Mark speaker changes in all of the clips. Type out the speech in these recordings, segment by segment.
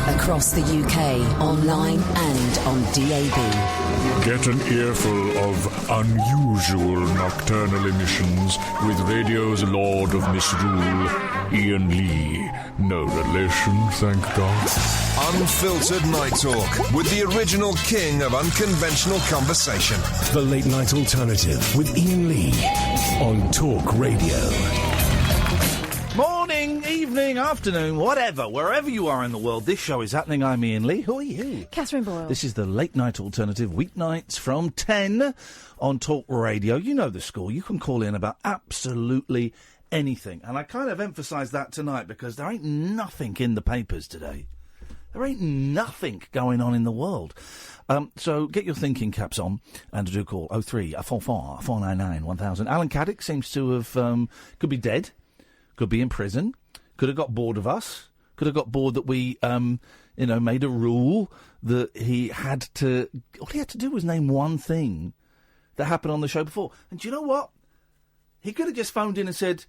Speaker 1: Across the UK, online and on DAB.
Speaker 2: Get an earful of unusual nocturnal emissions with radio's Lord of Misrule, Iain Lee. No relation, thank God.
Speaker 3: Unfiltered Night Talk with the original king of unconventional conversation.
Speaker 4: The Late Night Alternative with Iain Lee on Talk Radio.
Speaker 5: Morning, evening, afternoon, whatever, wherever you are in the world, this show is happening. I'm Iain Lee. Who are you?
Speaker 6: Catherine Boyle.
Speaker 5: This is the Late Night Alternative, weeknights from 10 on Talk Radio. You know the score. You can call in about absolutely anything. And I kind of emphasise that tonight because there ain't nothing in the papers today. There ain't nothing going on in the world. So get your thinking caps on and do call 0344 499 1000. Alan Caddick seems to have, could be dead. Could be in prison, could have got bored of us, could have got bored that we, made a rule that he had to... All he had to do was name one thing that happened on the show before. And do you know what? He could have just phoned in and said,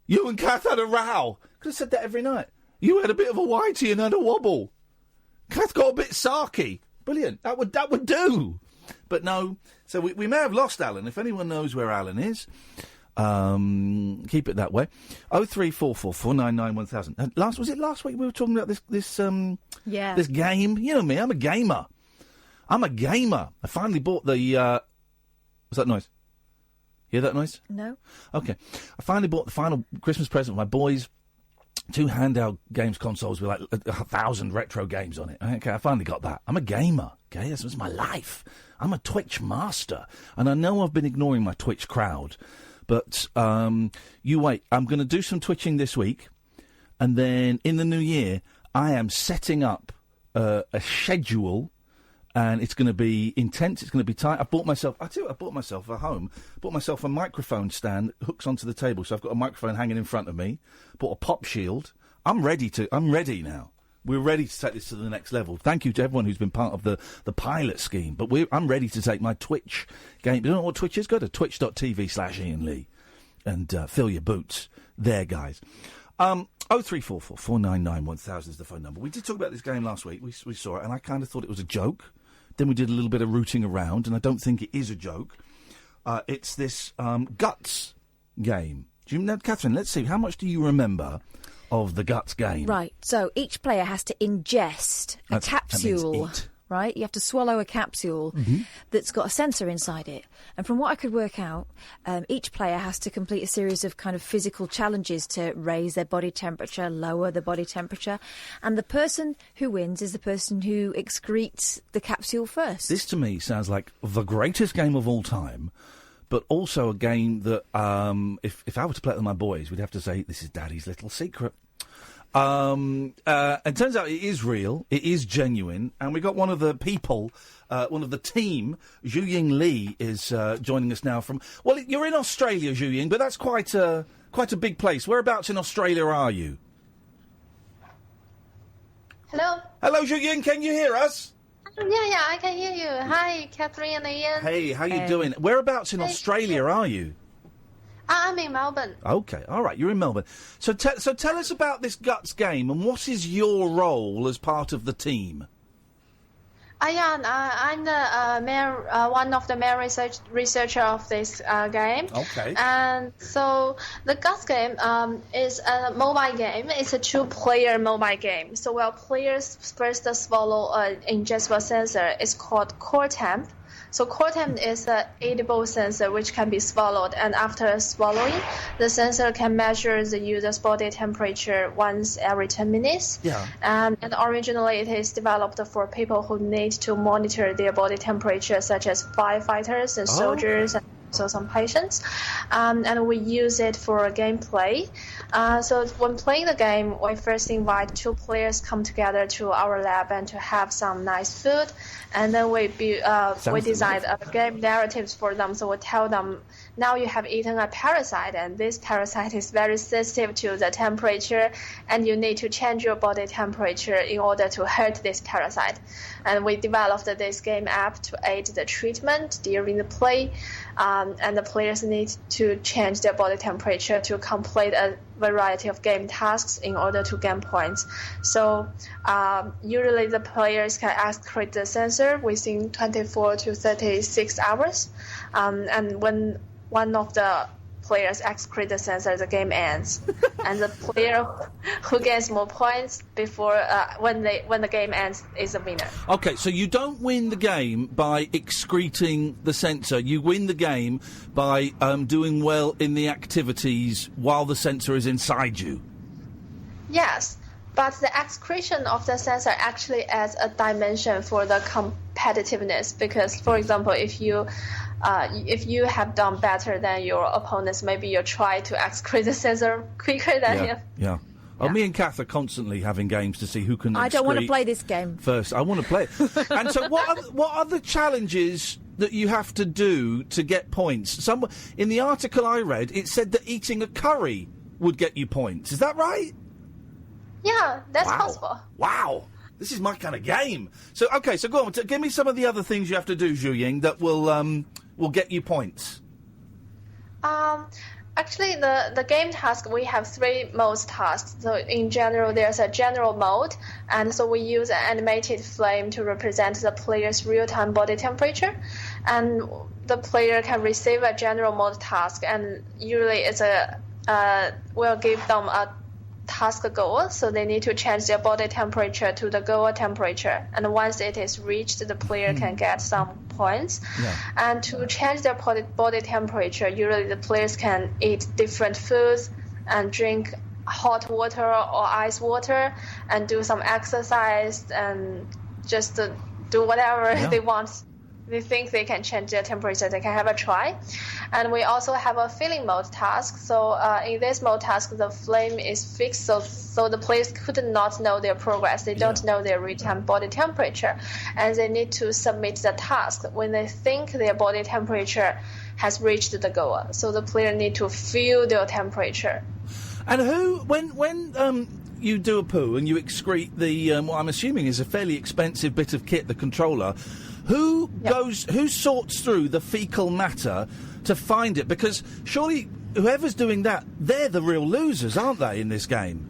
Speaker 5: you and Kath had a row. Could have said that every night. You had a bit of a whitey and had a wobble. Kath got a bit sarky. Brilliant. That would do. But no. So we may have lost Alan. If anyone knows where Alan is... keep it that way. 0344 499 1000. Was it last week we were talking about this game? You know me, I'm a gamer. I finally bought the was that noise? Hear that noise?
Speaker 6: No.
Speaker 5: Okay. I finally bought the final Christmas present for my boys. 2 handheld games consoles with like 1,000 retro games on it. Okay, I finally got that. I'm a gamer. Okay, this was my life. I'm a Twitch master. And I know I've been ignoring my Twitch crowd. But you wait, I'm going to do some twitching this week, and then in the new year, I am setting up a schedule, and it's going to be intense, it's going to be tight. I bought myself a home, bought myself a microphone stand that hooks onto the table, so I've got a microphone hanging in front of me, bought a pop shield. I'm ready now. We're ready to take this to the next level. Thank you to everyone who's been part of the pilot scheme. But I'm ready to take my Twitch game. You don't know what Twitch is? Go to twitch.tv/Iain Lee and fill your boots there, guys. 0344 499 1000 is the phone number. We did talk about this game last week. We saw it, and I kind of thought it was a joke. Then we did a little bit of rooting around, and I don't think it is a joke. It's this Guts game. Do you know, Catherine, let's see. How much do you remember of the Guts game?
Speaker 6: Right, so each player has to ingest a capsule,
Speaker 5: that means eat.
Speaker 6: Right? You have to swallow a capsule that's got a sensor inside it. And from what I could work out, each player has to complete a series of kind of physical challenges to raise their body temperature, lower the body temperature. And the person who wins is the person who excretes the capsule first.
Speaker 5: This, to me, sounds like the greatest game of all time, but also a game that, if I were to play it with my boys, we'd have to say, this is Daddy's little secret. And turns out it is real, it is genuine, and we got one of the people, one of the team, Zhuying Li, is joining us now from... Well, you're in Australia, Zhuying, but that's quite a big place. Whereabouts in Australia are you?
Speaker 7: Hello?
Speaker 5: Hello, Zhuying, can you hear us?
Speaker 7: Yeah, I can hear you. Hi, Catherine and Iain.
Speaker 5: Hey, how you doing? Whereabouts in Australia are you?
Speaker 7: I'm in Melbourne.
Speaker 5: Okay, all right, you're in Melbourne. So tell us about this Guts game, and what is your role as part of the team?
Speaker 7: Yeah, I'm the one of the main researcher of this game.
Speaker 5: Okay.
Speaker 7: And so the Guts game is a mobile game. It's a 2-player mobile game. So while players first swallow an ingestible sensor, it's called core temp. So core temp is an edible sensor which can be swallowed, and after swallowing, the sensor can measure the user's body temperature once every 10 minutes.
Speaker 5: Yeah.
Speaker 7: And originally it is developed for people who need to monitor their body temperature, such as firefighters and soldiers and also some patients. And we use it for gameplay. So when playing the game, we first invite 2 players come together to our lab and to have some nice food. And then we design game narratives for them. So we tell them, now you have eaten a parasite, and this parasite is very sensitive to the temperature, and you need to change your body temperature in order to hurt this parasite. And we developed this game app to aid the treatment during the play. and the players need to change their body temperature to complete a variety of game tasks in order to gain points. So usually the players can excrete the sensor within 24 to 36 hours. And when one of the players excrete the sensor, the game ends. And the player who gets more points before when the game ends is the winner.
Speaker 5: Okay, so you don't win the game by excreting the sensor. You win the game by doing well in the activities while the sensor is inside you.
Speaker 7: Yes, but the excretion of the sensor actually adds a dimension for the competitiveness, because, for example, if you have done better than your opponents, maybe you try to excrete the sensor quicker than him.
Speaker 5: Yeah. Oh, me and Kath are constantly having games to see who can.
Speaker 6: I don't want to play this game
Speaker 5: first. I want to play it. And so, what are the challenges that you have to do to get points? In the article I read, it said that eating a curry would get you points. Is that right?
Speaker 7: Yeah, that's possible.
Speaker 5: Wow. This is my kind of game. So, okay, so go on. Give me some of the other things you have to do, Zhuying, that will get you points.
Speaker 7: Actually, the game task, we have 3 modes tasks. So in general, there's a general mode, and so we use an animated flame to represent the player's real-time body temperature. And the player can receive a general mode task, and usually it's we'll give them a task goal, so they need to change their body temperature to the goal temperature, and once it is reached, the player can get some points. And to change their body temperature, usually the players can eat different foods and drink hot water or ice water and do some exercise and just do whatever they want. They think they can change their temperature, they can have a try. And we also have a feeling mode task. So in this mode task, the flame is fixed, so the players could not know their progress. They don't know their real-time body temperature. And they need to submit the task when they think their body temperature has reached the goal. So the player need to feel their temperature.
Speaker 5: And when you do a poo and you excrete the, what I'm assuming is a fairly expensive bit of kit, the controller, who sorts through the fecal matter to find it? Because surely whoever's doing that, they're the real losers, aren't they, in this game?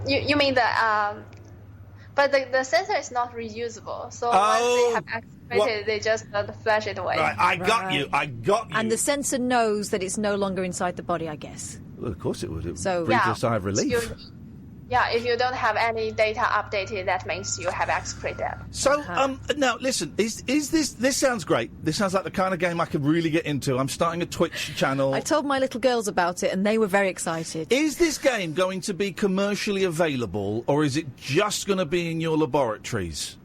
Speaker 7: You mean that? But the sensor is not reusable. So once they have excreted, they just flash it away.
Speaker 5: Right, I got you.
Speaker 6: And the sensor knows that it's no longer inside the body, I guess.
Speaker 5: Well, of course it would. It
Speaker 6: so
Speaker 5: breathes a sigh of relief.
Speaker 7: If you don't have any data updated, that means you have excreted.
Speaker 5: So, now, listen, is this sounds great. This sounds like the kind of game I could really get into. I'm starting a Twitch channel.
Speaker 6: I told my little girls about it, and they were very excited.
Speaker 5: Is this game going to be commercially available, or is it just going to be in your laboratories?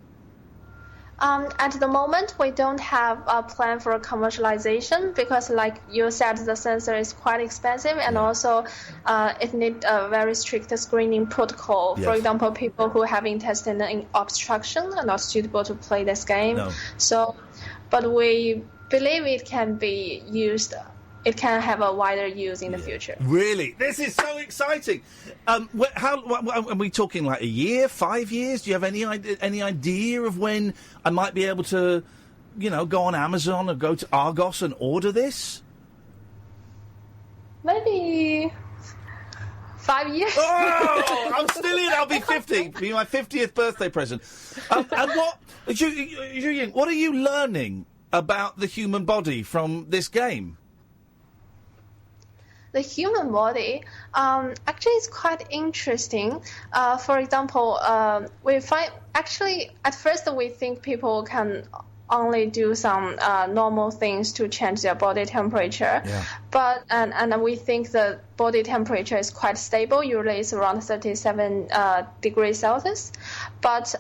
Speaker 7: At the moment, we don't have a plan for commercialization because, like you said, the sensor is quite expensive, and also it needs a very strict screening protocol.
Speaker 5: Yes.
Speaker 7: For example, people who have intestinal obstruction are not suitable to play this game.
Speaker 5: No.
Speaker 7: So, but we believe it can be used. It can have a wider use in the future.
Speaker 5: Really? This is so exciting. Are we talking like a year, 5 years? Do you have any idea of when I might be able to, go on Amazon or go to Argos and order this?
Speaker 7: Maybe 5 years.
Speaker 5: Oh, I'm still in. I'll be 50. Be my 50th birthday present. And Zhuying, what are you learning about the human body from this game?
Speaker 7: The human body, actually, is quite interesting. For example, we find at first we think people can only do some normal things to change their body temperature, but and we think the body temperature is quite stable. Usually, it's around 37 degrees Celsius. But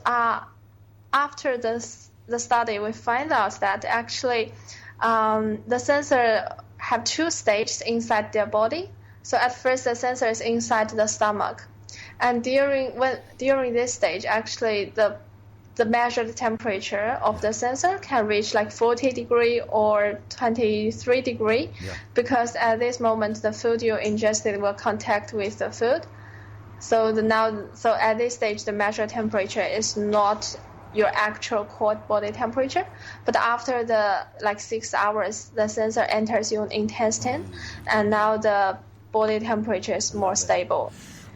Speaker 7: after the study, we find out that actually the sensor have 2 stages inside their body. So at first the sensor is inside the stomach, and during this stage, actually the measured temperature of the sensor can reach like 40 degree or 23 degree, because at this moment the food you ingested will contact with the food. So at this stage the measured temperature is not your actual cold body temperature. But after the 6 hours, the sensor enters your intestine, and now the body temperature is more stable.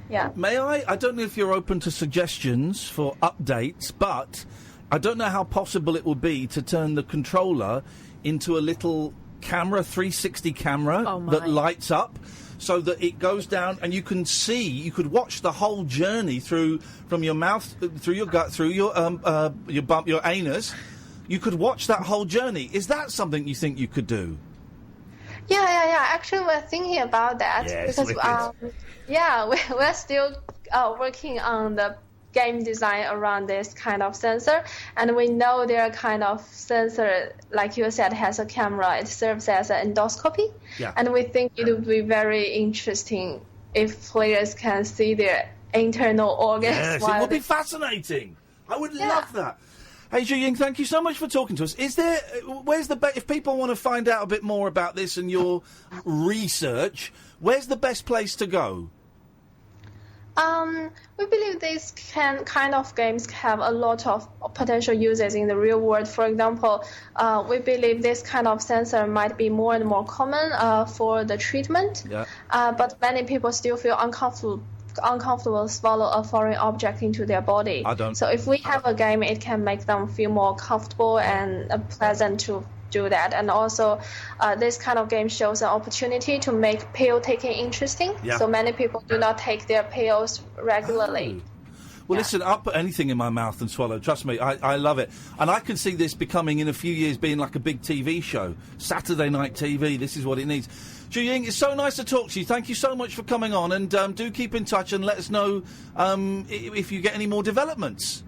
Speaker 7: Yeah.
Speaker 5: May I don't know if you're open to suggestions for updates, but I don't know how possible it will be to turn the controller into a little camera, 360 camera that lights up, so that it goes down and you could watch the whole journey from your mouth, through your gut, through your bump, your anus. You could watch that whole journey. Is that something you think you could do?
Speaker 7: Yeah. Actually, we're thinking about that because we're still working on the game design around this kind of sensor, and we know their kind of sensor, like you said, has a camera. It serves as an endoscopy, and we think it would be very interesting if players can see their internal organs.
Speaker 5: Yes, it would be fascinating. I would love that. Hey, Zhuying, thank you so much for talking to us. If people want to find out a bit more about this and your research, where's the best place to go?
Speaker 7: We believe these kind of games have a lot of potential uses in the real world. For example, we believe this kind of sensor might be more and more common for the treatment, but many people still feel uncomfortable to swallow a foreign object into their body.
Speaker 5: I don't.
Speaker 7: So if we have a game, it can make them feel more comfortable and pleasant to do that. And also, this kind of game shows an opportunity to make pill taking interesting. So many people do not take their pills regularly.
Speaker 5: Well, listen, I'll put anything in my mouth and swallow. Trust me, I love it. And I can see this becoming, in a few years, being like a big TV show. Saturday night TV, this is what it needs. Zhuying, it's so nice to talk to you. Thank you so much for coming on. And do keep in touch and let us know if you get any more developments.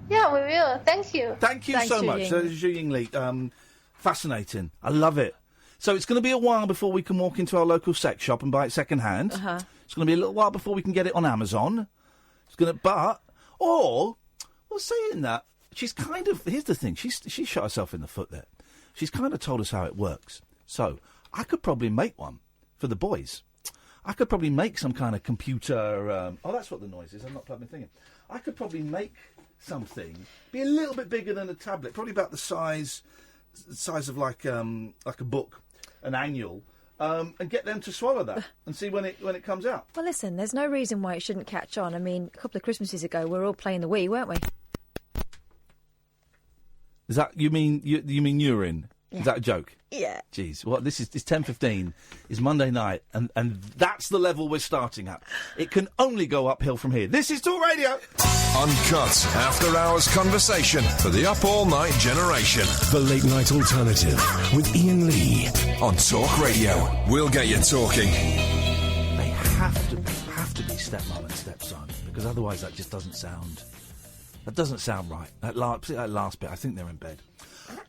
Speaker 7: Yeah, we will. Thank you.
Speaker 5: Thank you so much. So, Zhuying Li, fascinating. I love it. So it's going to be a while before we can walk into our local sex shop and buy it second hand. It's going to be a little while before we can get it on Amazon. Saying that, she's kind of, here's the thing, she shot herself in the foot there. She's kind of told us how it works. So, I could probably make one for the boys. I could probably make some kind of computer, that's what the noise is, I'm not plugging my thing in. I could probably make something, be a little bit bigger than a tablet, probably about the size of like a book, an annual, and get them to swallow that and see when it comes out.
Speaker 6: Well, listen, there's no reason why it shouldn't catch on. I mean, a couple of Christmases ago, we were all playing the Wii, weren't we?
Speaker 5: Is that you mean urine?
Speaker 6: Yeah.
Speaker 5: Is that a joke?
Speaker 6: Yeah.
Speaker 5: Jeez, well, this 10:15 is Monday night, and that's the level we're starting at. It can only go uphill from here. This is Talk Radio.
Speaker 3: Uncut after-hours conversation for the up-all-night generation.
Speaker 4: The Late Night Alternative with Iain Lee
Speaker 3: on Talk Radio. We'll get you talking.
Speaker 5: They have to be stepmom and stepson, because otherwise that just doesn't sound. That doesn't sound right. That last bit, I think they're in bed.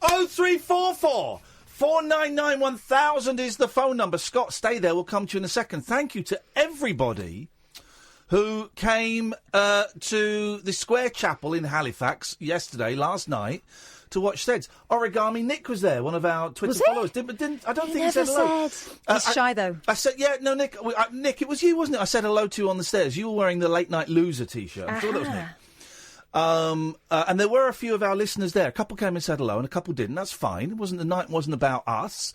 Speaker 5: 0344 499 1000 is the phone number. Scott, stay there. We'll come to you in a second. Thank you to everybody who came to the Square Chapel in Halifax last night, to watch Threads. Origami Nick was there, one of our Twitter followers. I don't think he said hello.
Speaker 6: He's shy, though.
Speaker 5: I said, no, Nick, Nick, it was you, wasn't it? I said hello to you on the stairs. You were wearing the Late Night Loser T-shirt. I'm sure that was Nick. And there were a few of our listeners there. A couple came and said hello, and a couple didn't. That's fine. The night wasn't about us.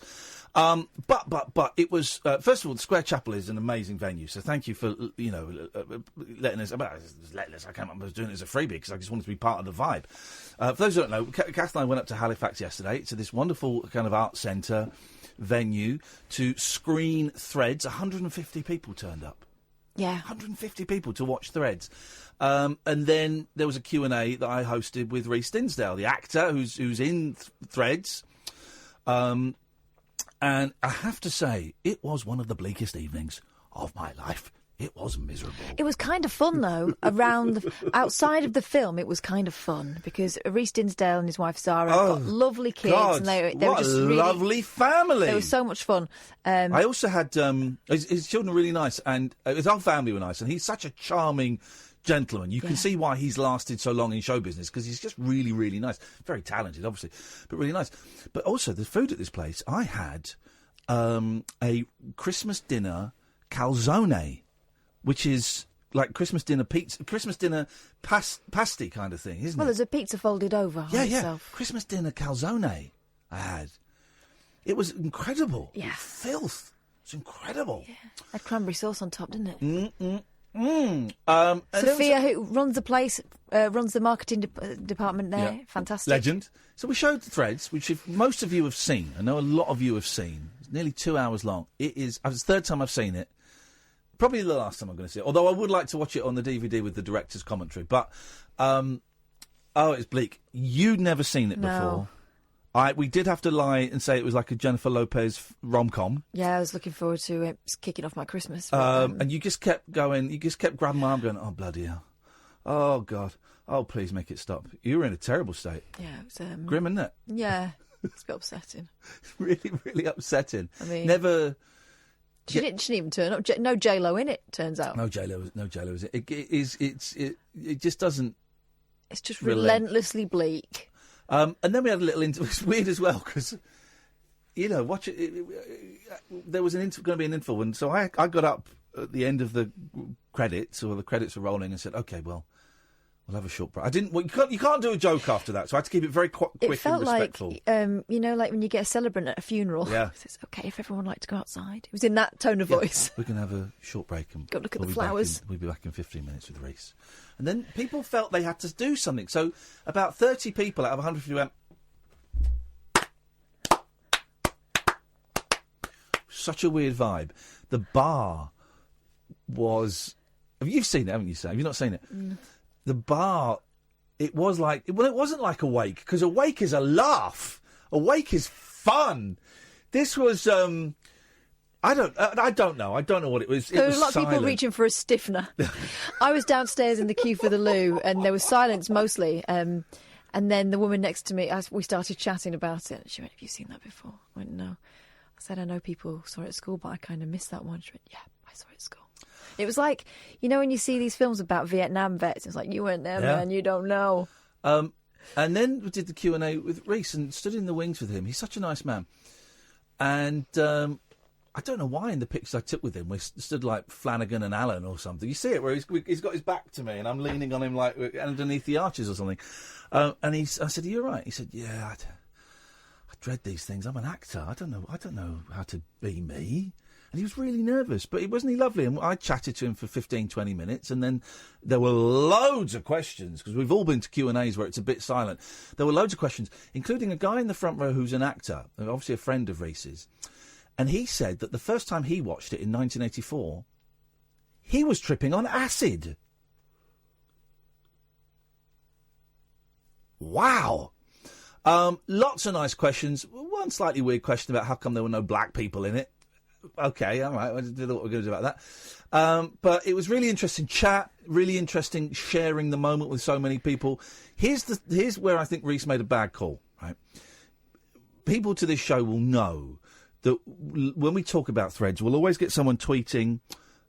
Speaker 5: But it was, first of all, the Square Chapel is an amazing venue, so thank you for, letting us, I was doing it as a freebie because I just wanted to be part of the vibe. For those who don't know, Kath and I went up to Halifax yesterday to this wonderful kind of art centre venue to screen Threads. 150 people turned up.
Speaker 6: Yeah.
Speaker 5: 150 people to watch Threads. And then there was a Q&A that I hosted with Rhys Dinsdale, the actor who's in Threads. And I have to say, it was one of the bleakest evenings of my life. It was miserable.
Speaker 6: It was kind of fun, though. Outside of the film, it was kind of fun because Rhys Dinsdale and his wife Zara got lovely kids.
Speaker 5: God,
Speaker 6: and they
Speaker 5: what
Speaker 6: were just
Speaker 5: a
Speaker 6: really
Speaker 5: lovely family.
Speaker 6: It was so much fun.
Speaker 5: I also had his children were really nice, and his whole family were nice, and he's such a charming gentleman. You can see why he's lasted so long in show business, because he's just really, really nice. Very talented, obviously, but really nice. But also, the food at this place, I had a Christmas dinner calzone, which is like Christmas dinner pizza, Christmas dinner pasty kind of thing, isn't
Speaker 6: Well,
Speaker 5: it?
Speaker 6: there's a pizza folded over on itself.
Speaker 5: Christmas dinner calzone I had. It was incredible.
Speaker 6: Yeah.
Speaker 5: Filth. It's incredible.
Speaker 6: Yeah. Had cranberry sauce on top, didn't it?
Speaker 5: Sophia,
Speaker 6: who runs the place, runs the marketing department there.
Speaker 5: Yeah.
Speaker 6: Fantastic.
Speaker 5: Legend. So we showed the threads, which most of you have seen. I know a lot of you have seen. It's nearly 2 hours long. It's the third time I've seen it. Probably the last time I'm going to see it. Although I would like to watch it on the DVD with the director's commentary. But, it's bleak. You'd never seen it before. We did have to lie and say it was like a Jennifer Lopez rom-com.
Speaker 6: Yeah, I was looking forward to it. It's kicking off my Christmas.
Speaker 5: And you just kept going, you just kept grabbing my arm going, oh, bloody hell. Oh, God. Oh, please make it stop. You were in a terrible state.
Speaker 6: Yeah, it was...
Speaker 5: Grim, isn't it?
Speaker 6: Yeah, it's a bit upsetting.
Speaker 5: Really, really upsetting.
Speaker 6: I mean...
Speaker 5: Never...
Speaker 6: She didn't even turn up. No J-Lo in it, turns out.
Speaker 5: No J-Lo is it. It just doesn't...
Speaker 6: It's just relentlessly bleak.
Speaker 5: And then we had a little interval. It's weird as well because, watch it. There was going to be an interval, and so I got up at the end of the credits, or the credits were rolling, and said, "Okay, well, we'll have a short break." I didn't. Well, you can't do a joke after that, so I had to keep it very quick and respectful.
Speaker 6: It felt like, like when you get a celebrant at a funeral.
Speaker 5: Yeah.
Speaker 6: It's okay if everyone liked to go outside. It was in that tone of voice.
Speaker 5: We can have a short break and
Speaker 6: go look at the flowers.
Speaker 5: We'll be back in 15 minutes with Reese. And then people felt they had to do something. So about 30 people out of 150 went... Such a weird vibe. The bar was... You've seen it, haven't you, Sam? Have you not seen it?
Speaker 6: Mm.
Speaker 5: The bar, it was like... Well, it wasn't like Awake, because Awake is a laugh. Awake is fun. This was... I don't know. I don't know what it was.
Speaker 6: There were a lot of people reaching for a stiffener. I was downstairs in the queue for the loo, and there was silence mostly. And then the woman next to me, we started chatting about it. She went, "Have you seen that before?" I went, "No." I said, "I know people saw it at school, but I kind of missed that one." She went, "Yeah, I saw it at school." It was like, when you see these films about Vietnam vets, it's like, you weren't there, man, you don't know.
Speaker 5: And then we did the Q&A with Reese and stood in the wings with him. He's such a nice man. And... I don't know why in the pictures I took with him we stood like Flanagan and Allen or something. You see it where he's got his back to me and I'm leaning on him like underneath the arches or something. And I said, "Are you all right?" He said, "Yeah, I dread these things. I'm an actor. I don't know how to be me." And he was really nervous, but wasn't he lovely? And I chatted to him for 15, 20 minutes, and then there were loads of questions, because we've all been to Q&As where it's a bit silent. There were loads of questions, including a guy in the front row who's an actor, obviously a friend of Reese's. And he said that the first time he watched it in 1984, he was tripping on acid. Wow. Lots of nice questions. One slightly weird question about how come there were no black people in it. Okay, all right, I don't know what we're going to do about that. But it was really interesting chat, really interesting sharing the moment with so many people. Here's where I think Reese made a bad call, right? People to this show will know that when we talk about threads, we'll always get someone tweeting.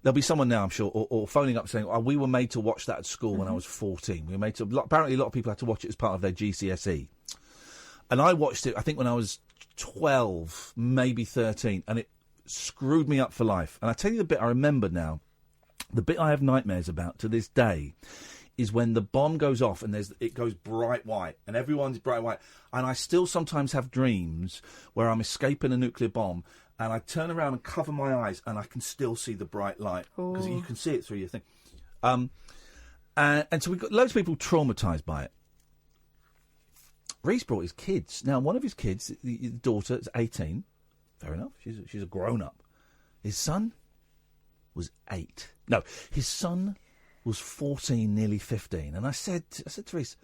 Speaker 5: There'll be someone now, I'm sure, or phoning up saying, "Oh, we were made to watch that at school when I was 14. We were made to." Apparently, a lot of people had to watch it as part of their GCSE. And I watched it, I think, when I was 12, maybe 13, and it screwed me up for life. And I tell you the bit I remember now, the bit I have nightmares about to this day, is when the bomb goes off and it goes bright white and everyone's bright white. And I still sometimes have dreams where I'm escaping a nuclear bomb and I turn around and cover my eyes and I can still see the bright light because you can see it through your thing. And so we've got loads of people traumatised by it. Reese brought his kids. Now, one of his kids, the daughter, is 18. Fair enough. She's a grown-up. His son was 8. No, his son was 14, nearly 15. And I said to Reese,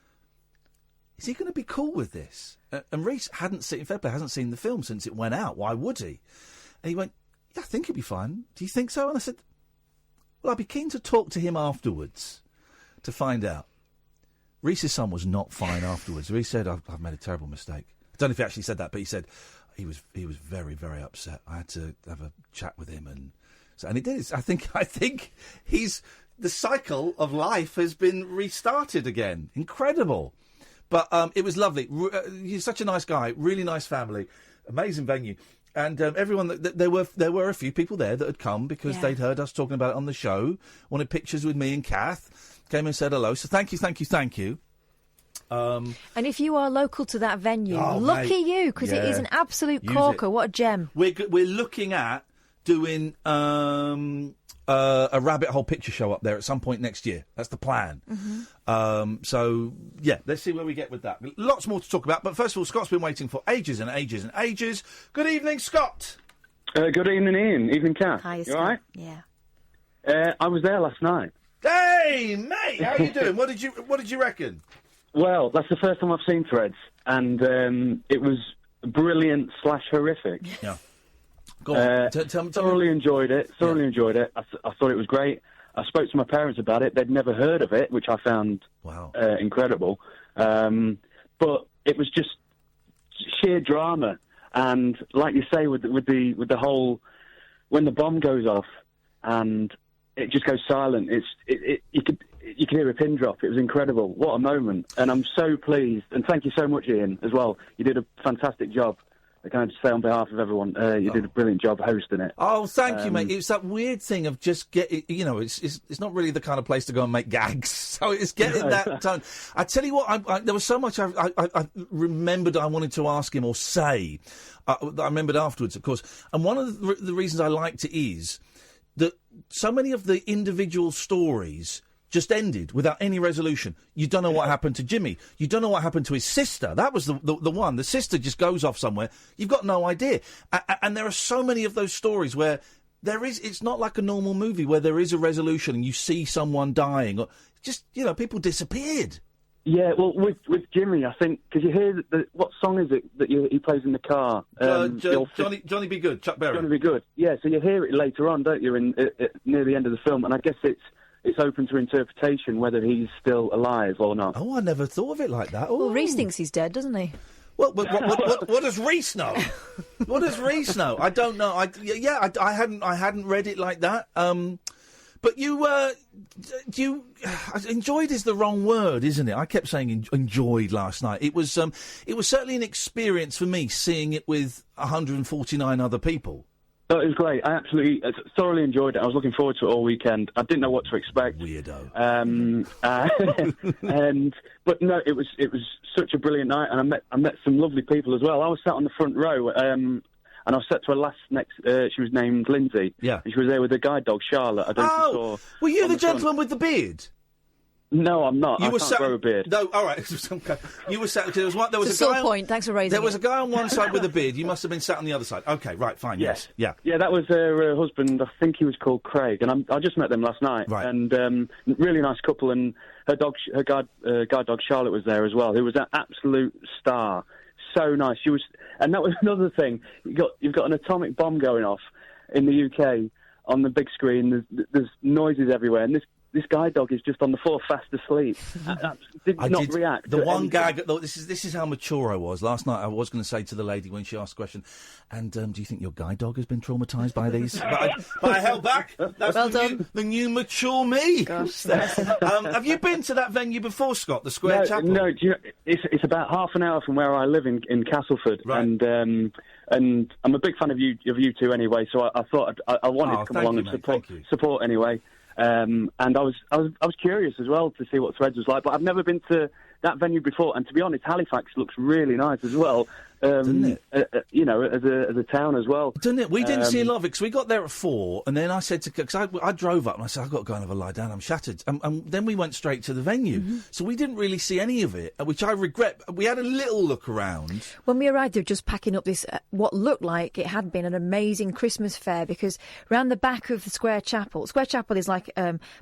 Speaker 5: is he going to be cool with this? And Reese hasn't seen the film since it went out. Why would he? And he went, "Yeah, I think he'll be fine. Do you think so?" And I said, "Well, I'd be keen to talk to him afterwards to find out." Reese's son was not fine afterwards. Reese said, I've made a terrible mistake. I don't know if he actually said that, but he said he was very, very upset. I had to have a chat with him. And it did. I think the cycle of life has been restarted again. Incredible. But it was lovely. He's such a nice guy. Really nice family. Amazing venue. And everyone, there were a few people there that had come because they'd heard us talking about it on the show, wanted pictures with me and Kath, came and said hello. So thank you.
Speaker 6: And if you are local to that venue,
Speaker 5: Oh,
Speaker 6: lucky
Speaker 5: mate.
Speaker 6: you, because it is an absolute
Speaker 5: Use
Speaker 6: corker.
Speaker 5: it.
Speaker 6: What a gem.
Speaker 5: We're looking at doing a rabbit hole picture show up there at some point next year. That's the plan. So, yeah, let's see where we get with that. Lots more to talk about, but first of all, Scott's been waiting for ages and ages and ages. Good evening, Scott.
Speaker 8: Good evening, Ian. Evening, Kath.
Speaker 6: Hi,
Speaker 8: you
Speaker 6: Scott.
Speaker 8: all right?
Speaker 6: Yeah.
Speaker 8: I was there last night.
Speaker 5: Hey, mate, how you doing? What did you reckon?
Speaker 8: Well, that's the first time I've seen Threads, and it was brilliant / horrific.
Speaker 5: Yeah. Go on.
Speaker 8: Thoroughly enjoyed it. Enjoyed it. I thought it was great. I spoke to my parents about it. They'd never heard of it, which I found incredible. But it was just sheer drama, and like you say, with the whole when the bomb goes off and it just goes silent. You could hear a pin drop. It was incredible. What a moment! And I'm so pleased. And thank you so much, Ian, as well. You did a fantastic job. I can just say on behalf of everyone, you did a brilliant job hosting it.
Speaker 5: Oh, thank you, mate. It's that weird thing of just getting, it's not really the kind of place to go and make gags. So it's getting that tone. I tell you what, there was so much I remembered I wanted to ask him or say. I remembered afterwards, of course. And one of the reasons I liked it is that so many of the individual stories just ended without any resolution. You don't know what happened to Jimmy. You don't know what happened to his sister. That was the one. The sister just goes off somewhere. You've got no idea. And there are so many of those stories where it's not like a normal movie where there is a resolution and you see someone dying. Or just, people disappeared.
Speaker 8: Yeah, well, with Jimmy, I think, because you hear what song is it that he plays in the car?
Speaker 5: Johnny Be Good, Chuck Berry.
Speaker 8: Johnny Be Good. Yeah, so you hear it later on, don't you, near the end of the film, and I guess it's open to interpretation whether he's still alive or not.
Speaker 5: Oh, I never thought of it like that.
Speaker 6: Well, Reese thinks he's dead, doesn't he?
Speaker 5: What does Reese know? What does Reese know? I don't know. I hadn't read it like that. But you enjoyed is the wrong word, isn't it? I kept saying enjoyed last night. It was certainly an experience for me seeing it with 149 other people.
Speaker 8: Oh, it was great. I absolutely thoroughly enjoyed it. I was looking forward to it all weekend. I didn't know what to expect.
Speaker 5: Weirdo.
Speaker 8: But no, it was such a brilliant night, and I met some lovely people as well. I was sat on the front row, and I was sat to her last next. She was named Lindsay.
Speaker 5: Yeah.
Speaker 8: And she was there with her guide dog Charlotte. I don't know if you saw.
Speaker 5: Were you the gentleman with the beard?
Speaker 8: No, I'm not.
Speaker 5: You
Speaker 8: I
Speaker 5: were
Speaker 8: can't grow a beard.
Speaker 5: No, all right. You were sat. There was one. There was
Speaker 6: it's
Speaker 5: a
Speaker 6: sore
Speaker 5: guy.
Speaker 6: Point. Thanks for raising.
Speaker 5: There was
Speaker 6: it.
Speaker 5: a guy on one side with a beard. You must have been sat on the other side. Okay, right, fine. Yes, yeah.
Speaker 8: Yeah, that was her husband. I think he was called Craig, and I just met them last night.
Speaker 5: Right.
Speaker 8: And really nice couple, and her guide dog Charlotte was there as well, who was an absolute star. So nice. She was, and that was another thing. You've got an atomic bomb going off in the UK on the big screen. There's noises everywhere, and this guide dog is just on the floor, fast asleep. Did not react.
Speaker 5: The one gag. This is how mature I was. Last night I was going to say to the lady when she asked the question, and do you think your guide dog has been traumatised by these? but I held back. That's
Speaker 6: well done.
Speaker 5: The new mature me.
Speaker 6: Gosh,
Speaker 5: have you been to that venue before, Scott? The Square Chapel?
Speaker 8: No. It's about half an hour from where I live in Castleford,
Speaker 5: right.
Speaker 8: And I'm a big fan of you two anyway. So I thought I wanted to come along and support anyway. And I was curious as well to see what Threads was like, but I've never been to that venue before. And to be honest, Halifax looks really nice as well.
Speaker 5: Doesn't it?
Speaker 8: As a town as well.
Speaker 5: Doesn't it? We didn't see a lot of it because we got there at 4, and then I said because I drove up and I said I've got to go and have a lie down. I'm shattered, and then we went straight to the venue, so we didn't really see any of it, which I regret. We had a little look around.
Speaker 6: When we arrived, they were just packing up this what looked like it had been an amazing Christmas fair, because around the back of the Square Chapel is like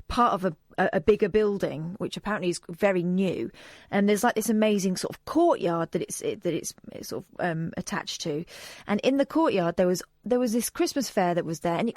Speaker 6: part of a bigger building, which apparently is very new, and there's like this amazing sort of courtyard that it's sort of attached to, and in the courtyard there was this Christmas fair that was there, and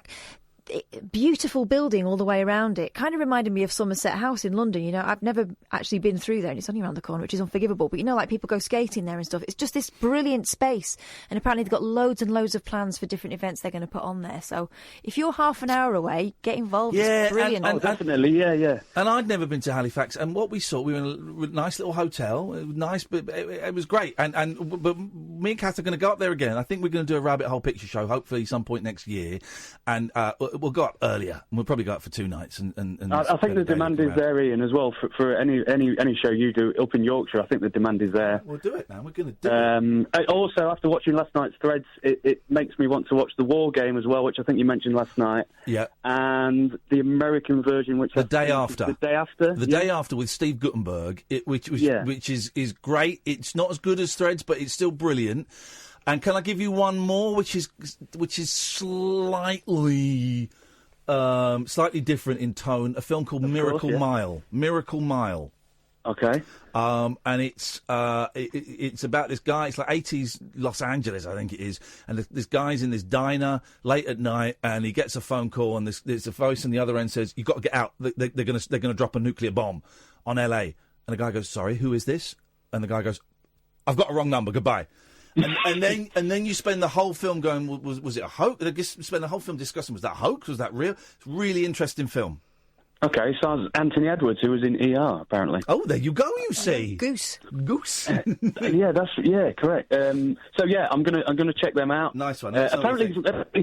Speaker 6: beautiful building all the way around it. Kind of reminded me of Somerset House in London. You know, I've never actually been through there, and it's only around the corner, which is unforgivable. But, you know, like people go skating there and stuff. It's just this brilliant space. And apparently they've got loads and loads of plans for different events they're going to put on there. So if you're half an hour away, get involved.
Speaker 5: Yeah,
Speaker 6: it's brilliant.
Speaker 8: Oh, definitely, yeah.
Speaker 5: And I'd never been to Halifax, and what we saw, we were in a nice little hotel. It was nice, but it was great. But me and Kath are going to go up there again. I think we're going to do a Rabbit Hole picture show, hopefully some point next year. And we'll go up earlier. We'll probably go up for 2 nights.
Speaker 8: I think the demand is there, Ian, as well, for any show you do up in Yorkshire. I think the demand is there.
Speaker 5: We'll do it now. We're going to do it.
Speaker 8: Also, after watching last night's Threads, it makes me want to watch the War Game as well, which I think you mentioned last night.
Speaker 5: Yeah.
Speaker 8: And the American version, which
Speaker 5: The Day After.
Speaker 8: The Day After.
Speaker 5: The Day After with Steve Guttenberg, which is great. It's not as good as Threads, but it's still brilliant. And can I give you one more, which is slightly different in tone? A film called Miracle Mile. Miracle Mile.
Speaker 8: Okay.
Speaker 5: And it's about this guy. It's like 80s Los Angeles, I think it is. And this guy's in this diner late at night, and he gets a phone call, and there's a voice on the other end says, "You've got to get out. They're gonna drop a nuclear bomb on LA." And the guy goes, "Sorry, who is this?" And the guy goes, "I've got a wrong number. Goodbye." And then you spend the whole film going, was it a hoax? They spend the whole film discussing, was that a hoax? Was that real? It's a really interesting film.
Speaker 8: Okay, so Anthony Edwards, who was in ER, apparently.
Speaker 5: Oh, there you go. You see,
Speaker 6: Goose.
Speaker 8: Yeah, correct. So yeah, I'm gonna check them out.
Speaker 5: Nice one.
Speaker 8: Apparently,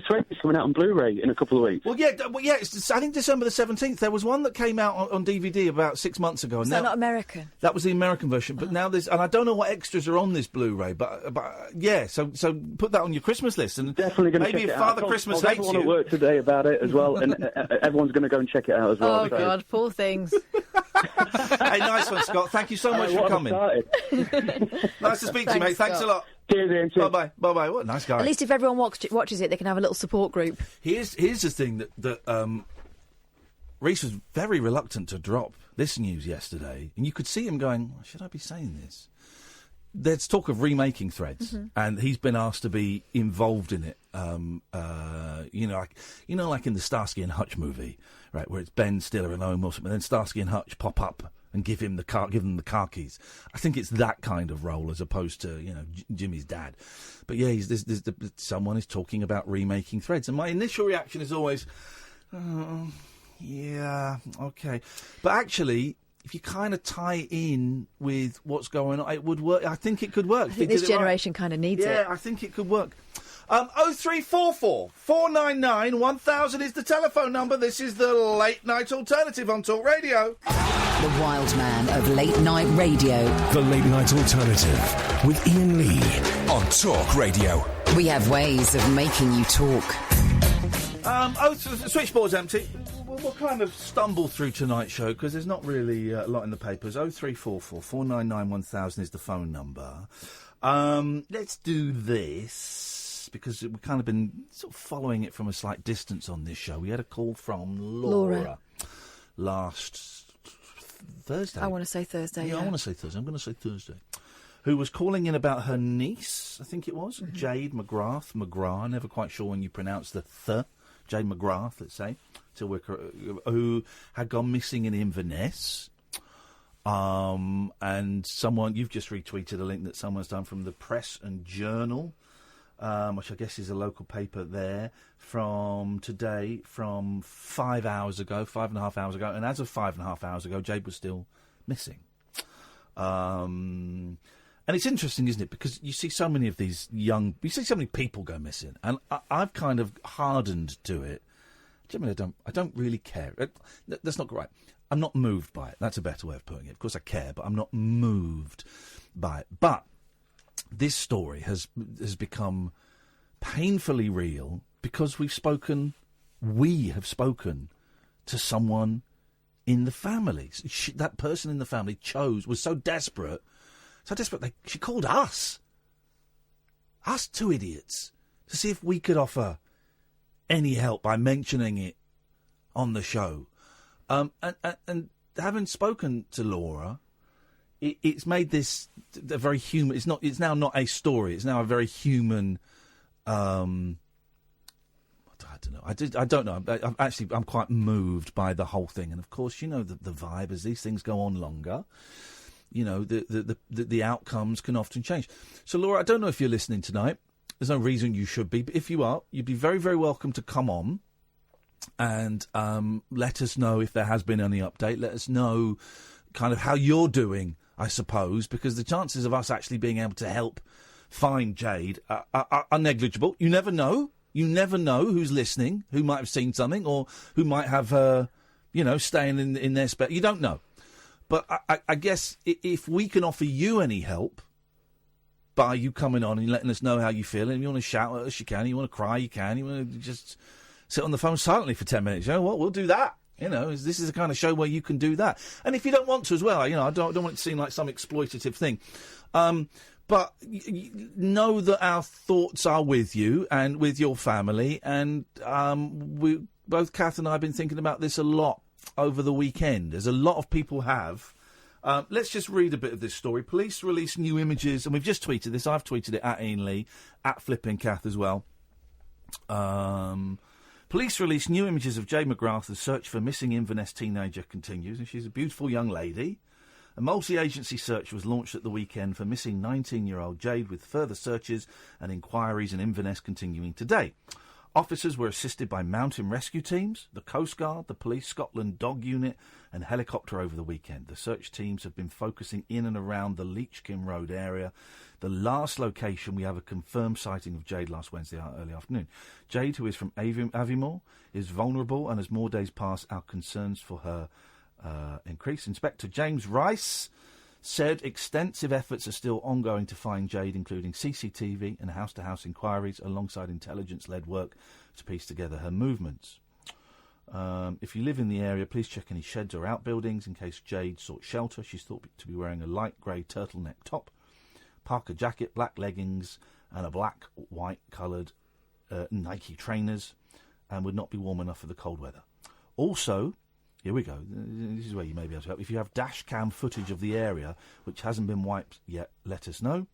Speaker 8: Threads is coming out on Blu-ray in a couple of weeks.
Speaker 5: Well, yeah. It's, I think December the 17th. There was one that came out on DVD about 6 months ago.
Speaker 6: Is that not American?
Speaker 5: That was the American version, but now there's, and I don't know what extras are on this Blu-ray, but yeah. So put that on your Christmas list, and
Speaker 8: definitely going to check it out.
Speaker 5: Maybe if Father Christmas hates you.
Speaker 8: Everyone at work today about it as well, and everyone's going to go and check it out as well.
Speaker 6: Oh God, poor things.
Speaker 5: Hey, nice one, Scott. Thank you so much for coming. Nice to speak to you, mate. Thanks a lot.
Speaker 8: Cheers, Ian.
Speaker 5: Bye bye. What a nice guy.
Speaker 6: At least if everyone watches it, they can have a little support group.
Speaker 5: Here's the thing that Reese was very reluctant to drop this news yesterday, and you could see him going, "Should I be saying this?" There's talk of remaking Threads, and he's been asked to be involved in it. Like in the Starsky and Hutch movie, right, where it's Ben Stiller and Owen Wilson, and then Starsky and Hutch pop up and give them the car keys. I think it's that kind of role as opposed to Jimmy's dad. But yeah, someone is talking about remaking Threads, and my initial reaction is always, yeah, okay, but actually, if you kind of tie in with what's going on, it would work. I think it could work.
Speaker 6: I think this generation kind of needs it.
Speaker 5: Yeah, I think it could work. 0344 499 1000 is the telephone number. This is the Late Night Alternative on Talk Radio.
Speaker 1: The wild man of late night radio.
Speaker 4: The Late Night Alternative with Iain Lee
Speaker 3: on Talk Radio.
Speaker 1: We have ways of making you talk.
Speaker 5: Switchboard's empty. We'll kind of stumble through tonight's show because there's not really a lot in the papers. 0344 499 1000 is the phone number. Let's do this because we've kind of been sort of following it from a slight distance on this show. We had a call from Laura. Last Thursday.
Speaker 6: I want to say Thursday.
Speaker 5: Yeah, I want to say Thursday. I'm going to say Thursday. Who was calling in about her niece, I think it was, Jade McGrath, never quite sure when you pronounce the th. Jade McGrath, let's say, who had gone missing in Inverness. And someone, you've just retweeted a link that someone's done from the Press and Journal, which I guess is a local paper there, from today, from 5.5 hours ago. And as of 5.5 hours ago, Jade was still missing. And it's interesting, isn't it? Because you see so many of these you see so many people go missing, and I've kind of hardened to it. Generally, I don't really care. That's not right. I'm not moved by it. That's a better way of putting it. Of course, I care, but I'm not moved by it. But this story has become painfully real because we have spoken to someone in the family. That person in the family was so desperate. She called us two idiots, to see if we could offer any help by mentioning it on the show. And having spoken to Laura, it's made this a very human. It's now not a story. It's now a very human. don't know. I don't know. I'm quite moved by the whole thing. And, of course, you know the vibe as these things go on longer. You know, the outcomes can often change. So, Laura, I don't know if you're listening tonight. There's no reason you should be. But if you are, you'd be very, very welcome to come on and let us know if there has been any update. Let us know kind of how you're doing, I suppose, because the chances of us actually being able to help find Jade are negligible. You never know. You never know who's listening, who might have seen something, or who might have staying in their spare. You don't know. But I guess if we can offer you any help by you coming on and letting us know how you feel, and if you want to shout at us, you can. You want to cry, you can. You want to just sit on the phone silently for 10 minutes. You know what? We'll do that. You know, this is the kind of show where you can do that. And if you don't want to as well, I don't want it to seem like some exploitative thing. But know that our thoughts are with you and with your family. And both Kath and I have been thinking about this a lot over the weekend, as a lot of people have. Let's just read a bit of this story. Police release new images, and we've just tweeted this. I've tweeted it at Iain Lee, at Flipping Kath as well. Police release new images of Jade McGrath. The search for missing Inverness teenager continues, and she's a beautiful young lady. A multi-agency search was launched at the weekend for missing 19-year-old Jade, with further searches and inquiries in Inverness continuing today. Officers were assisted by mountain rescue teams, the Coast Guard, the Police Scotland Dog Unit and helicopter over the weekend. The search teams have been focusing in and around the Leachkin Road area. The last location, we have a confirmed sighting of Jade last Wednesday early afternoon. Jade, who is from Aviemore, is vulnerable, and as more days pass, our concerns for her increase. Inspector James Rice said extensive efforts are still ongoing to find Jade, including CCTV and house-to-house inquiries, alongside intelligence-led work to piece together her movements. If you live in the area, please check any sheds or outbuildings in case Jade sought shelter. She's thought to be wearing a light grey turtleneck top, parka jacket, black leggings and a black-white coloured Nike trainers, and would not be warm enough for the cold weather. Also, here we go. This is where you may be able to help. If you have dash cam footage of the area which hasn't been wiped yet, let us know.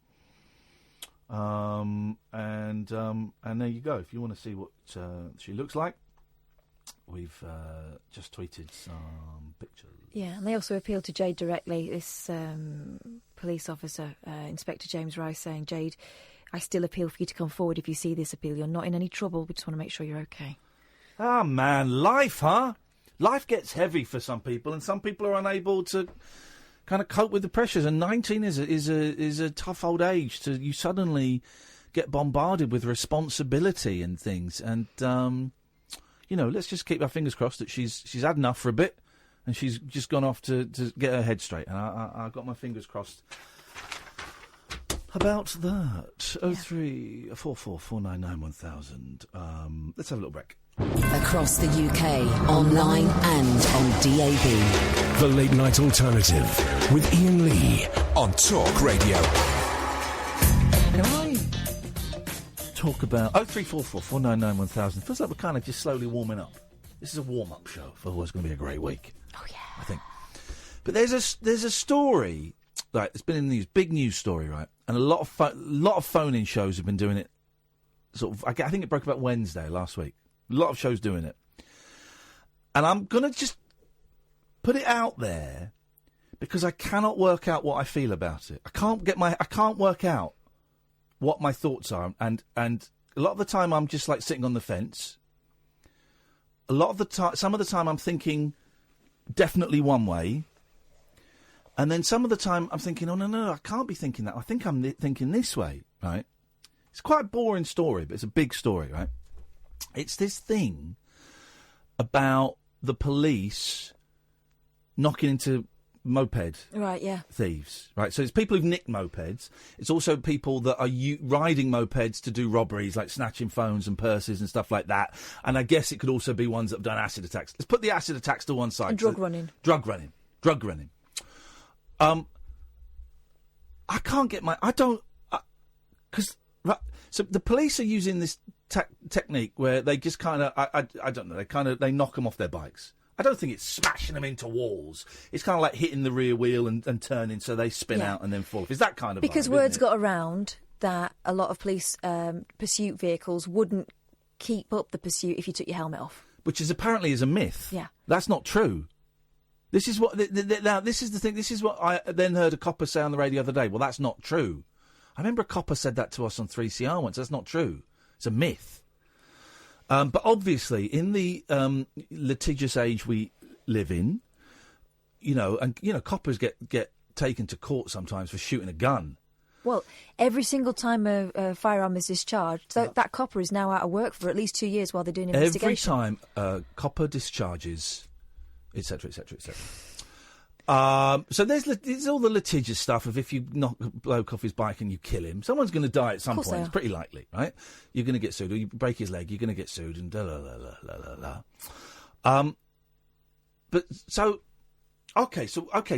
Speaker 5: And there you go. If you want to see what she looks like, we've just tweeted some pictures.
Speaker 6: Yeah, and they also appealed to Jade directly. This police officer, Inspector James Rice, saying, Jade, I still appeal for you to come forward if you see this appeal. You're not in any trouble. We just want to make sure you're okay.
Speaker 5: Ah, man, life, huh? Life gets heavy for some people, and some people are unable to kind of cope with the pressures. And 19 is a tough old age. You suddenly get bombarded with responsibility and things. And let's just keep our fingers crossed that she's had enough for a bit, and she's just gone off to get her head straight. And I got my fingers crossed about that.
Speaker 6: Yeah.
Speaker 5: 0344 499 1000. Let's have a little break.
Speaker 1: Across the UK, online and on DAB.
Speaker 4: The Late Night Alternative with Iain Lee
Speaker 3: on Talk Radio.
Speaker 5: Can I talk about 0344 499 1000? Feels like we're kind of just slowly warming up. This is a warm-up show for what's going to be a great week.
Speaker 6: Oh yeah,
Speaker 5: I think. But there's a story, right? It's been in the news, big news story, right? And a lot of phone-in shows have been doing it. Sort of, I think it broke about Wednesday last week. A lot of shows doing it. And I'm going to just put it out there because I cannot work out what I feel about it. I can't work out what my thoughts are. And a lot of the time I'm just like sitting on the fence. A lot of the time, some of the time I'm thinking definitely one way. And then some of the time I'm thinking, oh, no, I can't be thinking that. I think I'm thinking this way, right? It's quite a boring story, but it's a big story, right? It's this thing about the police knocking into moped thieves, right? So it's people who've nicked mopeds. It's also people that are riding mopeds to do robberies, like snatching phones and purses and stuff like that. And I guess it could also be ones that have done acid attacks. Let's put the acid attacks to one side.
Speaker 6: And drug running.
Speaker 5: I can't get my... So the police are using this technique where they just kind of... I don't know. They knock them off their bikes. I don't think it's smashing them into walls. It's kind of like hitting the rear wheel and turning so they spin out and then fall off. Is that kind of
Speaker 6: because
Speaker 5: vibe,
Speaker 6: words got around that a lot of police pursuit vehicles wouldn't keep up the pursuit if you took your helmet off.
Speaker 5: Which is apparently is a myth.
Speaker 6: Yeah.
Speaker 5: That's not true. This is what... now, this is the thing. This is what I then heard a copper say on the radio the other day. Well, that's not true. I remember a copper said that to us on 3CR once. That's not true. It's a myth. But obviously, in the litigious age we live in, coppers get taken to court sometimes for shooting a gun.
Speaker 6: Well, every single time a firearm is discharged, that copper is now out of work for at least 2 years while they're doing investigation.
Speaker 5: Every time a copper discharges, etc., etc., etc. So there's all the litigious stuff of if you knock a bloke off his bike and you kill him, someone's going to die at some point. It's pretty likely, right? You're going to get sued, or you break his leg, you're going to get sued, and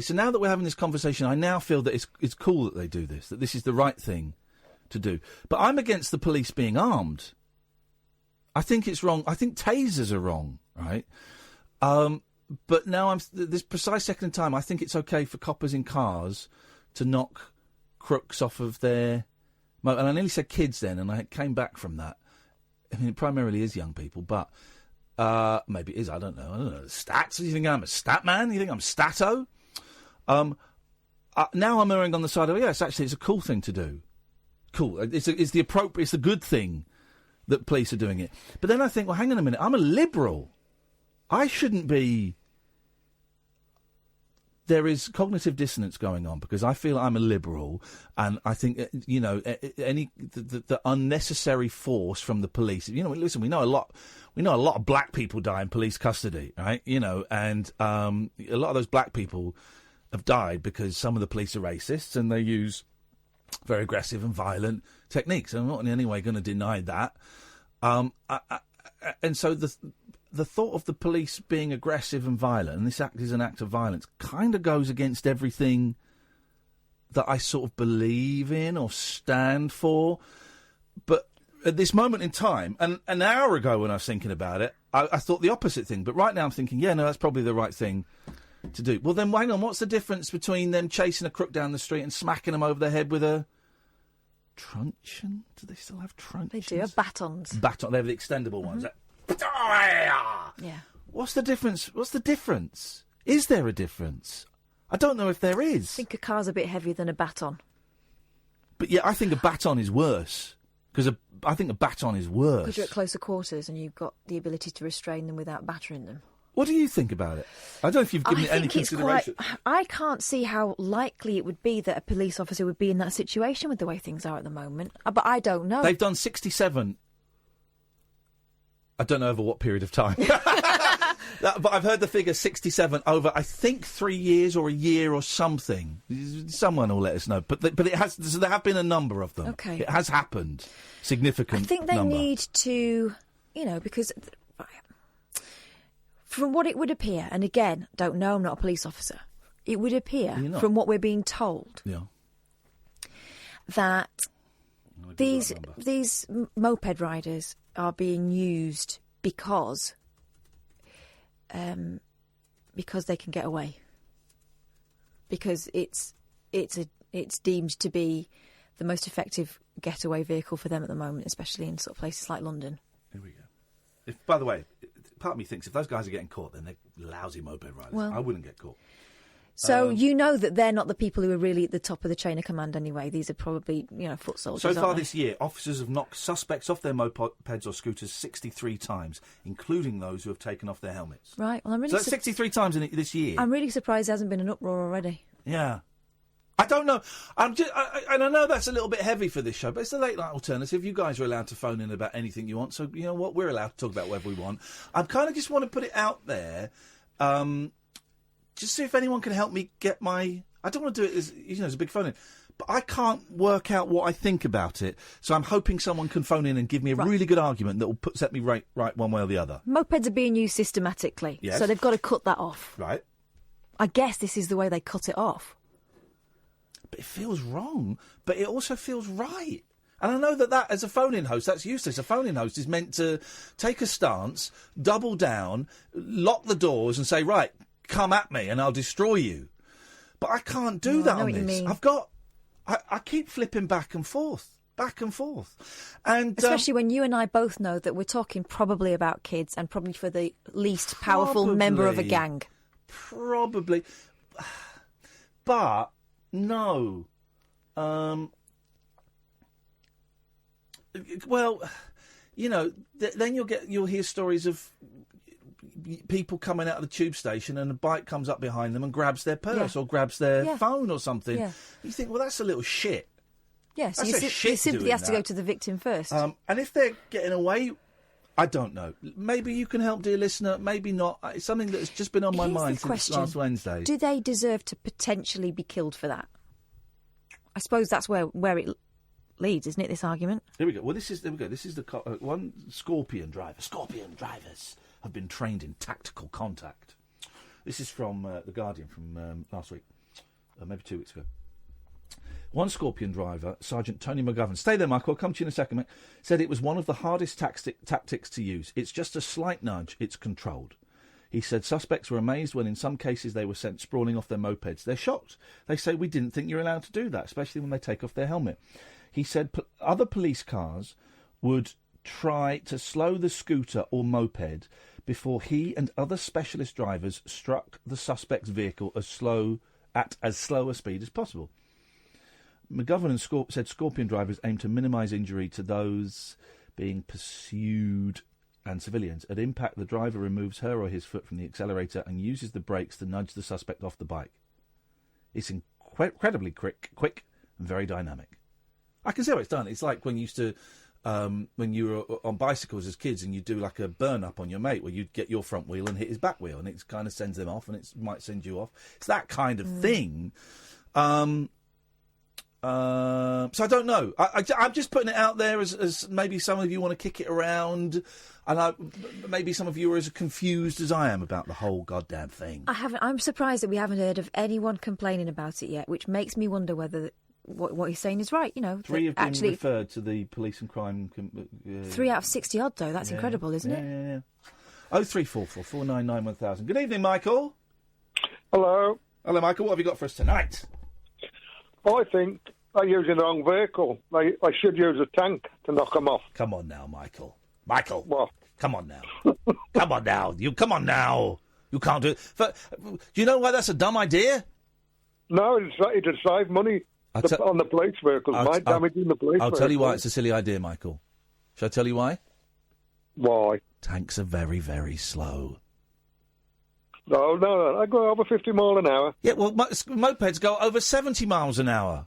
Speaker 5: So now that we're having this conversation, I now feel that it's cool that they do this, that this is the right thing to do. But I'm against the police being armed. I think it's wrong. I think tasers are wrong, right? But now this precise second in time, I think it's okay for coppers in cars to knock crooks off of their... And I nearly said kids then, and I came back from that. I mean, it primarily is young people, but maybe it is, I don't know. Stats? You think I'm a stat man? You think I'm stato? Now I'm erring on the side of, yes, actually, it's a cool thing to do. Cool. It's the good thing that police are doing it. But then I think, well, hang on a minute, I'm a liberal. I shouldn't be... There is cognitive dissonance going on because I feel I'm a liberal, and I think the unnecessary force from the police. Listen, we know a lot of black people die in police custody, right? And a lot of those black people have died because some of the police are racists and they use very aggressive and violent techniques. I'm not in any way going to deny that. And so the thought of the police being aggressive and violent, and this act is an act of violence, kind of goes against everything that I sort of believe in or stand for. But at this moment in time, and an hour ago when I was thinking about it, I thought the opposite thing. But right now I'm thinking, yeah, no, that's probably the right thing to do. Well, then hang on, what's the difference between them chasing a crook down the street and smacking them over the head with a truncheon? Do they still have truncheons?
Speaker 6: They do, batons.
Speaker 5: They have the extendable ones.
Speaker 6: Yeah.
Speaker 5: What's the difference? Is there a difference? I don't know if there is.
Speaker 6: I think a car's a bit heavier than a baton.
Speaker 5: But yeah, I think a baton is worse. Because I think a baton is worse.
Speaker 6: Because you're at closer quarters and you've got the ability to restrain them without battering them.
Speaker 5: What do you think about it? I don't know if you've given it any consideration.
Speaker 6: I can't see how likely it would be that a police officer would be in that situation with the way things are at the moment. But I don't know.
Speaker 5: They've done 67... I don't know over what period of time. But I've heard the figure 67 over, I think, 3 years or a year or something. Someone will let us know. But it has. So there have been a number of them.
Speaker 6: Okay.
Speaker 5: It has happened. Significant.
Speaker 6: I think they
Speaker 5: number.
Speaker 6: need to, because from what it would appear, and again, don't know, I'm not a police officer, it would appear from what we're being told that these moped riders are being used because they can get away, because it's deemed to be the most effective getaway vehicle for them at the moment, especially in sort of places like London.
Speaker 5: Here we go. By the way, part of me thinks if those guys are getting caught, then they're lousy moped riders.
Speaker 6: Well,
Speaker 5: I wouldn't get caught.
Speaker 6: So you know that they're not the people who are really at the top of the chain of command anyway. These are probably, foot soldiers.
Speaker 5: So far this year, officers have knocked suspects off their mopeds or scooters 63 times, including those who have taken off their helmets.
Speaker 6: Right. Well, I'm really.
Speaker 5: So that's 63 times this year.
Speaker 6: I'm really surprised there hasn't been an uproar already.
Speaker 5: Yeah. I don't know. And I know that's a little bit heavy for this show, but it's the late night alternative. You guys are allowed to phone in about anything you want, so you know what? We're allowed to talk about whatever we want. I kind of just want to put it out there. Just see if anyone can help me get my... I don't want to do it as a big phone-in, but I can't work out what I think about it. So I'm hoping someone can phone in and give me a really good argument that will set me right one way or the other.
Speaker 6: Mopeds are being used systematically, so they've got to cut that off.
Speaker 5: Right.
Speaker 6: I guess this is the way they cut it off.
Speaker 5: But it feels wrong, but it also feels right. And I know that as a phone-in host, that's useless. A phone-in host is meant to take a stance, double down, lock the doors and say, right, come at me and I'll destroy you. But I can't do that on this.
Speaker 6: I know what you mean.
Speaker 5: I keep flipping back and forth. back and forth. And
Speaker 6: especially when you and I both know that we're talking probably about kids and probably for the least powerful member of a gang.
Speaker 5: Probably. But, no. Well, you know, then you'll hear stories of people coming out of the tube station and a bike comes up behind them and grabs their purse or grabs their phone or something. Yeah. You think, well, that's a little shit.
Speaker 6: Yeah, so you simply have to go to the victim first.
Speaker 5: And if they're getting away, I don't know. Maybe you can help, dear listener. Maybe not. It's something that's just been on my mind since last Wednesday.
Speaker 6: Do they deserve to potentially be killed for that? I suppose that's where it leads, isn't it, this argument?
Speaker 5: Here we go. Well, This is the one Scorpion driver. Scorpion drivers have been trained in tactical contact. This is from The Guardian from last week, maybe 2 weeks ago. One Scorpion driver, Sergeant Tony McGovern, stay there, Michael, I'll come to you in a second, mate, said it was one of the hardest tactics to use. It's just a slight nudge, it's controlled. He said suspects were amazed when in some cases they were sent sprawling off their mopeds. They're shocked. They say, we didn't think you're allowed to do that, especially when they take off their helmet. He said other police cars would try to slow the scooter or moped before he and other specialist drivers struck the suspect's vehicle at as slow a speed as possible. McGovern said Scorpion drivers aim to minimise injury to those being pursued and civilians. At impact, the driver removes her or his foot from the accelerator and uses the brakes to nudge the suspect off the bike. It's incredibly quick and very dynamic. I can see how it's done. It's like when you used to, when you were on bicycles as kids and you do like a burn-up on your mate where you'd get your front wheel and hit his back wheel and it kind of sends them off and it might send you off. It's that kind of thing. So I don't know. I'm just putting it out there as maybe some of you want to kick it around, and maybe some of you are as confused as I am about the whole goddamn thing.
Speaker 6: I'm surprised that we haven't heard of anyone complaining about it yet, which makes me wonder whether what he's saying is right. You know,
Speaker 5: 3 have been referred to the police and crime.
Speaker 6: 3 out of 60 odd, though. That's incredible, isn't it?
Speaker 5: Yeah. 0344 499 1000. Good evening, Michael.
Speaker 9: Hello.
Speaker 5: Hello, Michael. What have you got for us tonight?
Speaker 9: I think they're using the wrong vehicle. They should use a tank to knock them off.
Speaker 5: Come on now, Michael. Michael.
Speaker 9: What?
Speaker 5: Come on now. Come on now. Come on now. You can't do it. Do you know why that's a dumb idea?
Speaker 9: No, it'd save money on the police vehicles, damaging the police vehicles.
Speaker 5: I'll tell you why it's a silly idea, Michael. Shall I tell you why?
Speaker 9: Why?
Speaker 5: Tanks are very, very slow.
Speaker 9: No. I go over 50 miles an hour.
Speaker 5: Yeah, well, mopeds go over 70 miles an hour.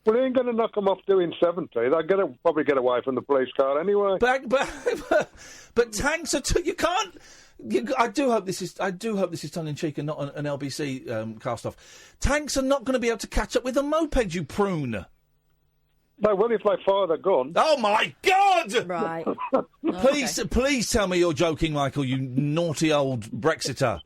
Speaker 9: Well, they ain't going to knock them off doing 70. They'll probably get away from the police car anyway.
Speaker 5: But tanks are you can't. I do hope this is tongue in cheek and not an LBC cast off. Tanks are not going to be able to catch up with a moped, you prune.
Speaker 9: No, well, if they fire the gun.
Speaker 5: Oh my God!
Speaker 6: Right.
Speaker 5: Please tell me you're joking, Michael. You naughty old Brexiter.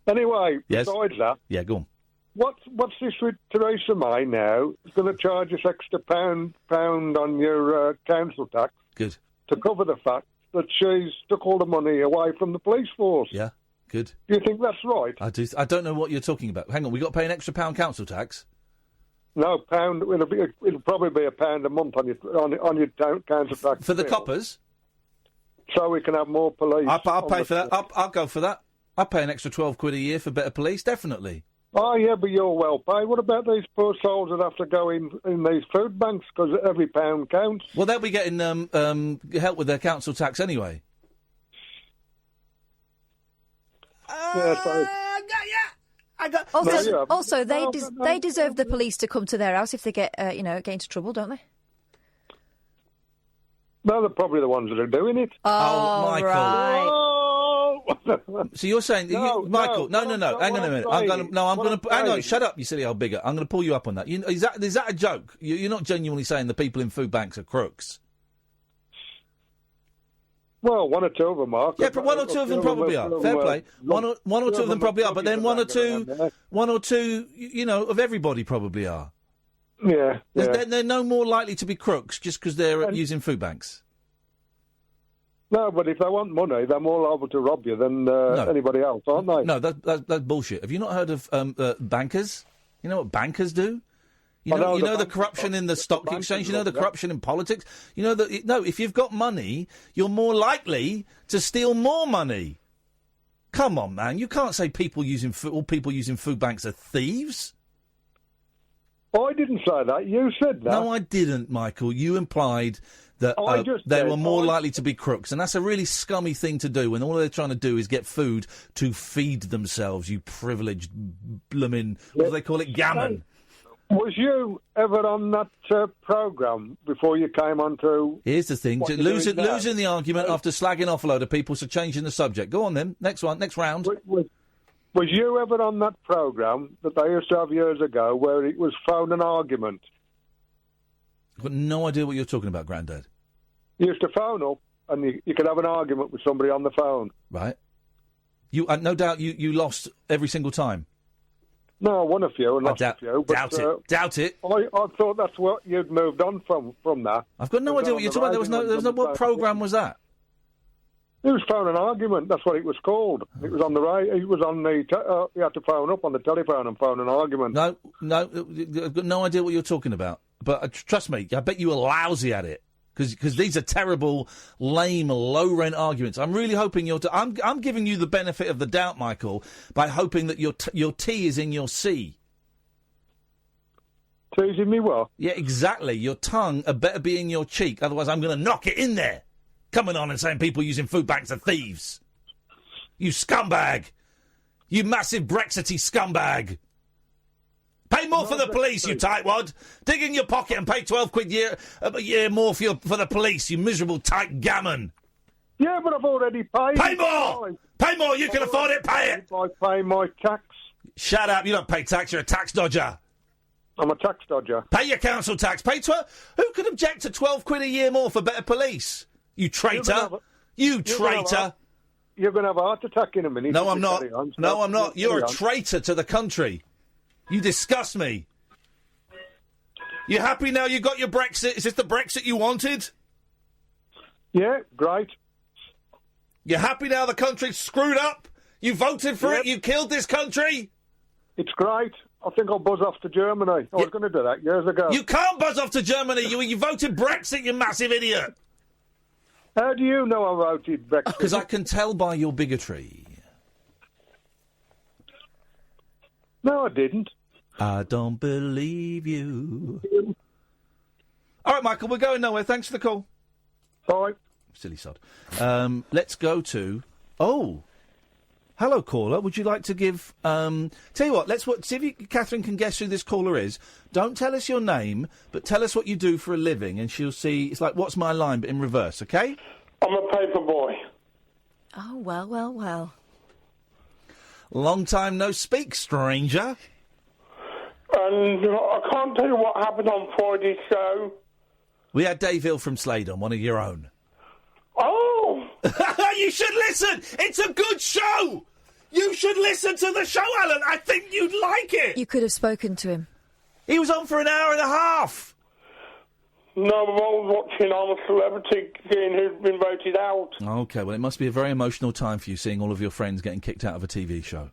Speaker 9: Anyway,
Speaker 5: yes?
Speaker 9: Besides that.
Speaker 5: Yeah, go on.
Speaker 9: What's this with Theresa May now? It's going to charge us extra pound on your council tax.
Speaker 5: Good.
Speaker 9: To cover the fact that she's took all the money away from the police force.
Speaker 5: Yeah, good.
Speaker 9: Do you think that's right?
Speaker 5: I do. I don't know what you're talking about. Hang on, we got to pay an extra £1 council tax?
Speaker 9: No, pound. It'll probably be £1 a month on your council tax.
Speaker 5: For the coppers?
Speaker 9: So we can have more police.
Speaker 5: I'll pay for that. I'll go for that. I'll pay an extra £12 a year for better police, definitely.
Speaker 9: Oh, yeah, but you're well paid. What about these poor souls that have to go in these food banks because every pound counts?
Speaker 5: Well, they'll be getting help with their council tax anyway.
Speaker 6: Also, they deserve the police to come to their house if they get into trouble, don't they?
Speaker 9: No, they're probably the ones that are doing it.
Speaker 6: Oh,
Speaker 5: Michael.
Speaker 6: Right.
Speaker 5: So you're saying, Michael? No. Hang on a minute. Hang on. Shut up, you silly old bigot. I'm going to pull you up on that. Is that a joke? You're not genuinely saying the people in food banks are crooks.
Speaker 9: Well, 1 or 2 of them are.
Speaker 5: Yeah, but 1 or 2 of them probably are. Fair play. One or 2 of them probably are. But then 1 or 2, of everybody probably are.
Speaker 9: Yeah.
Speaker 5: They're no more likely to be crooks just because they're using food banks.
Speaker 9: No, but if they want money, they're more liable to rob you than anybody else, aren't they?
Speaker 5: No, that's bullshit. Have you not heard of bankers? You know what bankers do? You know the corruption in the stock exchange. You know the corruption in politics. You know that if you've got money, you're more likely to steal more money. Come on, man! You can't say all people using food banks are thieves.
Speaker 9: I didn't say that. You said that.
Speaker 5: No, I didn't, Michael. You implied that they were more likely to be crooks, and that's a really scummy thing to do when all they're trying to do is get food to feed themselves, you privileged bloomin', what do they call it, gammon.
Speaker 9: Was you ever on that programme before you came on to...
Speaker 5: Here's the thing, losing the argument after slagging off a load of people, so changing the subject. Go on then, next round.
Speaker 9: Was you ever on that programme that they used to have years ago where it was phone and argument?
Speaker 5: I've got no idea what you're talking about, Grandad.
Speaker 9: You used to phone up and you could have an argument with somebody on the phone.
Speaker 5: Right. You no doubt you lost every single time.
Speaker 9: No, I won a few and lost a few. But,
Speaker 5: doubt it.
Speaker 9: I thought that's what you'd moved on from that.
Speaker 5: I've got no idea what you're talking about. There was no what programme was that?
Speaker 9: It was phone and argument. That's what it was called. It was on the radio. It was on the. You had to phone up on the telephone and phone an argument.
Speaker 5: No, I've got no idea what you're talking about. But trust me, I bet you were lousy at it because these are terrible, lame, low-rent arguments. I'm really hoping I'm giving you the benefit of the doubt, Michael, by hoping that your T is in your C.
Speaker 9: T's in me what?
Speaker 5: Yeah, exactly. Your tongue had better be in your cheek. Otherwise, I'm going to knock it in there. Coming on and saying people using food banks are thieves. You scumbag. You massive Brexity scumbag. Pay more for the police, you tightwad. Dig in your pocket and pay 12 quid a year more for the police, you miserable tight gammon.
Speaker 9: Yeah, but I've already paid.
Speaker 5: Pay more! Pay more, you can afford it, pay it!
Speaker 9: I pay my tax.
Speaker 5: Shut up, you don't pay tax, you're a tax dodger.
Speaker 9: I'm a tax dodger.
Speaker 5: Pay your council tax. Pay 12... Who could object to 12 quid a year more for better police? You traitor! You traitor!
Speaker 9: You're going to have a heart attack in a minute.
Speaker 5: No, I'm not. No, I'm not. You're a traitor to the country. You disgust me. You happy now you got your Brexit? Is this the Brexit you wanted?
Speaker 9: Yeah, great.
Speaker 5: You happy now the country's screwed up? You voted for it? You killed this country?
Speaker 9: It's great. I think I'll buzz off to Germany. I was going to do that years ago.
Speaker 5: You can't buzz off to Germany. You voted Brexit, you massive idiot.
Speaker 9: How do you know I voted Brexit?
Speaker 5: Because I can tell by your bigotry.
Speaker 9: No, I didn't.
Speaker 5: I don't believe you. All right, Michael, we're going nowhere. Thanks for the call.
Speaker 9: All right.
Speaker 5: Silly sod. Let's go to... Oh, hello, caller. Would you like to give... Tell you what, see if Catherine can guess who this caller is. Don't tell us your name, but tell us what you do for a living, and she'll see... It's like, what's my line, but in reverse, OK?
Speaker 10: I'm a paper boy.
Speaker 6: Oh, well.
Speaker 5: Long time no speak, stranger.
Speaker 10: And I can't tell you what happened on Friday's show.
Speaker 5: We had Dave Hill from Slade on, one of your own.
Speaker 10: Oh!
Speaker 5: You should listen! It's a good show! You should listen to the show, Alan! I think you'd like it!
Speaker 6: You could have spoken to him.
Speaker 5: He was on for an hour and a half!
Speaker 10: No, I was watching I'm a Celebrity, seeing who's been voted out.
Speaker 5: OK, well, it must be a very emotional time for you, seeing all of your friends getting kicked out of a TV show.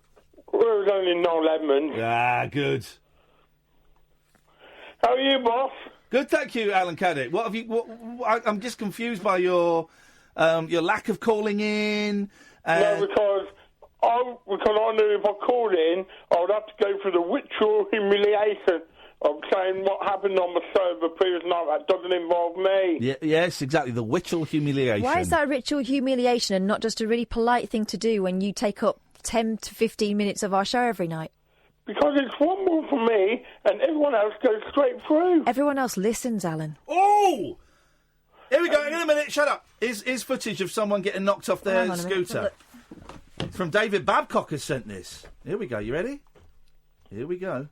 Speaker 10: Well, it was only Noel Edmonds.
Speaker 5: Ah, good.
Speaker 10: How are you, boss?
Speaker 5: Good, thank you, Alan Caddick. What have you... I'm just confused by your lack of calling in.
Speaker 10: No, because I knew if I called in, I would have to go through the ritual humiliation of saying what happened on the show the previous night. That doesn't involve me.
Speaker 5: Yes, exactly, the ritual humiliation.
Speaker 6: Why is that ritual humiliation and not just a really polite thing to do when you take up 10 to 15 minutes of our show every night?
Speaker 10: Because it's one more for me, and everyone else goes straight through.
Speaker 6: Everyone else listens, Alan.
Speaker 5: Oh! Here we go, in a minute, shut up. Here's footage of someone getting knocked off their scooter. From David Babcock has sent this. Here we go, you ready? Here we go.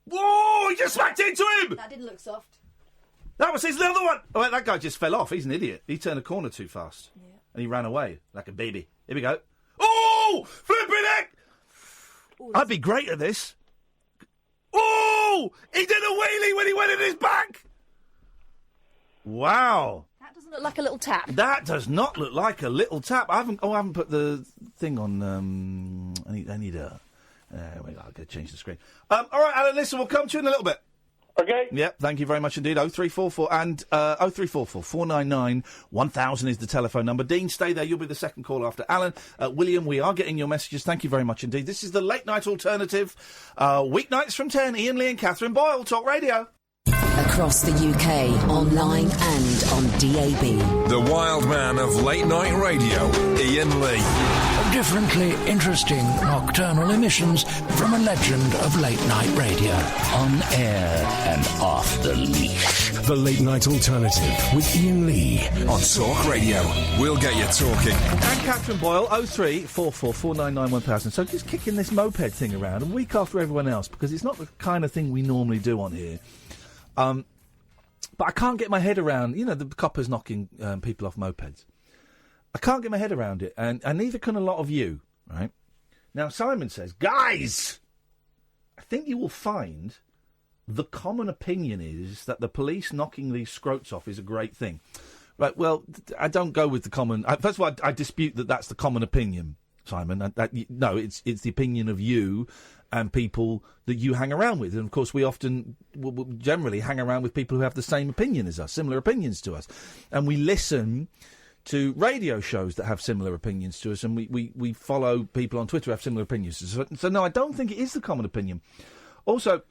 Speaker 5: Whoa! He just smacked into him!
Speaker 6: That didn't look soft.
Speaker 5: That was his other one! Oh, that guy just fell off. He's an idiot. He turned a corner too fast. Yeah. And he ran away like a baby. Here we go. Oh! Flipping heck! I'd be great at this. Oh! He did a wheelie when he went in his back! Wow.
Speaker 6: That doesn't look like a little tap.
Speaker 5: That does not look like a little tap. I haven't put the thing on. I need I've got to change the screen. All right, Alan, listen, we'll come to you in a little bit.
Speaker 10: Okay.
Speaker 5: Yep, thank you very much indeed. 0344 and 0344 499 1000 is the telephone number. Dean, stay there. You'll be the second call after Alan. William, we are getting your messages. Thank you very much indeed. This is the Late Night Alternative. Weeknights from 10. Iain Lee and Catherine Boyle. Talk Radio.
Speaker 1: Across the UK, online and on DAB.
Speaker 3: The wild man of late night radio, Iain Lee.
Speaker 11: Differently interesting nocturnal emissions from a legend of late night radio. On air and off the leash.
Speaker 4: The Late Night Alternative with Iain Lee.
Speaker 3: On Talk Radio. We'll get you talking.
Speaker 5: And Catherine Boyle, 0344 499 1000. So just kicking this moped thing around a week after everyone else, because it's not the kind of thing we normally do on here. But I can't get my head around, the coppers knocking people off mopeds. I can't get my head around it, and neither can a lot of you, right? Now, Simon says, guys, I think you will find the common opinion is that the police knocking these scroats off is a great thing. Right, well, I don't go with the common... First of all, I dispute that that's the common opinion, Simon. No, it's the opinion of you and people that you hang around with. And, of course, we often, generally hang around with people who have the same opinion as us, similar opinions to us. And we listen to radio shows that have similar opinions to us, and we follow people on Twitter who have similar opinions. So, no, I don't think it is the common opinion. Also, I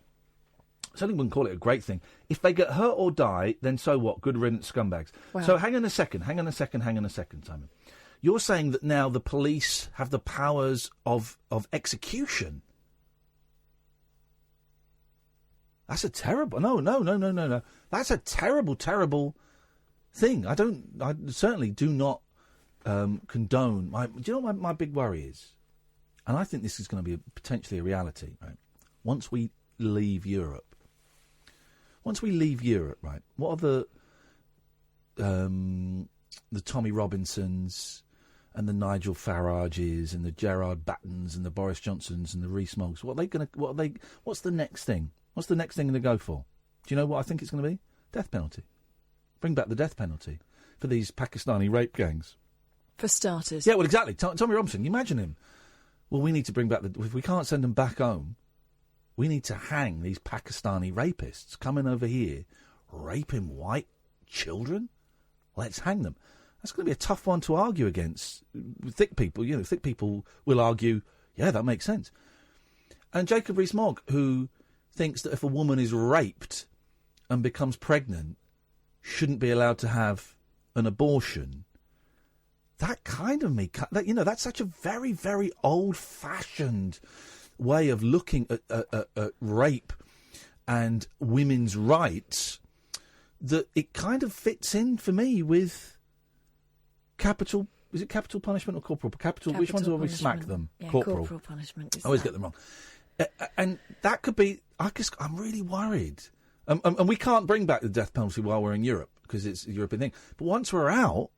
Speaker 5: certainly wouldn't call it a great thing. If they get hurt or die, then so what? Good riddance, scumbags. Wow. So hang on a second, Simon. You're saying that now the police have the powers of execution. That's a terrible... No. That's a terrible, terrible thing. I certainly do not condone... Do you know what my big worry is? And I think this is going to be potentially a reality, right? Once we leave Europe, right, what are the Tommy Robinsons and the Nigel Farages and the Gerard Battens and the Boris Johnsons and the Rees Moggs? What's the next thing? What's the next thing to go for? Do you know what I think it's going to be? Death penalty. Bring back the death penalty for these Pakistani rape gangs.
Speaker 6: For starters.
Speaker 5: Yeah, well, exactly. Tommy Robinson, you imagine him. Well, we need to bring back if we can't send them back home, we need to hang these Pakistani rapists coming over here, raping white children. Let's hang them. That's going to be a tough one to argue against. Thick people, thick people will argue, yeah, that makes sense. And Jacob Rees-Mogg, who thinks that if a woman is raped and becomes pregnant, shouldn't be allowed to have an abortion. That kind of that's such a very, very old-fashioned way of looking at rape and women's rights that it kind of fits in for me with capital. Is it capital punishment or corporal? Capital. Which ones will we smack them?
Speaker 6: Yeah, corporal punishment.
Speaker 5: I always get them wrong. And that could be... I'm really worried. And we can't bring back the death penalty while we're in Europe, because it's a European thing. But once we're out,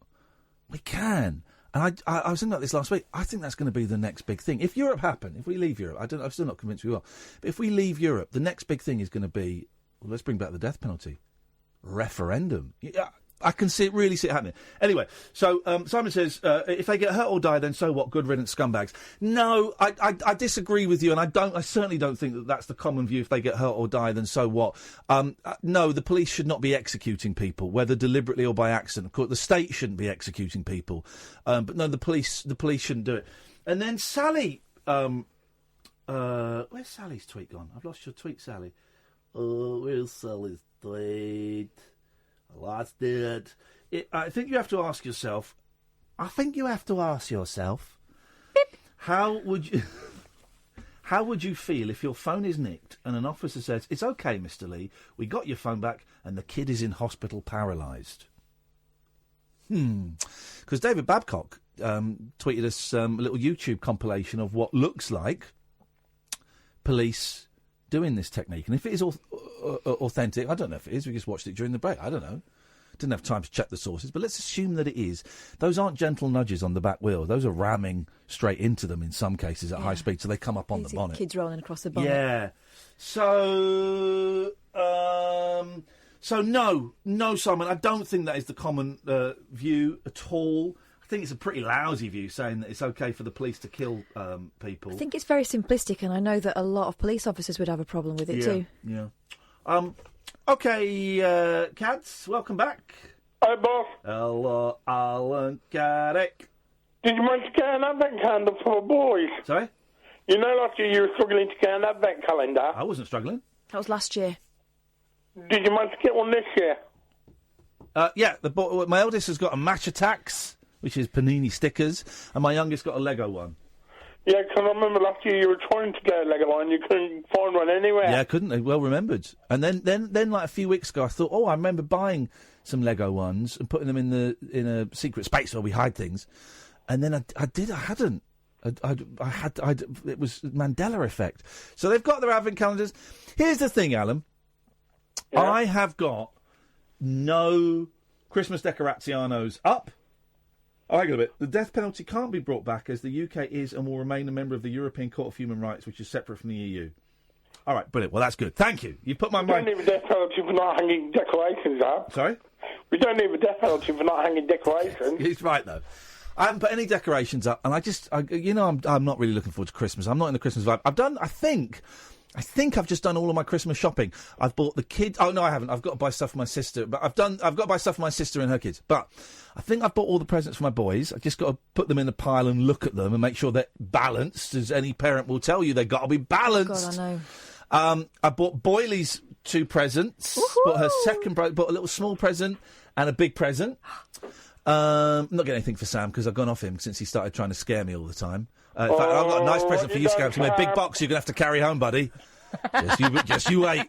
Speaker 5: we can. And I was thinking about this last week. I think that's going to be the next big thing. If Europe happened, if we leave Europe, I'm still not convinced we will. But if we leave Europe, the next big thing is going to be, well, let's bring back the death penalty. Referendum. Yeah, I can really see it happening. Anyway, so Simon says, if they get hurt or die, then so what? Good riddance, scumbags. No, I disagree with you, and I certainly don't think that that's the common view. If they get hurt or die, then so what? No, the police should not be executing people, whether deliberately or by accident. Of course, the state shouldn't be executing people, but no, the police shouldn't do it. And then Sally, where's Sally's tweet gone? I've lost your tweet, Sally. Oh, where's Sally's tweet? I lost it. I think you have to ask yourself. How would you feel if your phone is nicked and an officer says, "It's okay, Mr. Lee, we got your phone back and the kid is in hospital paralysed"? Because David Babcock tweeted us a little YouTube compilation of what looks like police doing this technique. And if it is authentic, I don't know if it is. We just watched it during the break. I don't know. Didn't have time to check the sources, but let's assume that it is. Those aren't gentle nudges on the back wheel. Those are ramming straight into them in some cases at high speed, so they come up on the bonnet.
Speaker 6: Kids rolling across the bonnet.
Speaker 5: Yeah. So no, Simon, I don't think that is the common view at all. I think it's a pretty lousy view saying that it's okay for the police to kill people.
Speaker 6: I think it's very simplistic, and I know that a lot of police officers would have a problem with it too.
Speaker 5: Yeah. Okay, Cads, welcome back.
Speaker 10: Hi, boss.
Speaker 5: Hello, Alan Carrick.
Speaker 10: Did you manage to get an advent calendar for the boys?
Speaker 5: Sorry?
Speaker 10: You know last year you were struggling to get an advent calendar.
Speaker 5: I wasn't struggling.
Speaker 6: That was last year.
Speaker 10: Did you manage to get one this year?
Speaker 5: Yeah, my eldest has got a Match Attacks, which is Panini stickers, and my youngest got a Lego one.
Speaker 10: Yeah, because I remember last year you were trying to get a Lego one, you couldn't find one anywhere.
Speaker 5: Yeah, couldn't they? Well remembered. And then like a few weeks ago, I thought, I remember buying some Lego ones and putting them in a secret space where we hide things. And then I hadn't. It was Mandela effect. So they've got their advent calendars. Here's the thing, Alan. Yeah. I have got no Christmas decorazianos up. Oh, hang on a bit. The death penalty can't be brought back as the UK is and will remain a member of the European Court of Human Rights, which is separate from the EU. All right, brilliant. Well, that's good. Thank you. You put my mind...
Speaker 10: We don't need a death penalty for not hanging decorations up.
Speaker 5: Sorry?
Speaker 10: We don't need a death penalty for not hanging decorations.
Speaker 5: He's right, though. I haven't put any decorations up, and I'm not really looking forward to Christmas. I'm not in the Christmas vibe. I think I've just done all of my Christmas shopping. I've bought the kids. Oh no, I haven't. I've got to buy stuff for my sister. But I've got to buy stuff for my sister and her kids. But I think I've bought all the presents for my boys. I've just got to put them in a pile and look at them and make sure they're balanced, as any parent will tell you. They've got to be balanced.
Speaker 6: God, I know.
Speaker 5: I bought Boylie's 2 presents.
Speaker 6: Woohoo!
Speaker 5: Bought her second. Bought a little small present and a big present. Not getting anything for Sam because I've gone off him since he started trying to scare me all the time. In fact, I've got a nice present for you, Scamps. A big box you're going to have to carry home, buddy. Just you wait.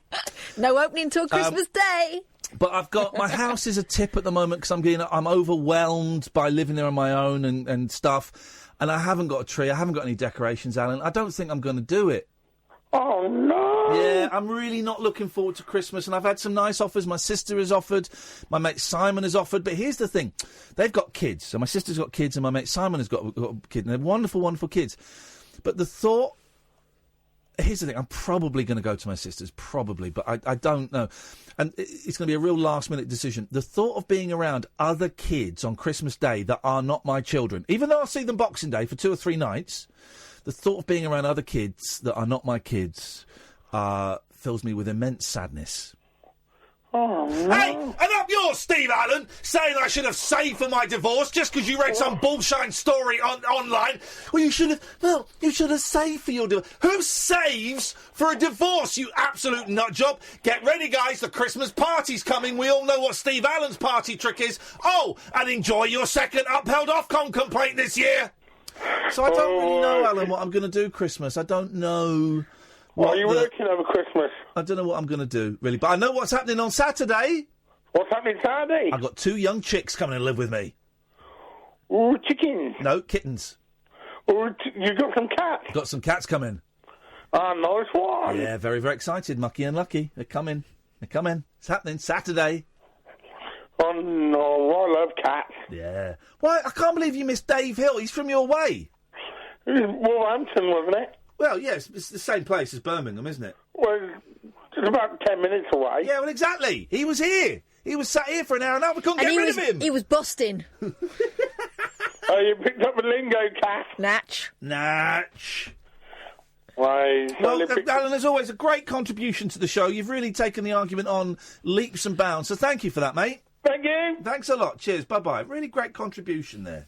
Speaker 6: No opening till Christmas Day.
Speaker 5: But I've got my house is a tip at the moment because I'm overwhelmed by living there on my own and stuff, and I haven't got a tree. I haven't got any decorations, Alan. I don't think I'm going to do it.
Speaker 10: Oh no!
Speaker 5: Yeah, I'm really not looking forward to Christmas, and I've had some nice offers. My sister has offered, my mate Simon has offered, but here's the thing: they've got kids. So my sister's got kids, and my mate Simon has got a kid, and they're wonderful, wonderful kids. But the thought. Here's the thing, I'm probably going to go to my sister's, probably, but I don't know. And it's going to be a real last-minute decision. The thought of being around other kids on Christmas Day that are not my children, even though I'll see them Boxing Day for 2 or 3 nights, the thought of being around other kids that are not my kids fills me with immense sadness.
Speaker 10: Oh, no.
Speaker 5: Hey, and up yours, Steve Allen, saying I should have saved for my divorce just because you read some bullshine story online. Well, you should have saved for your divorce. Who saves for a divorce, you absolute nutjob? Get ready, guys, the Christmas party's coming. We all know what Steve Allen's party trick is. Oh, and enjoy your second upheld Ofcom complaint this year. So I don't really know, Alan, what I'm going to do Christmas. I don't know...
Speaker 10: What are you working over Christmas?
Speaker 5: I don't know what I'm going to do, really. But I know what's happening on Saturday.
Speaker 10: What's happening Saturday?
Speaker 5: I've got 2 young chicks coming and live with me.
Speaker 10: Ooh, chickens?
Speaker 5: No, kittens.
Speaker 10: Ooh, you got some cats?
Speaker 5: Got some cats coming.
Speaker 10: Nice one.
Speaker 5: Yeah, very, very excited. Mucky and Lucky. They're coming. They're coming. It's happening Saturday.
Speaker 10: Oh, no, I love cats.
Speaker 5: Yeah. Why? I can't believe you missed Dave Hill. He's from your way.
Speaker 10: It was Wolverhampton, wasn't it?
Speaker 5: Well, yes, it's the same place as Birmingham, isn't it?
Speaker 10: Well, it's about 10 minutes away.
Speaker 5: Yeah, well, exactly. He was here. He was sat here for an hour and a half. We couldn't get rid of him.
Speaker 6: He was busting.
Speaker 10: Oh, you picked up a lingo, cat.
Speaker 5: Natch.
Speaker 10: Right.
Speaker 5: Well, Alan, as always, a great contribution to the show. You've really taken the argument on leaps and bounds, so thank you for that, mate.
Speaker 10: Thank you.
Speaker 5: Thanks a lot. Cheers. Bye-bye. Really great contribution there.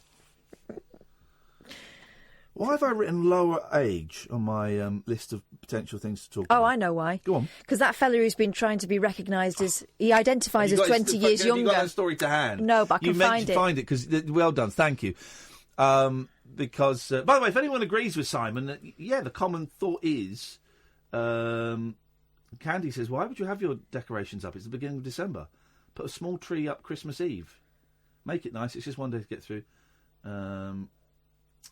Speaker 5: Why have I written lower age on my list of potential things to talk about?
Speaker 6: Oh, I know why.
Speaker 5: Go on.
Speaker 6: Because that fella who's been trying to be recognised as... He identifies as 20 years younger.
Speaker 5: Have you got that story to hand?
Speaker 6: No, but I can find it.
Speaker 5: Find it, because... Well done, thank you. Because... by the way, if anyone agrees with Simon, the common thought is... Candy says, why would you have your decorations up? It's the beginning of December. Put a small tree up Christmas Eve. Make it nice. It's just one day to get through.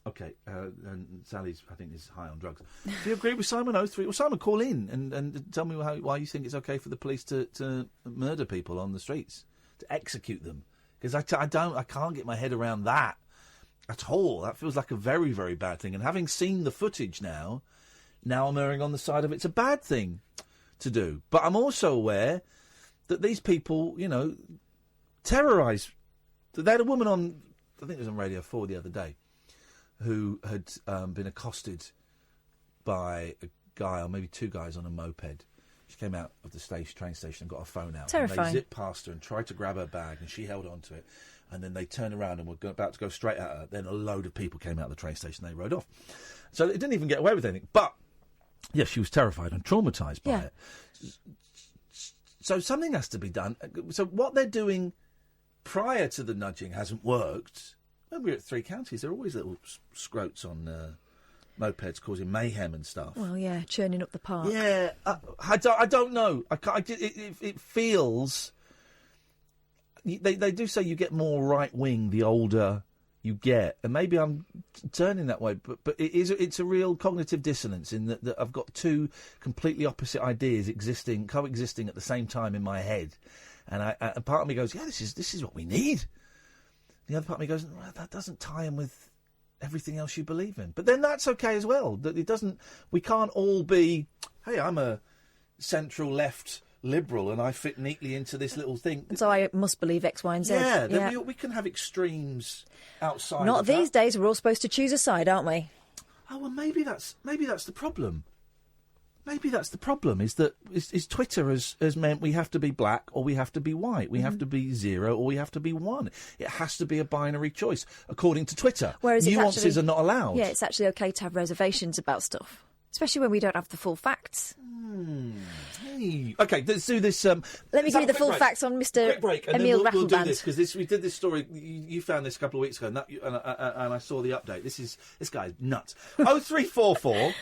Speaker 5: Okay, and Sally's, I think, is high on drugs. Do you agree with Simon 03? Well, Simon, call in and tell me why you think it's okay for the police to murder people on the streets, to execute them. Because I can't get my head around that at all. That feels like a very, very bad thing. And having seen the footage now I'm erring on the side of it's a bad thing to do. But I'm also aware that these people, terrorise. They had a woman on think it was on Radio 4 the other day, who had been accosted by a guy, or maybe two guys on a moped. She came out of the train station and got her phone out.
Speaker 6: Terrifying.
Speaker 5: And they zipped past her and tried to grab her bag, and she held on to it. And then they turned around and were about to go straight at her. Then a load of people came out of the train station. They rode off. So it didn't even get away with anything. But, yes, she was terrified and traumatised by it. So something has to be done. So what they're doing prior to the nudging hasn't worked. When we were at 3 Counties, there are always little scrotes on mopeds causing mayhem and stuff.
Speaker 6: Well, yeah, churning up the park.
Speaker 5: Yeah, I don't know. It feels... They do say you get more right-wing the older you get, and maybe I'm turning that way, but it's a real cognitive dissonance in that I've got two completely opposite ideas coexisting at the same time in my head, and a part of me goes, yeah, this is what we need. The other part of me goes, well, that doesn't tie in with everything else you believe in. But then that's okay as well. That it doesn't. We can't all be, hey, I'm a central left Liberal and I fit neatly into this little thing.
Speaker 6: And so I must believe X, Y and Z.
Speaker 5: Yeah. We can have extremes outside.
Speaker 6: Not these days. We're all supposed to choose a side, aren't we?
Speaker 5: Oh, well, maybe that's the problem. Maybe that's the problem, is that is Twitter has meant we have to be black or we have to be white. We have to be 0 or we have to be 1. It has to be a binary choice, according to Twitter.
Speaker 6: Whereas
Speaker 5: nuances are not allowed.
Speaker 6: Yeah, it's actually okay to have reservations about stuff, especially when we don't have the full facts.
Speaker 5: Hey. OK, let's do this.
Speaker 6: Let me give you the full facts on Mr. Emil Rattleband.
Speaker 5: We'll do this, because we did this story. You found this a couple of weeks ago, and I saw the update. This guy's nuts. 0344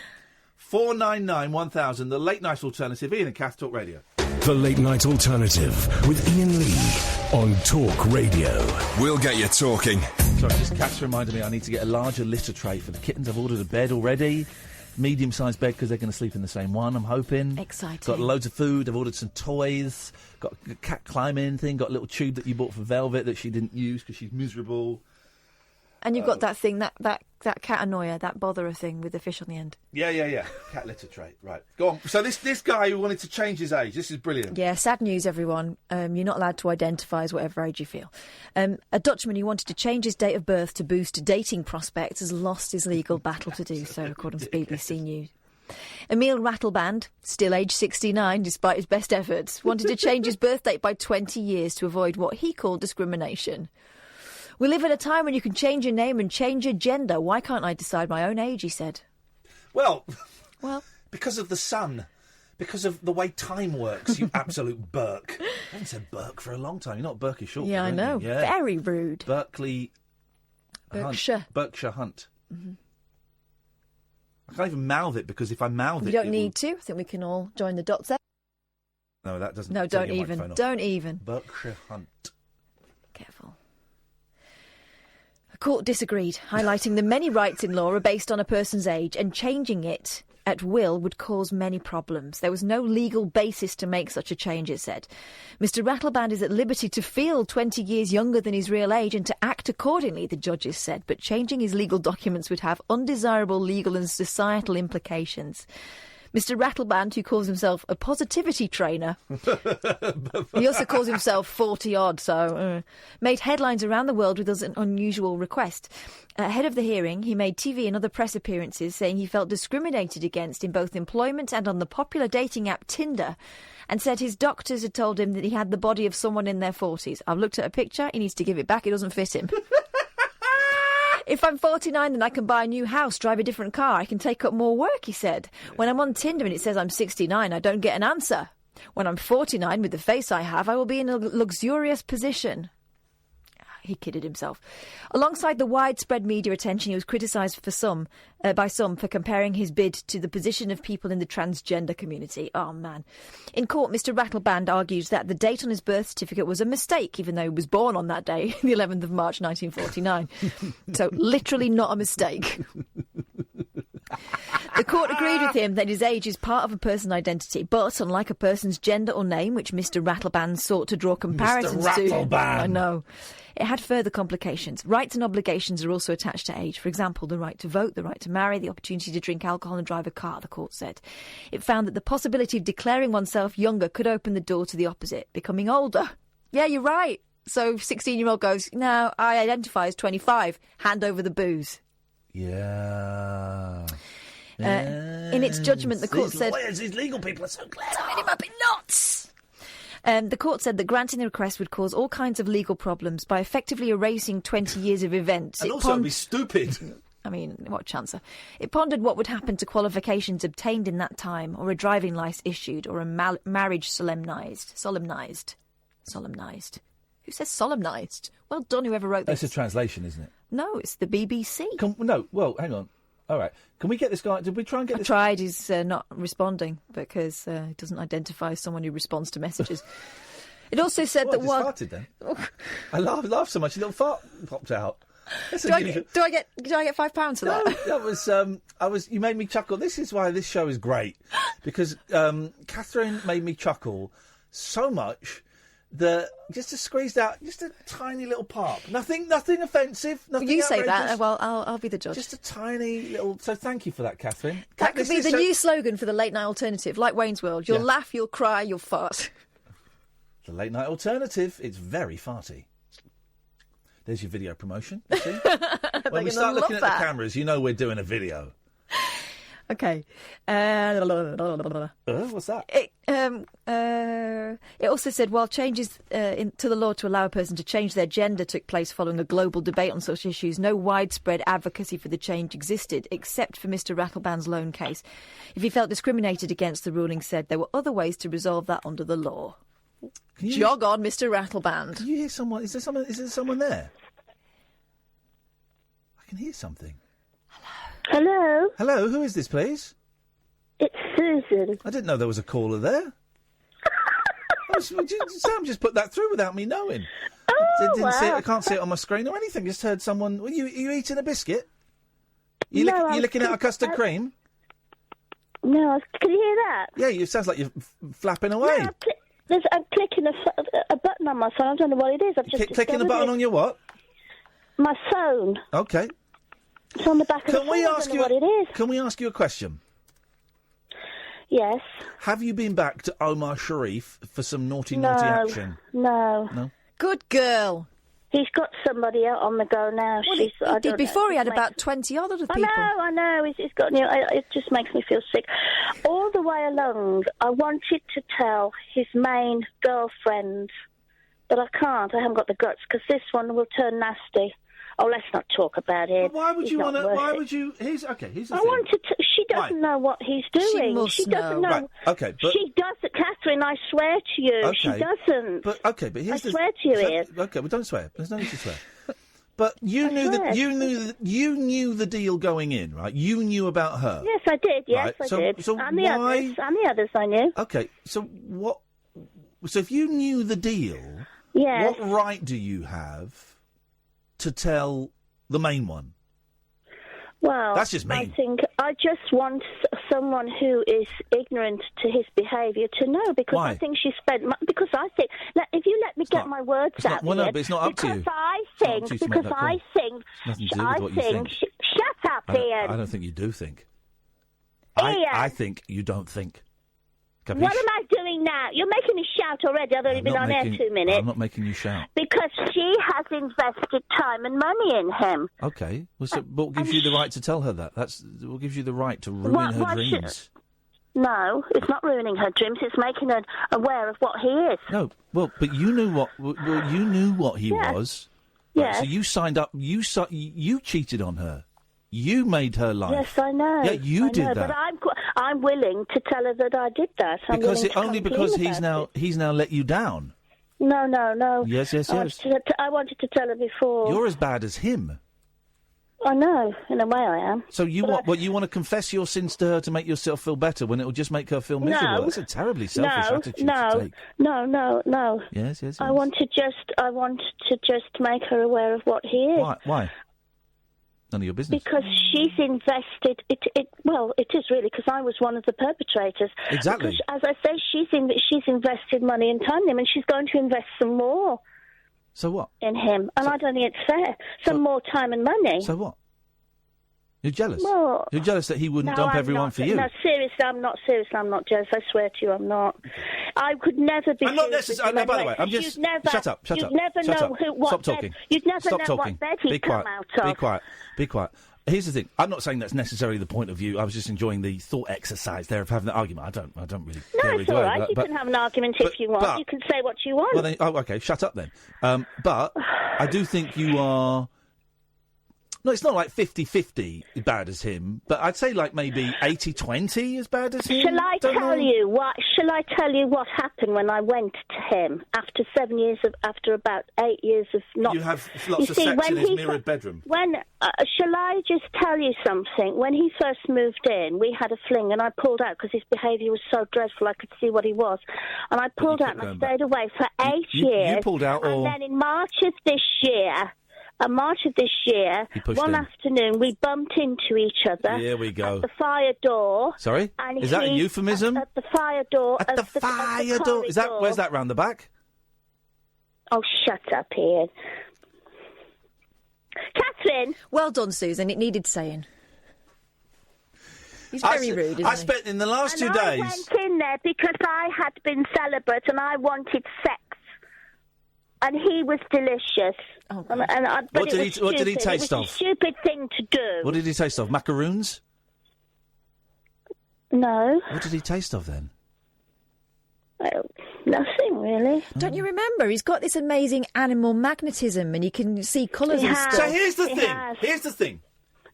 Speaker 5: 499 1000, the late night alternative. Ian and Kath, Talk Radio.
Speaker 4: The late night alternative with Iain Lee on Talk Radio.
Speaker 3: We'll get you talking.
Speaker 5: Sorry, just Kath reminded me I need to get a larger litter tray for the kittens. I've ordered a bed already. Medium-sized bed, because they're going to sleep in the same one, I'm hoping.
Speaker 6: Exciting.
Speaker 5: Got loads of food. I've ordered some toys. Got a cat climb-in thing. Got a little tube that you bought for Velvet that she didn't use because she's miserable.
Speaker 6: And you've got that thing, that cat annoyer, that botherer thing with the fish on the end.
Speaker 5: Yeah. Cat litter tray. Right. Go on. So this guy who wanted to change his age, this is brilliant.
Speaker 6: Yeah, sad news, everyone. You're not allowed to identify as whatever age you feel. A Dutchman who wanted to change his date of birth to boost dating prospects has lost his legal battle to do so, according to BBC News. Emil Rattleband, still aged 69 despite his best efforts, wanted to change his birth date by 20 years to avoid what he called discrimination. We live in a time when you can change your name and change your gender. Why can't I decide my own age, he said.
Speaker 5: Well, because of the sun. Because of the way time works, you absolute Burke. I haven't said Burke for a long time. You're not Berkey Short.
Speaker 6: Yeah, I know.
Speaker 5: Yeah.
Speaker 6: Very rude.
Speaker 5: Berkshire Hunt.
Speaker 6: Mm-hmm.
Speaker 5: I can't even mouth it, because if I mouth it...
Speaker 6: You don't need to. I think we can all join the dots there.
Speaker 5: No, that doesn't...
Speaker 6: No, don't even. Don't even.
Speaker 5: Berkshire Hunt.
Speaker 6: Careful. A court disagreed, highlighting the many rights in law are based on a person's age, and changing it at will would cause many problems. There was no legal basis to make such a change, it said. Mr. Rattleband is at liberty to feel 20 years younger than his real age and to act accordingly, the judges said, but changing his legal documents would have undesirable legal and societal implications. Mr. Rattleband, who calls himself a positivity trainer, he also calls himself 40-odd, made headlines around the world with an unusual request. Ahead of the hearing, he made TV and other press appearances saying he felt discriminated against in both employment and on the popular dating app Tinder, and said his doctors had told him that he had the body of someone in their 40s. I've looked at a picture, he needs to give it back, it doesn't fit him. If I'm 49, then I can buy a new house, drive a different car, I can take up more work, he said. When I'm on Tinder and it says I'm 69, I don't get an answer. When I'm 49, with the face I have, I will be in a luxurious position. He kidded himself. Alongside the widespread media attention, he was criticised by some for comparing his bid to the position of people in the transgender community. Oh, man. In court, Mr. Rattleband argues that the date on his birth certificate was a mistake, even though he was born on that day, the 11th of March, 1949. So, literally not a mistake. The court agreed with him that his age is part of a person's identity, but unlike a person's gender or name, which Mr. Rattleband sought to draw comparisons to, I know, it had further complications. Rights and obligations are also attached to age. For example, the right to vote, the right to marry, the opportunity to drink alcohol and drive a car, the court said. It found that the possibility of declaring oneself younger could open the door to the opposite, becoming older. Yeah, you're right. So 16-year-old goes, no, I identify as 25. Hand over the booze.
Speaker 5: Yeah.
Speaker 6: In its judgment, the court said...
Speaker 5: These legal people are so clever.
Speaker 6: Tying him up in knots. The court said that granting the request would cause all kinds of legal problems by effectively erasing 20 years of events.
Speaker 5: And also it'd be stupid.
Speaker 6: I mean, what chance? It pondered what would happen to qualifications obtained in that time, or a driving licence issued, or a marriage solemnised. Who says solemnised? Well done, whoever wrote this.
Speaker 5: That's a translation, isn't it?
Speaker 6: No, it's the BBC.
Speaker 5: Well, hang on. All right. Can we get this guy... Did we try and get this...
Speaker 6: I tried. He's not responding because he doesn't identify as someone who responds to messages. It also said that
Speaker 5: one... farted then? I laughed so much, a little fart popped out.
Speaker 6: Do I get £5 for that?
Speaker 5: No, that was. You made me chuckle. This is why this show is great, because Catherine made me chuckle so much that just squeezed out just a tiny little part. Nothing offensive. Nothing
Speaker 6: you
Speaker 5: outrageous.
Speaker 6: Say that. Well, I'll be the judge.
Speaker 5: Just a tiny little. So thank you for that, Catherine.
Speaker 6: That could be the new slogan for the late night alternative, like Wayne's World. You'll laugh, you'll cry, you'll fart.
Speaker 5: The late night alternative. It's very farty. There's your video promotion, you see? When we start looking at the cameras, you know we're doing a video.
Speaker 6: Okay.
Speaker 5: What's that?
Speaker 6: It also said, while changes to the law to allow a person to change their gender took place following a global debate on such issues, no widespread advocacy for the change existed, except for Mr. Rattleband's lone case. If he felt discriminated against, the ruling said there were other ways to resolve that under the law. Jog on, Mr. Rattleband.
Speaker 5: Can you hear someone? Is there someone there? I can hear something.
Speaker 12: Hello?
Speaker 5: Hello, who is this, please?
Speaker 12: It's Susan.
Speaker 5: I didn't know there was a caller there. Sam just put that through without me knowing.
Speaker 12: Oh,
Speaker 5: I can't see it on my screen or anything. Just heard someone... Are you eating a biscuit? You licking out a custard cream?
Speaker 12: No, can you hear that?
Speaker 5: Yeah, it sounds like you're flapping away.
Speaker 12: No, I'm clicking a button on my phone. I don't know what it is. I've just
Speaker 5: clicking the button on your what?
Speaker 12: My phone.
Speaker 5: Okay.
Speaker 12: It's on the back of the phone. I don't know what it is.
Speaker 5: Can we ask you a question?
Speaker 12: Yes.
Speaker 5: Have you been back to Omar Sharif for some naughty action?
Speaker 12: No.
Speaker 6: Good girl.
Speaker 12: He's got somebody out on the go now.
Speaker 6: Well, he did before. He had about 20 other people.
Speaker 12: I know. He's got. It just makes me feel sick. All the way along, I wanted to tell his main girlfriend, but I can't. I haven't got the guts because this one will turn nasty. Oh, let's not talk about it.
Speaker 5: But why would you want to? Why would you? Here's the thing.
Speaker 12: I wanted to. She doesn't know what he's doing. She doesn't know.
Speaker 5: Right. Okay, but
Speaker 12: she doesn't, Catherine. I swear to you,
Speaker 5: okay.
Speaker 12: She doesn't.
Speaker 5: But here's
Speaker 12: I swear to you, Ian.
Speaker 5: Okay, well, don't swear. There's no need to swear. But you knew the deal going in, right? You knew about her.
Speaker 12: Yes, I did. Yes,
Speaker 5: right?
Speaker 12: I did.
Speaker 5: So
Speaker 12: and the others, I knew.
Speaker 5: Okay, so what? So if you knew the deal,
Speaker 12: yes.
Speaker 5: What right do you have to tell the main one?
Speaker 12: Well,
Speaker 5: that's just mean.
Speaker 12: I think I just want someone who is ignorant to his behaviour to know, because
Speaker 5: Why?
Speaker 12: I think she spent. Because I think, if you let me get my words out,
Speaker 5: well, no, but it's not up to you.
Speaker 12: I think. Shut up, Ian.
Speaker 5: I don't think you do think.
Speaker 12: Ian.
Speaker 5: I think you don't think. Capiche?
Speaker 12: What am I doing now? You're making me shout already. I've only been on air 2 minutes.
Speaker 5: I'm not making you shout.
Speaker 12: Because she has invested time and money in him.
Speaker 5: Okay. Well, so, what gives you the right to tell her that? What gives you the right to ruin her dreams?
Speaker 12: No, it's not ruining her dreams. It's making her aware of what he is.
Speaker 5: No. Well, but you knew what. Well, you knew what he was. Right,
Speaker 12: yes.
Speaker 5: So you signed up. You cheated on her. You made her life.
Speaker 12: Yes, I know.
Speaker 5: Yeah, you did that.
Speaker 12: But I'm willing to tell her that I did that.
Speaker 5: Because he's now let you down.
Speaker 12: No.
Speaker 5: Yes.
Speaker 12: I wanted to tell her before.
Speaker 5: You're as bad as him.
Speaker 12: I know, in a way I am.
Speaker 5: So you want to confess your sins to her to make yourself feel better when it will just make her feel miserable?
Speaker 12: No.
Speaker 5: That's a terribly selfish attitude to take.
Speaker 12: No.
Speaker 5: Yes.
Speaker 12: I want to just make her aware of what he is.
Speaker 5: Why? None of your business.
Speaker 12: Because she's invested. It is really, because I was one of the perpetrators.
Speaker 5: Exactly.
Speaker 12: Because, as I say, she's invested money and time in him, and she's going to invest some more.
Speaker 5: So what?
Speaker 12: In him, and I don't think it's fair. Some more time and money.
Speaker 5: So what? You're jealous.
Speaker 12: Well,
Speaker 5: you're jealous that he wouldn't dump everyone for you.
Speaker 12: No, seriously, I'm not. Seriously, I'm not jealous. I swear to you, I'm not. I could never be.
Speaker 5: I'm not necessarily. No, by the way, I'm just. Shut up.
Speaker 12: You'd never know what.
Speaker 5: Stop talking.
Speaker 12: You'd never
Speaker 5: Stop
Speaker 12: know
Speaker 5: talking.
Speaker 12: what bed he'd come out of.
Speaker 5: Be quiet. Be quiet. Here's the thing. I'm not saying that's necessarily the point of view. I was just enjoying the thought exercise there of having the argument. I don't really.
Speaker 12: No, it's all right. You can have an argument if you want. You can say what you want.
Speaker 5: Well, then, okay. Shut up then. But I do think you are. No, it's not like 50-50 as bad as him, but I'd say like maybe 80-20 as bad as him.
Speaker 12: Shall I tell you what happened when I went to him after after about 8 years of not...
Speaker 5: You have lots of sex in his mirrored bedroom.
Speaker 12: Shall I just tell you something? When he first moved in, we had a fling and I pulled out because his behaviour was so dreadful, I could see what he was. And I pulled out and I stayed away for 8 years.
Speaker 5: You pulled out or...
Speaker 12: And then in March of this year, one afternoon, we bumped into each other.
Speaker 5: Here we go.
Speaker 12: At the fire door.
Speaker 5: Sorry? Is that a euphemism?
Speaker 12: At the fire door.
Speaker 5: At the fire door? Where's that, round the back?
Speaker 12: Oh, shut up, Ian. Catherine!
Speaker 6: Well done, Susan. It needed saying. He's very rude, isn't he?
Speaker 5: I spent in the last 2 days...
Speaker 12: I went in there because I had been celibate and I wanted sex. And he was delicious. Oh,
Speaker 5: what did he taste of?
Speaker 12: It was a stupid thing to do.
Speaker 5: What did he taste of? Macaroons?
Speaker 12: No.
Speaker 5: What did he taste of then?
Speaker 12: Nothing really.
Speaker 6: Don't you remember? He's got this amazing animal magnetism, and you can see colours and stuff.
Speaker 5: So here's the thing. Here's the thing.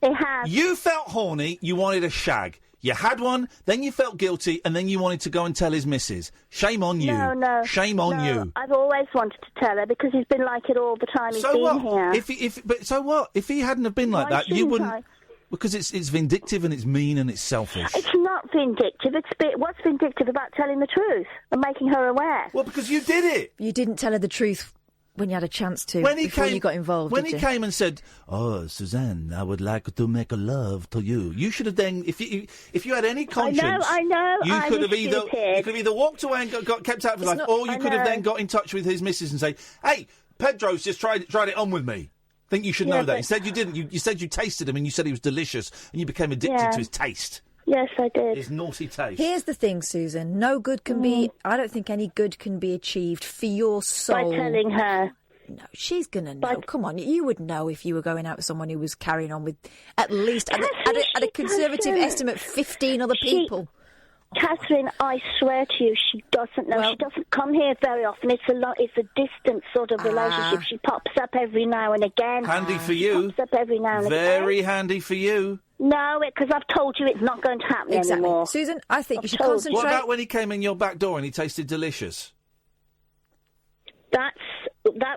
Speaker 12: It has.
Speaker 5: You felt horny. You wanted a shag. You had one, then you felt guilty, and then you wanted to go and tell his missus. Shame on you.
Speaker 12: No.
Speaker 5: Shame on you.
Speaker 12: I've always wanted to tell her because he's been like it all the time he's been here.
Speaker 5: But so what? If he hadn't have been like that, you wouldn't. Because it's vindictive and it's mean and it's selfish.
Speaker 12: It's not vindictive. What's vindictive about telling the truth and making her aware?
Speaker 5: Well, because you did it.
Speaker 6: You didn't tell her the truth when you had a chance to, before you got involved.
Speaker 5: When he came and said, "Oh, Suzanne, I would like to make a love to you," you should have then, if you had any conscience,
Speaker 12: I know.
Speaker 5: You could have either walked away and got kept out for life, or you could have then got in touch with his missus and say, "Hey, Pedro's just tried it on with me." I think you should know that. Instead, you didn't. You said you tasted him and you said he was delicious, and you became addicted to his taste.
Speaker 12: Yes, I did.
Speaker 5: His naughty taste.
Speaker 6: Here's the thing, Susan. No good can be. I don't think any good can be achieved for your soul
Speaker 12: by telling her.
Speaker 6: No, she's going to know. Come on, you would know if you were going out with someone who was carrying on with at least, at a conservative estimate, 15 other people.
Speaker 12: Catherine, I swear to you, she doesn't know. Well, she doesn't come here very often. It's a distant sort of relationship. She pops up every now and again.
Speaker 5: Handy for you.
Speaker 12: Pops up every now and again.
Speaker 5: Very handy for you.
Speaker 12: No, because I've told you it's not going to happen anymore.
Speaker 6: Susan, I think you should concentrate.
Speaker 5: What about when he came in your back door and he tasted delicious?
Speaker 12: That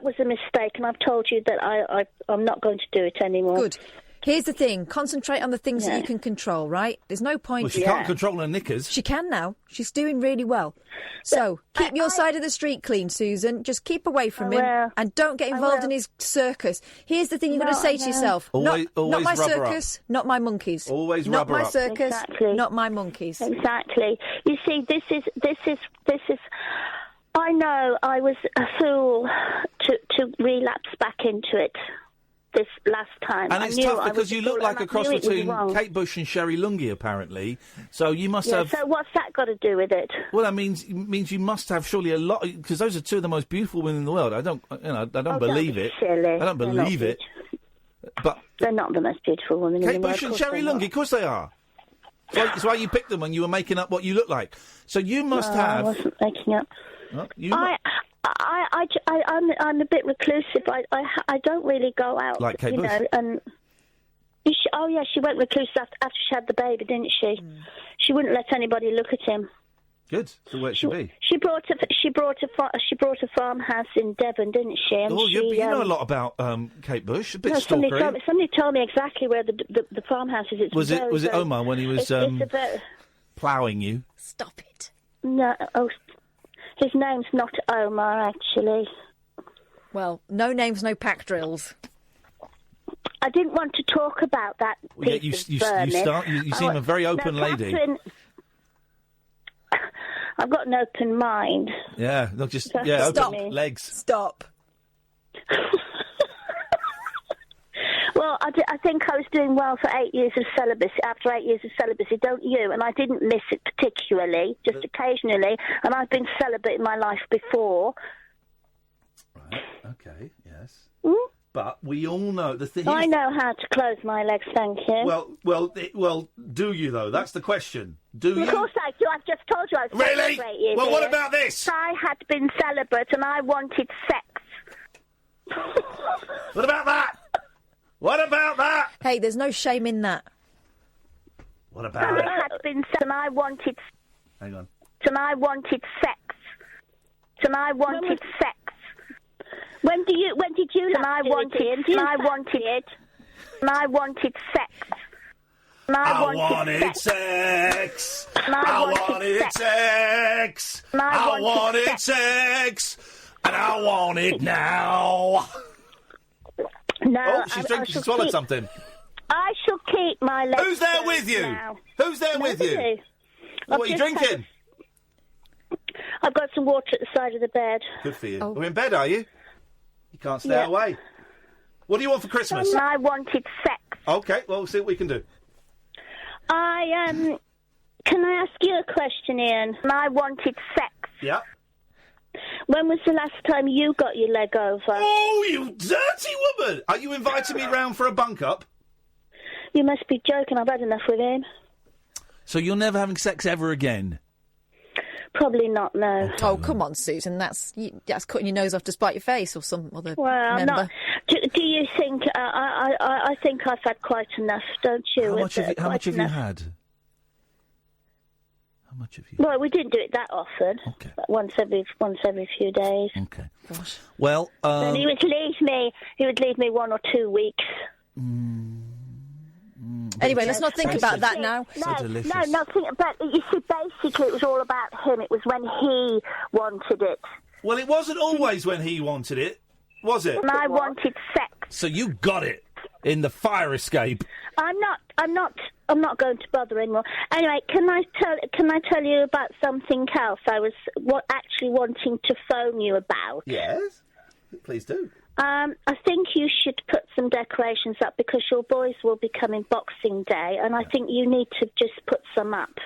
Speaker 12: was a mistake, and I've told you that I'm not going to do it anymore.
Speaker 6: Good. Here's the thing. Concentrate on the things that you can control, right? There's no point...
Speaker 5: Well, she can't control her knickers.
Speaker 6: She can now. She's doing really well. So, keep your side of the street clean, Susan. Just keep away from him and don't get involved in his circus. Here's the thing you've got to say to yourself.
Speaker 5: Always
Speaker 6: not my
Speaker 5: rubber
Speaker 6: circus, not my monkeys.
Speaker 5: Always
Speaker 6: not
Speaker 5: rubber
Speaker 6: my
Speaker 5: up.
Speaker 6: circus, not my monkeys.
Speaker 12: Exactly. You see, this is... I know I was a fool to relapse back into it this last time.
Speaker 5: And it's tough because you look like a cross between Kate Bush and Sherry Lungi, apparently. So you must have...
Speaker 12: So what's that got to do with it?
Speaker 5: Well, that means you must have surely a lot... Because those are two of the most beautiful women in the world. I don't believe it.
Speaker 12: Silly.
Speaker 5: I don't believe it. But
Speaker 12: they're not the most beautiful women in the world.
Speaker 5: Kate Bush and Sherry Lungi, of course they are. That's why you picked them when you were making up what you look like. So you must have...
Speaker 12: I wasn't making up. I'm a bit reclusive. I don't really go out,
Speaker 5: like Kate Bush.
Speaker 12: And she went reclusive after she had the baby, didn't she? She wouldn't let anybody look at him.
Speaker 5: Good. So where should be?
Speaker 12: She brought a farmhouse in Devon, didn't she? And
Speaker 5: you know a lot about Kate Bush. A bit stalkery.
Speaker 12: Somebody told me exactly where the farmhouse is.
Speaker 5: Was it Omar when he was ploughing you?
Speaker 6: Stop it.
Speaker 12: No. His name's not Omar, actually.
Speaker 6: Well, no names, no pack drills.
Speaker 12: I didn't want to talk about that.
Speaker 5: You seem a very open lady.
Speaker 12: Catherine, I've got an open mind.
Speaker 5: Yeah, look,
Speaker 6: Stop.
Speaker 5: Open legs.
Speaker 6: Stop.
Speaker 12: Well, I think I was doing well for 8 years of celibacy. After 8 years of celibacy, don't you? And I didn't miss it particularly, just occasionally. And I've been celibate in my life before.
Speaker 5: Right. Okay. Yes.
Speaker 12: Hmm?
Speaker 5: But we all know the thing.
Speaker 12: I know how to close my legs, thank you.
Speaker 5: Well. Do you though? That's the question. Do you?
Speaker 12: Of course I do. I've just told you I was
Speaker 5: Really?
Speaker 12: celibate for 8 years.
Speaker 5: Well, what about this?
Speaker 12: I had been celibate and I wanted sex.
Speaker 5: What about that? What about that?
Speaker 6: Hey, there's no shame in that.
Speaker 5: What about it?
Speaker 12: I had been and I wanted.
Speaker 5: Hang on.
Speaker 12: And I wanted sex. And I wanted sex. When did you last
Speaker 5: I
Speaker 12: wanted sex. And I wanted sex. And I wanted sex. And I
Speaker 5: want it now.
Speaker 12: No,
Speaker 5: she's drinking. She swallowed something.
Speaker 12: I shall keep my legs.
Speaker 5: Who's there with you?
Speaker 12: Now.
Speaker 5: Who's there with you? What are you drinking?
Speaker 12: I've got some water at the side of the bed.
Speaker 5: Good for you. Oh. We're in bed, are you? You can't stay away. What do you want for Christmas?
Speaker 12: And I wanted sex.
Speaker 5: Okay, well, we'll see what we can do.
Speaker 12: Can I ask you a question, Ian? And I wanted sex.
Speaker 5: Yeah.
Speaker 12: When was the last time you got your leg over?
Speaker 5: Oh, you dirty woman! Are you inviting me round for a bunk up?
Speaker 12: You must be joking. I've had enough with him.
Speaker 5: So you're never having sex ever again?
Speaker 12: Probably not, no.
Speaker 6: Oh, come on, Susan. That's cutting your nose off to spite your face or some other member.
Speaker 12: Not. Do you think... I think I've had quite enough, don't you?
Speaker 5: How much have you had? How much have you?
Speaker 12: Well, we didn't do it that often.
Speaker 5: Okay.
Speaker 12: But once every few days.
Speaker 5: Okay. Gosh. Well,
Speaker 12: then he would leave me 1 or 2 weeks.
Speaker 6: Anyway, let's not think about that now.
Speaker 12: But you see, basically it was all about him. It was when he wanted it.
Speaker 5: Well, it wasn't always when he wanted it, was it?
Speaker 12: And I wanted sex.
Speaker 5: So you got it in the fire escape.
Speaker 12: I'm not going to bother anymore. Anyway, can I tell you about something else I was actually wanting to phone you about?
Speaker 5: Yes, please do.
Speaker 12: I think you should put some decorations up because your boys will be coming Boxing Day, and I think you need to just put some up.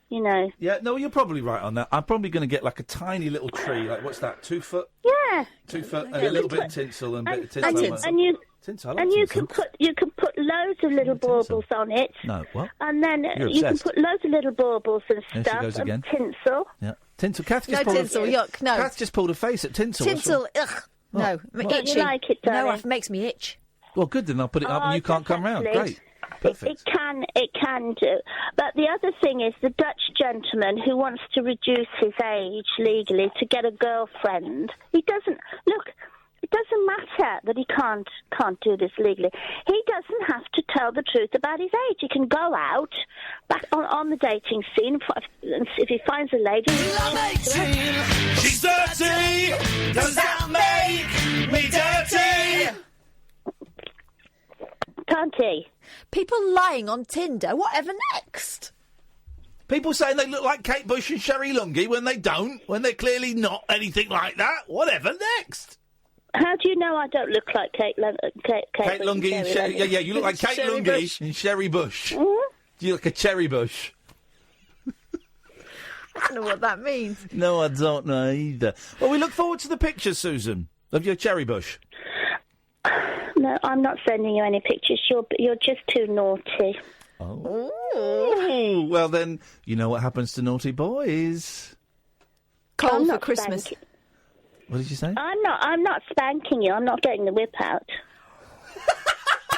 Speaker 12: You know.
Speaker 5: Yeah, no, you're probably right on that. I'm probably going to get like a tiny little tree, like what's that, 2 foot?
Speaker 12: Yeah.
Speaker 5: 2 foot, and a little bit of tinsel and a bit of tinsel.
Speaker 12: You can put loads of little baubles on it.
Speaker 5: No, what?
Speaker 12: And then you can put loads of little baubles and stuff.
Speaker 5: There she goes again.
Speaker 12: And tinsel.
Speaker 5: Yeah, tinsel. Kath just
Speaker 6: No tinsel, yuck, no.
Speaker 5: Kath just pulled a face at tinsel.
Speaker 6: Tinsel, ugh. No, itchy.
Speaker 12: You like it,
Speaker 6: no,
Speaker 12: darling?
Speaker 6: it makes me itch.
Speaker 5: Well, good, then I'll put it up and you can't come round. Great. Perfect.
Speaker 12: It can do. But the other thing is the Dutch gentleman who wants to reduce his age legally to get a girlfriend. It doesn't matter that he can't do this legally. He doesn't have to tell the truth about his age. He can go out back on the dating scene and if he finds a lady.
Speaker 13: I'm 18. She's dirty. Does that make me dirty?
Speaker 12: Can't he?
Speaker 6: People lying on Tinder. Whatever next?
Speaker 5: People saying they look like Kate Bush and Sherry Lungi when they don't, when they're clearly not anything like that. Whatever next?
Speaker 12: How do you know I don't look like Kate
Speaker 5: Lungi and Sherry? Yeah, you look like Kate Lungi and Sherry Bush.
Speaker 12: Mm-hmm.
Speaker 5: You look like a cherry bush.
Speaker 6: I don't know what that means.
Speaker 5: No, I don't know either. Well, we look forward to the pictures, Susan, of your cherry bush.
Speaker 12: No, I'm not sending you any pictures. You're just too naughty.
Speaker 5: Oh. Ooh. Well, then, you know what happens to naughty boys.
Speaker 6: Coal for Christmas.
Speaker 5: What did you say?
Speaker 12: I'm not spanking you. I'm not getting the whip out.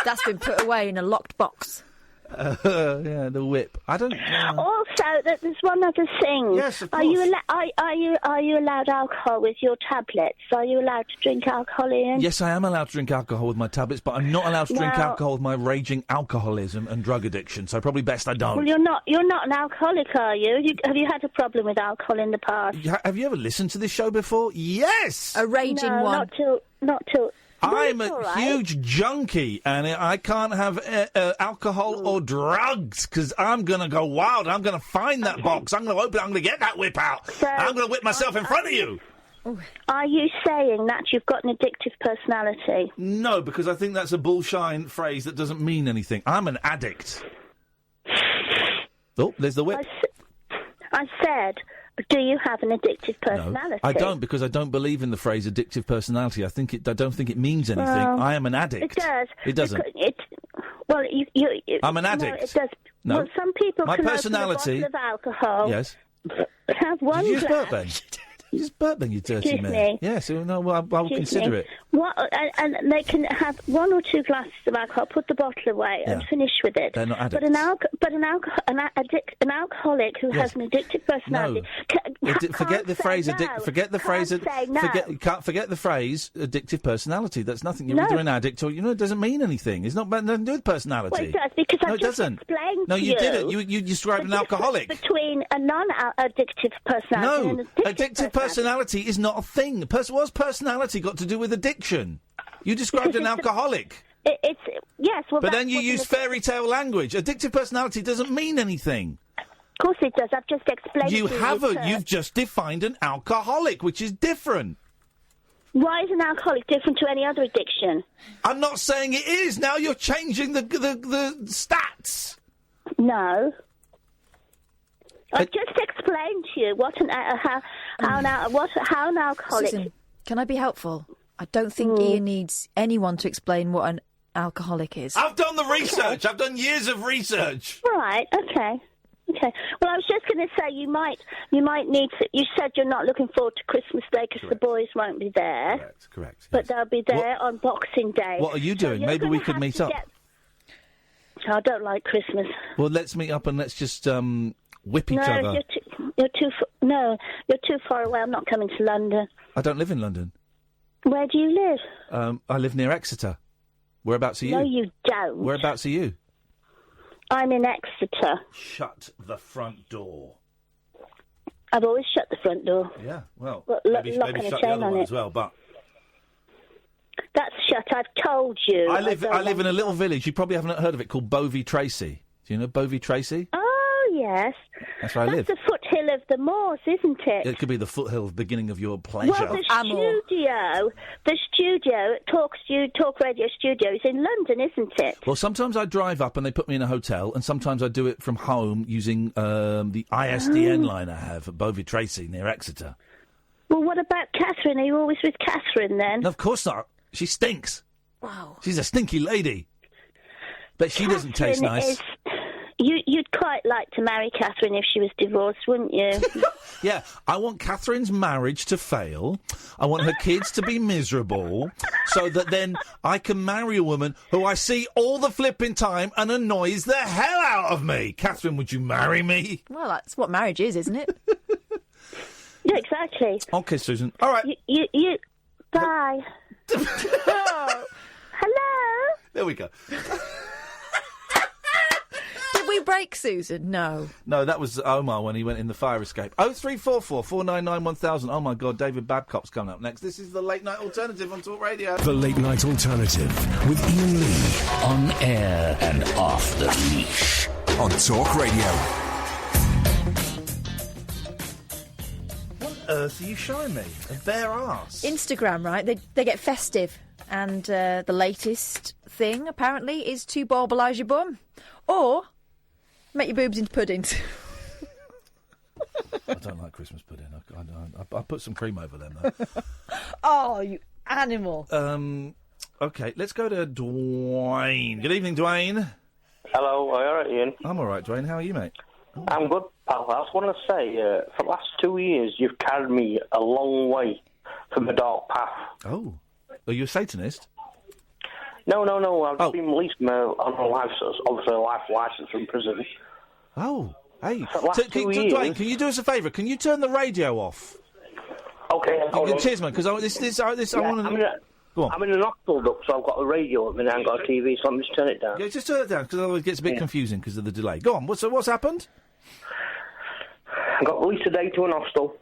Speaker 6: That's been put away in a locked box.
Speaker 5: Yeah, the whip. I don't.
Speaker 12: Also, there's one other thing.
Speaker 5: Yes, of course.
Speaker 12: Are you allowed alcohol with your tablets? Are you allowed to drink alcohol, Ian?
Speaker 5: Yes, I am allowed to drink alcohol with my tablets, but I'm not allowed to drink alcohol with my raging alcoholism and drug addiction. So probably best I don't.
Speaker 12: Well, you're not an alcoholic, are you? Have you had a problem with alcohol in the past?
Speaker 5: Have you ever listened to this show before? Yes.
Speaker 6: A raging one.
Speaker 12: Not till.
Speaker 5: I'm a huge junkie, and I can't have alcohol or drugs, because I'm going to go wild. I'm going to find that box. I'm going to open it. I'm going to get that whip out. I'm going to whip myself in front of you.
Speaker 12: Are you saying that you've got an addictive personality?
Speaker 5: No, because I think that's a bullshine phrase that doesn't mean anything. I'm an addict. Oh, there's the whip.
Speaker 12: I said, do you have an addictive personality?
Speaker 5: No, I don't, because I don't believe in the phrase addictive personality. I don't think it means anything.
Speaker 12: Well,
Speaker 5: I am an addict.
Speaker 12: It does.
Speaker 5: It doesn't.
Speaker 12: I'm
Speaker 5: an addict.
Speaker 12: No, it does.
Speaker 5: No.
Speaker 12: Well, some people
Speaker 5: My
Speaker 12: can
Speaker 5: personality.
Speaker 12: open a bottle of alcohol.
Speaker 5: Yes.
Speaker 12: Have one
Speaker 5: Did you just
Speaker 12: glass.
Speaker 5: burp then? You just burp then, you dirty
Speaker 12: Excuse
Speaker 5: man.
Speaker 12: me.
Speaker 5: Yes, no, well, I'll
Speaker 12: Excuse
Speaker 5: consider
Speaker 12: me.
Speaker 5: it.
Speaker 12: And they can have 1 or 2 glasses of alcohol, put the bottle away, and finish with it.
Speaker 5: They're not
Speaker 12: But
Speaker 5: addicts.
Speaker 12: an alcoholic who has an addictive personality.
Speaker 5: Forget the phrase
Speaker 12: no.
Speaker 5: Forget the phrase.
Speaker 12: Can't say no.
Speaker 5: Forget the phrase addictive personality. That's nothing. You're
Speaker 12: No.
Speaker 5: either an addict or it doesn't mean anything. It's not nothing to do with personality.
Speaker 12: Well, it does, because
Speaker 5: no,
Speaker 12: I've
Speaker 5: it
Speaker 12: just
Speaker 5: doesn't.
Speaker 12: explained
Speaker 5: No,
Speaker 12: to
Speaker 5: you
Speaker 12: you.
Speaker 5: didn't. You described an alcoholic.
Speaker 12: Between a non-addictive personality
Speaker 5: No,
Speaker 12: and an addictive
Speaker 5: addictive personality is not a thing. What's personality got to do with addiction? You described an alcoholic.
Speaker 12: It's yes, well,
Speaker 5: But
Speaker 12: that's
Speaker 5: then you
Speaker 12: what
Speaker 5: use
Speaker 12: an
Speaker 5: fairy tale language. Addictive personality doesn't mean anything.
Speaker 12: Of course it does. I've just explained.
Speaker 5: You
Speaker 12: to you,
Speaker 5: haven't.
Speaker 12: sir.
Speaker 5: You've just defined an alcoholic, which is different.
Speaker 12: Why is an alcoholic different to any other addiction?
Speaker 5: I'm not saying it is. Now you're changing the stats.
Speaker 12: No. I've just explained to you what how an alcoholic.
Speaker 6: Susan, can I be helpful? I don't think Ian needs anyone to explain what an alcoholic is.
Speaker 5: I've done the research. I've done years of research.
Speaker 12: Right. Okay. Well, I was just going to say you might need to. You said you're not looking forward to Christmas Day because the boys won't be there.
Speaker 5: Correct.
Speaker 12: But they'll be there on Boxing Day.
Speaker 5: What are you doing? Maybe we could meet up.
Speaker 12: I don't like Christmas.
Speaker 5: Well, let's meet up and let's just whip each other.
Speaker 12: You're too far away. I'm not coming to London.
Speaker 5: I don't live in London.
Speaker 12: Where do you live?
Speaker 5: I live near Exeter. Whereabouts are you?
Speaker 12: No, you don't.
Speaker 5: Whereabouts are you?
Speaker 12: I'm in Exeter.
Speaker 5: Shut the front door.
Speaker 12: I've always shut the front door.
Speaker 5: Yeah, well,
Speaker 12: Lock
Speaker 5: maybe
Speaker 12: and a
Speaker 5: shut the
Speaker 12: chain
Speaker 5: other
Speaker 12: on
Speaker 5: one
Speaker 12: it.
Speaker 5: as well, but...
Speaker 12: That's shut. I've told you.
Speaker 5: I live in a little village. You probably haven't heard of it, called Bovey Tracy. Do you know Bovey Tracy?
Speaker 12: Oh, yes.
Speaker 5: That's where I live.
Speaker 12: That's the foothill of the moors, isn't it?
Speaker 5: It could be the foothill beginning of your pleasure.
Speaker 12: Well, the studio, Talk Radio Studio is in London, isn't it?
Speaker 5: Well, sometimes I drive up and they put me in a hotel, and sometimes I do it from home using the ISDN line I have at Bovey Tracy near Exeter.
Speaker 12: Well, what about Catherine? Are you always with Catherine then?
Speaker 5: No, of course not. She stinks.
Speaker 12: Wow.
Speaker 5: She's a stinky lady. But she doesn't taste nice.
Speaker 12: You'd quite like to marry Catherine if she was divorced, wouldn't you?
Speaker 5: Yeah, I want Catherine's marriage to fail. I want her kids to be miserable, so that then I can marry a woman who I see all the flipping time and annoys the hell out of me. Catherine, would you marry me?
Speaker 6: Well, that's what marriage is, isn't it?
Speaker 12: Yeah, exactly.
Speaker 5: Okay, Susan. All right.
Speaker 12: You bye. Oh. Hello?
Speaker 5: There we go.
Speaker 6: Did we break Susan? No.
Speaker 5: No, that was Omar when he went in the fire escape. 0344 499 1000. Oh, my God, David Babcock's coming up next. This is the Late Night Alternative on Talk Radio.
Speaker 4: The Late Night Alternative with Iain Lee.
Speaker 11: On air and off the leash.
Speaker 3: On Talk Radio.
Speaker 5: What on earth are you showing me? A bare arse?
Speaker 6: Instagram, right? They get festive. And the latest thing, apparently, is to baubalise your bum. Or make your boobs into puddings.
Speaker 5: I don't like Christmas pudding. I put some cream over them, though.
Speaker 6: Oh, you animal.
Speaker 5: OK, let's go to Dwayne. Good evening, Dwayne.
Speaker 14: Hello, are you all right, Ian?
Speaker 5: I'm all right, Dwayne. How are you, mate?
Speaker 14: I'm good, pal. I just want to say, for the last 2 years, you've carried me a long way from the dark path.
Speaker 5: Oh. Are you a Satanist?
Speaker 14: No. I've been released on a life licence from prison.
Speaker 5: Oh. Hey.
Speaker 14: Dwayne,
Speaker 5: can you do us a favour? Can you turn the radio off?
Speaker 14: Okay.
Speaker 5: Cheers, man, because I want to... Go on.
Speaker 14: I'm in an hospital duct, so I've got the radio and I haven't got a TV, so I'm just turn it down.
Speaker 5: Yeah, just turn it down, because otherwise it gets a bit confusing because of the delay. Go on. What's happened?
Speaker 14: I got released today to an hostel.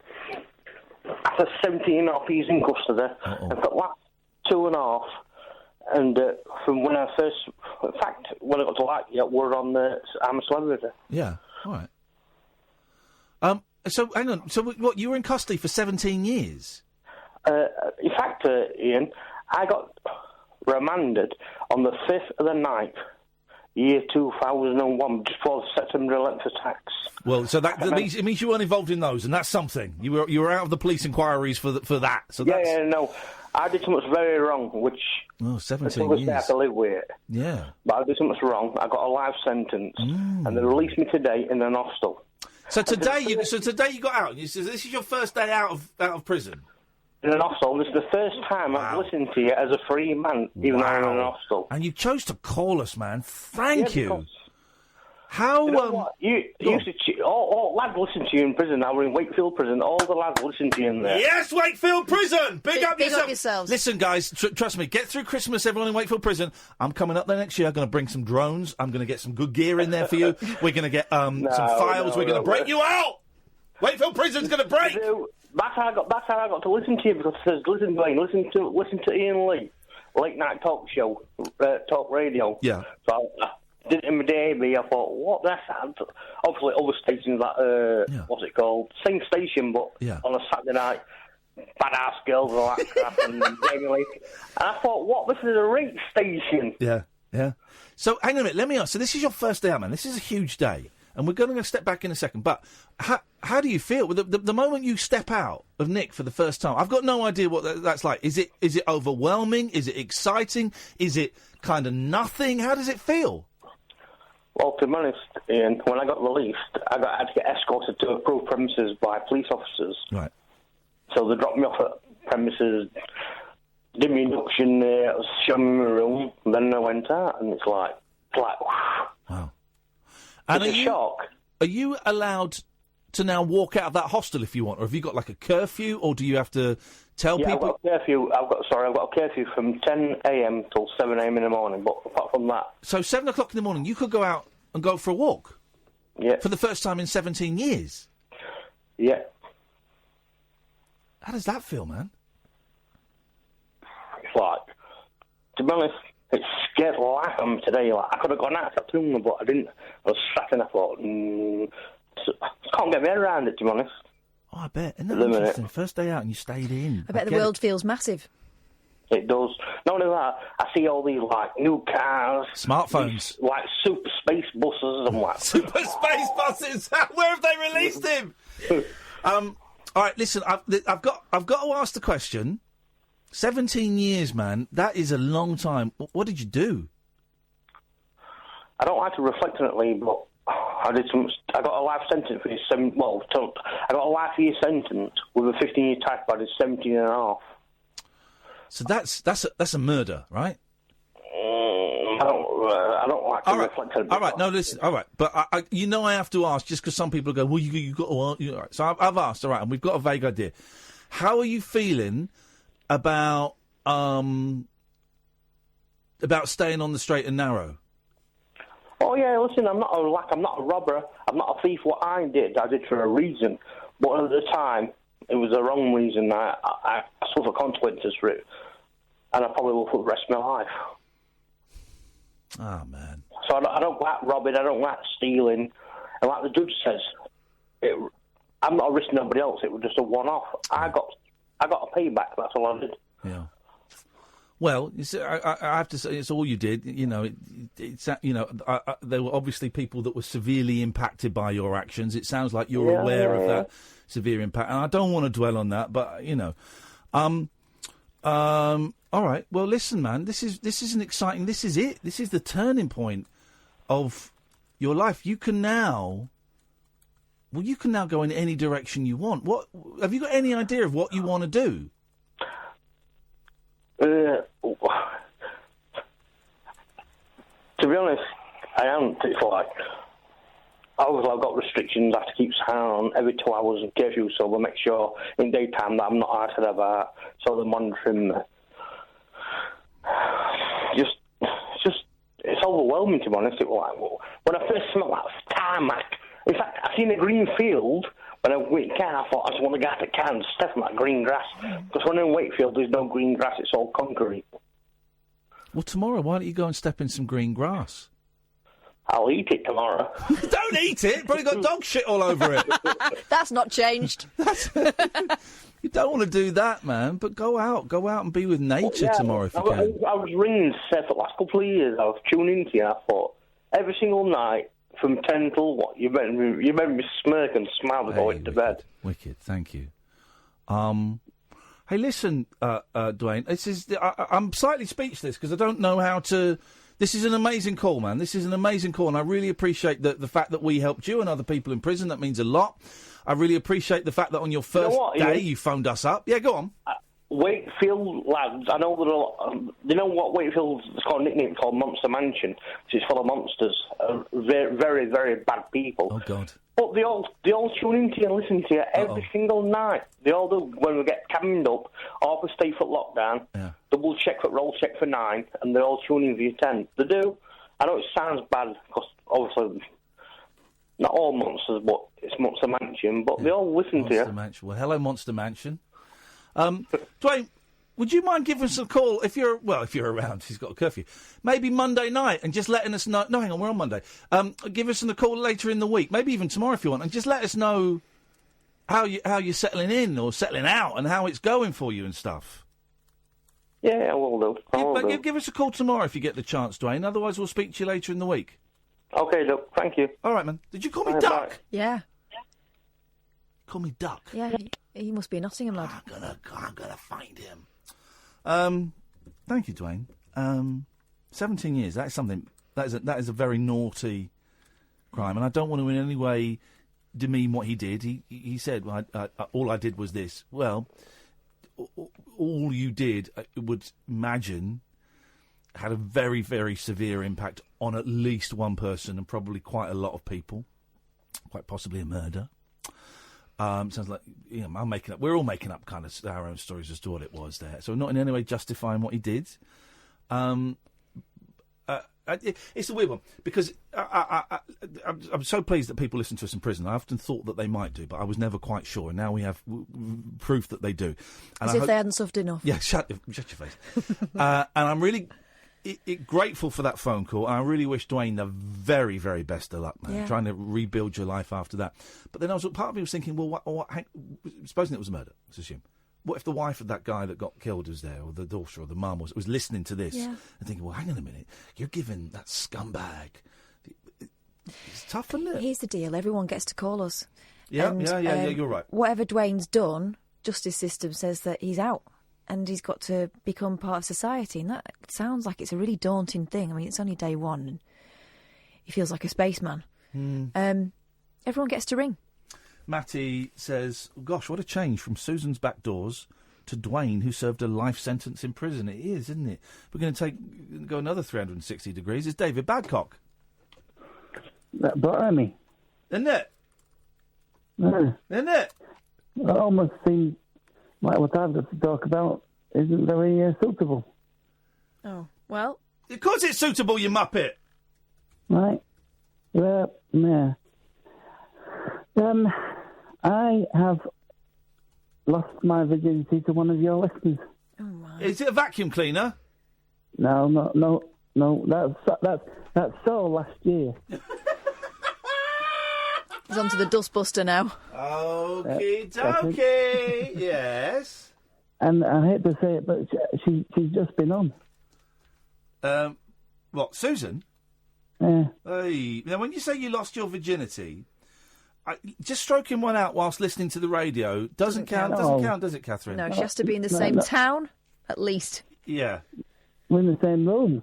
Speaker 14: After 17 and a half years in custody. And for the last 2.5, and from when I first... In fact, when I got to like you, we're on the... I'm a Celebrity.
Speaker 5: Yeah, all right. So, hang on. So, what, you were in custody for 17 years?
Speaker 14: In fact, Ian, I got remanded on the 5th of the 9th, year 2001, just for September 11th attacks.
Speaker 5: Well, so that means you weren't involved in those, and that's something. You were out of the police inquiries for that. So
Speaker 14: no. I did something very wrong, which
Speaker 5: 17
Speaker 14: years. I have to live with it.
Speaker 5: Yeah.
Speaker 14: But I did something wrong. I got a life sentence, and they released me today in an hostel.
Speaker 5: So today you got out. This is your first day out of prison.
Speaker 14: In an hostel. This is the first time I've listened to you as a free man, even though I'm in an hostel.
Speaker 5: And you chose to call us, man. Thank you.
Speaker 14: Because,
Speaker 5: how?
Speaker 14: You know what? You used to all lads listen to you in prison. Now we're in Wakefield Prison. All the lads listen to you in there.
Speaker 5: Yes, Wakefield Prison. Big up
Speaker 6: yourselves.
Speaker 5: Listen, guys, trust me. Get through Christmas, everyone in Wakefield Prison. I'm coming up there next year. I'm going to bring some drones. I'm going to get some good gear in there for you. We're going to get some files. We're going to break you out. Wakefield Prison's going to break.
Speaker 14: That's how I got to listen to you, because it says, listen, Dwayne, listen to Iain Li, late night talk show, talk radio.
Speaker 5: Yeah.
Speaker 14: So I did it in my DAB. I thought, what the heck? Obviously, other stations that what's it called? Same station, but on a Saturday night, badass girls and all that crap, and Jamie Lee. And I thought, what? This is a rate station.
Speaker 5: Yeah. So hang on a minute. Let me ask. So this is your first day out, man. This is a huge day. And we're going to step back in a second. But how do you feel? The moment you step out of Nick for the first time, I've got no idea what that's like. Is it overwhelming? Is it exciting? Is it kind of nothing? How does it feel?
Speaker 14: Well, to be honest, Ian, when I got released, I had to get escorted to approved premises by police officers.
Speaker 5: Right.
Speaker 14: So they dropped me off at premises, did me induction there, showed me my room, and then I went out, and it's like
Speaker 5: wow. And
Speaker 14: it's a shock.
Speaker 5: Are you allowed to now walk out of that hostel if you want, or have you got like a curfew, or do you have to tell people?
Speaker 14: I've got a curfew. I've got a curfew from 10 a.m. till 7 a.m. in the morning. But apart from that,
Speaker 5: so 7 o'clock in the morning, you could go out and go for a walk.
Speaker 14: Yeah.
Speaker 5: For the first time in 17 years.
Speaker 14: Yeah.
Speaker 5: How does that feel, man?
Speaker 14: It's like, to be honest, it's scared the life of me today. Like, I could have gone out to the but I didn't. I was sat and I thought, I can't get my head around it, to be honest.
Speaker 5: Oh, I bet. Isn't that interesting? First day out and you stayed in.
Speaker 6: I bet the world feels massive.
Speaker 14: It does. Not only that, I see all these, like, new cars.
Speaker 5: Smartphones.
Speaker 14: Like, super space buses. I'm like...
Speaker 5: Super space buses? Where have they released him? All right, listen, I've got to ask the question. 17 years, man, that is a long time. What did you do?
Speaker 14: I don't like to reflect on it, Lee, but I got a life sentence for this. I got a life year sentence with a 15-year type, but I did 17 and a half.
Speaker 5: So that's a murder, right?
Speaker 14: I don't like to reflect on it.
Speaker 5: All right, no, listen, all right, but I have to ask just because some people go, well, you got to. All right. So I've asked, all right, and we've got a vague idea. How are you feeling about staying on the straight and narrow?
Speaker 14: Oh yeah, listen, I'm not a robber, I'm not a thief. What I did for a reason, but at the time it was the wrong reason. I suffer consequences for it, and I probably will for the rest of my life.
Speaker 5: Ah, man.
Speaker 14: So I don't like robbing, I don't like stealing, and like the judge says, I'm not risking nobody else. It was just a one-off. I got a payback. That's all I did.
Speaker 5: Yeah. Well, you see, I have to say, it's all you did. You know, there were obviously people that were severely impacted by your actions. It sounds like you're aware of that severe impact, and I don't want to dwell on that. But all right. Well, listen, man. This is an exciting. This is it. This is the turning point of your life. You can now go in any direction you want. What have you got any idea of what you want to do?
Speaker 14: To be honest, I haven't. It's like, obviously I've got restrictions. I have to keep an eye on every 2 hours in curfew, so we'll make sure in daytime that I'm not out of that, so they're monitoring me. It's overwhelming, to be honest. It was like, when I first smelled that tarmac, in fact, I seen a green field. When I went in the car, I thought I just want to get out of the car and step on that green grass. Because when I'm in Wakefield, there's no green grass, it's all concrete.
Speaker 5: Well, tomorrow, why don't you go and step in some green grass?
Speaker 14: I'll eat it tomorrow.
Speaker 5: Don't eat it. Probably got dog shit all over it.
Speaker 6: That's not changed.
Speaker 5: You don't want to do that, man. But go out and be with nature tomorrow if you can.
Speaker 14: I was ringing to say for the last couple of years, I was tuning into you. I thought every single night from 10 till what? You made me smirk and smile to go into bed.
Speaker 5: Wicked, thank you. Hey, listen, Dwayne. I'm slightly speechless because I don't know how to. This is an amazing call, man. This is an amazing call, and I really appreciate the fact that we helped you and other people in prison. That means a lot. I really appreciate the fact that on your first day you phoned us up. Yeah, go on.
Speaker 14: Wakefield lads, I know they know what Wakefield's got a nickname called Monster Mansion, which is full of monsters, very, very, very bad people.
Speaker 5: Oh God!
Speaker 14: But they all tune into you and listen to you every single night. They all do. When we get cabined up, or we stay for lockdown, double check for roll check for 9, and they all tune in for your 10. They do. I know it sounds bad because obviously not all monsters, but it's Monster Mansion. But they all listen to you.
Speaker 5: Monster Mansion. Well, hello, Monster Mansion. Dwayne, would you mind giving us a call if you're around? He's got a curfew. Maybe Monday night and just letting us know. No, hang on, we're on Monday. Give us a call later in the week, maybe even tomorrow if you want, and just let us know how you're settling in or settling out and how it's going for you and stuff.
Speaker 14: Yeah, I will do.
Speaker 5: Give us a call tomorrow if you get the chance, Dwayne. Otherwise, we'll speak to you later in the week.
Speaker 14: Okay, look, thank you.
Speaker 5: All right, man. Did you call me Duck?
Speaker 14: Bye.
Speaker 6: Yeah.
Speaker 5: Call me Duck.
Speaker 6: Yeah, he must be a Nottingham lad.
Speaker 5: I'm gonna find him. Thank you, Dwayne. 17 years. That is something. That is a very naughty crime, and I don't want to in any way demean what he did. He said, well, all I did was this. Well, all you did, I would imagine, had a very, very severe impact on at least one person and probably quite a lot of people. Quite possibly a murder. Sounds like I'm making up. We're all making up kind of our own stories as to what it was there. So not in any way justifying what he did. It's a weird one because I'm so pleased that people listen to us in prison. I often thought that they might do, but I was never quite sure. And now we have proof that they do. And
Speaker 6: As if they hadn't suffered enough.
Speaker 5: Yeah, shut your face. And I'm really grateful for that phone call. And I really wish Dwayne the very, very best of luck, man.
Speaker 6: Yeah.
Speaker 5: Trying to rebuild your life after that. But then part of me was thinking, well, supposing it was a murder, let's assume. What if the wife of that guy that got killed was there, or the daughter, or the mum was listening to this and thinking, well, hang on a minute, you're giving that scumbag. It's tough, isn't it?
Speaker 6: Here's the deal: everyone gets to call us.
Speaker 5: Yeah, yeah, you're right.
Speaker 6: Whatever Dwayne's done, justice system says that he's out, and he's got to become part of society. And that sounds like it's a really daunting thing. I mean, it's only day one, and he feels like a spaceman. Everyone gets to ring.
Speaker 5: Matty says, gosh, what a change from Susan's back doors to Dwayne, who served a life sentence in prison. It is, isn't it? We're going to go another 360 degrees. It's David Badcock.
Speaker 15: That blimey.
Speaker 5: Isn't it?
Speaker 15: Yeah.
Speaker 5: Isn't it?
Speaker 15: It almost seems like what I've got to talk about isn't very suitable.
Speaker 6: Oh, well.
Speaker 5: Of course it's suitable, you muppet.
Speaker 15: Right. Yeah. I have lost my virginity to one of your listeners.
Speaker 6: Oh my!
Speaker 5: Is it a vacuum cleaner?
Speaker 15: No. That's so last year.
Speaker 6: He's onto the dustbuster now.
Speaker 5: Okie dokie. Yes.
Speaker 15: And I hate to say it, but she's just been on.
Speaker 5: What, Susan?
Speaker 15: Yeah.
Speaker 5: Hey, now when you say you lost your virginity, just stroking one out whilst listening to the radio doesn't count. Doesn't count, does it, Catherine?
Speaker 6: No, she has to be in the same town, at least.
Speaker 5: Yeah.
Speaker 15: We're in the same room.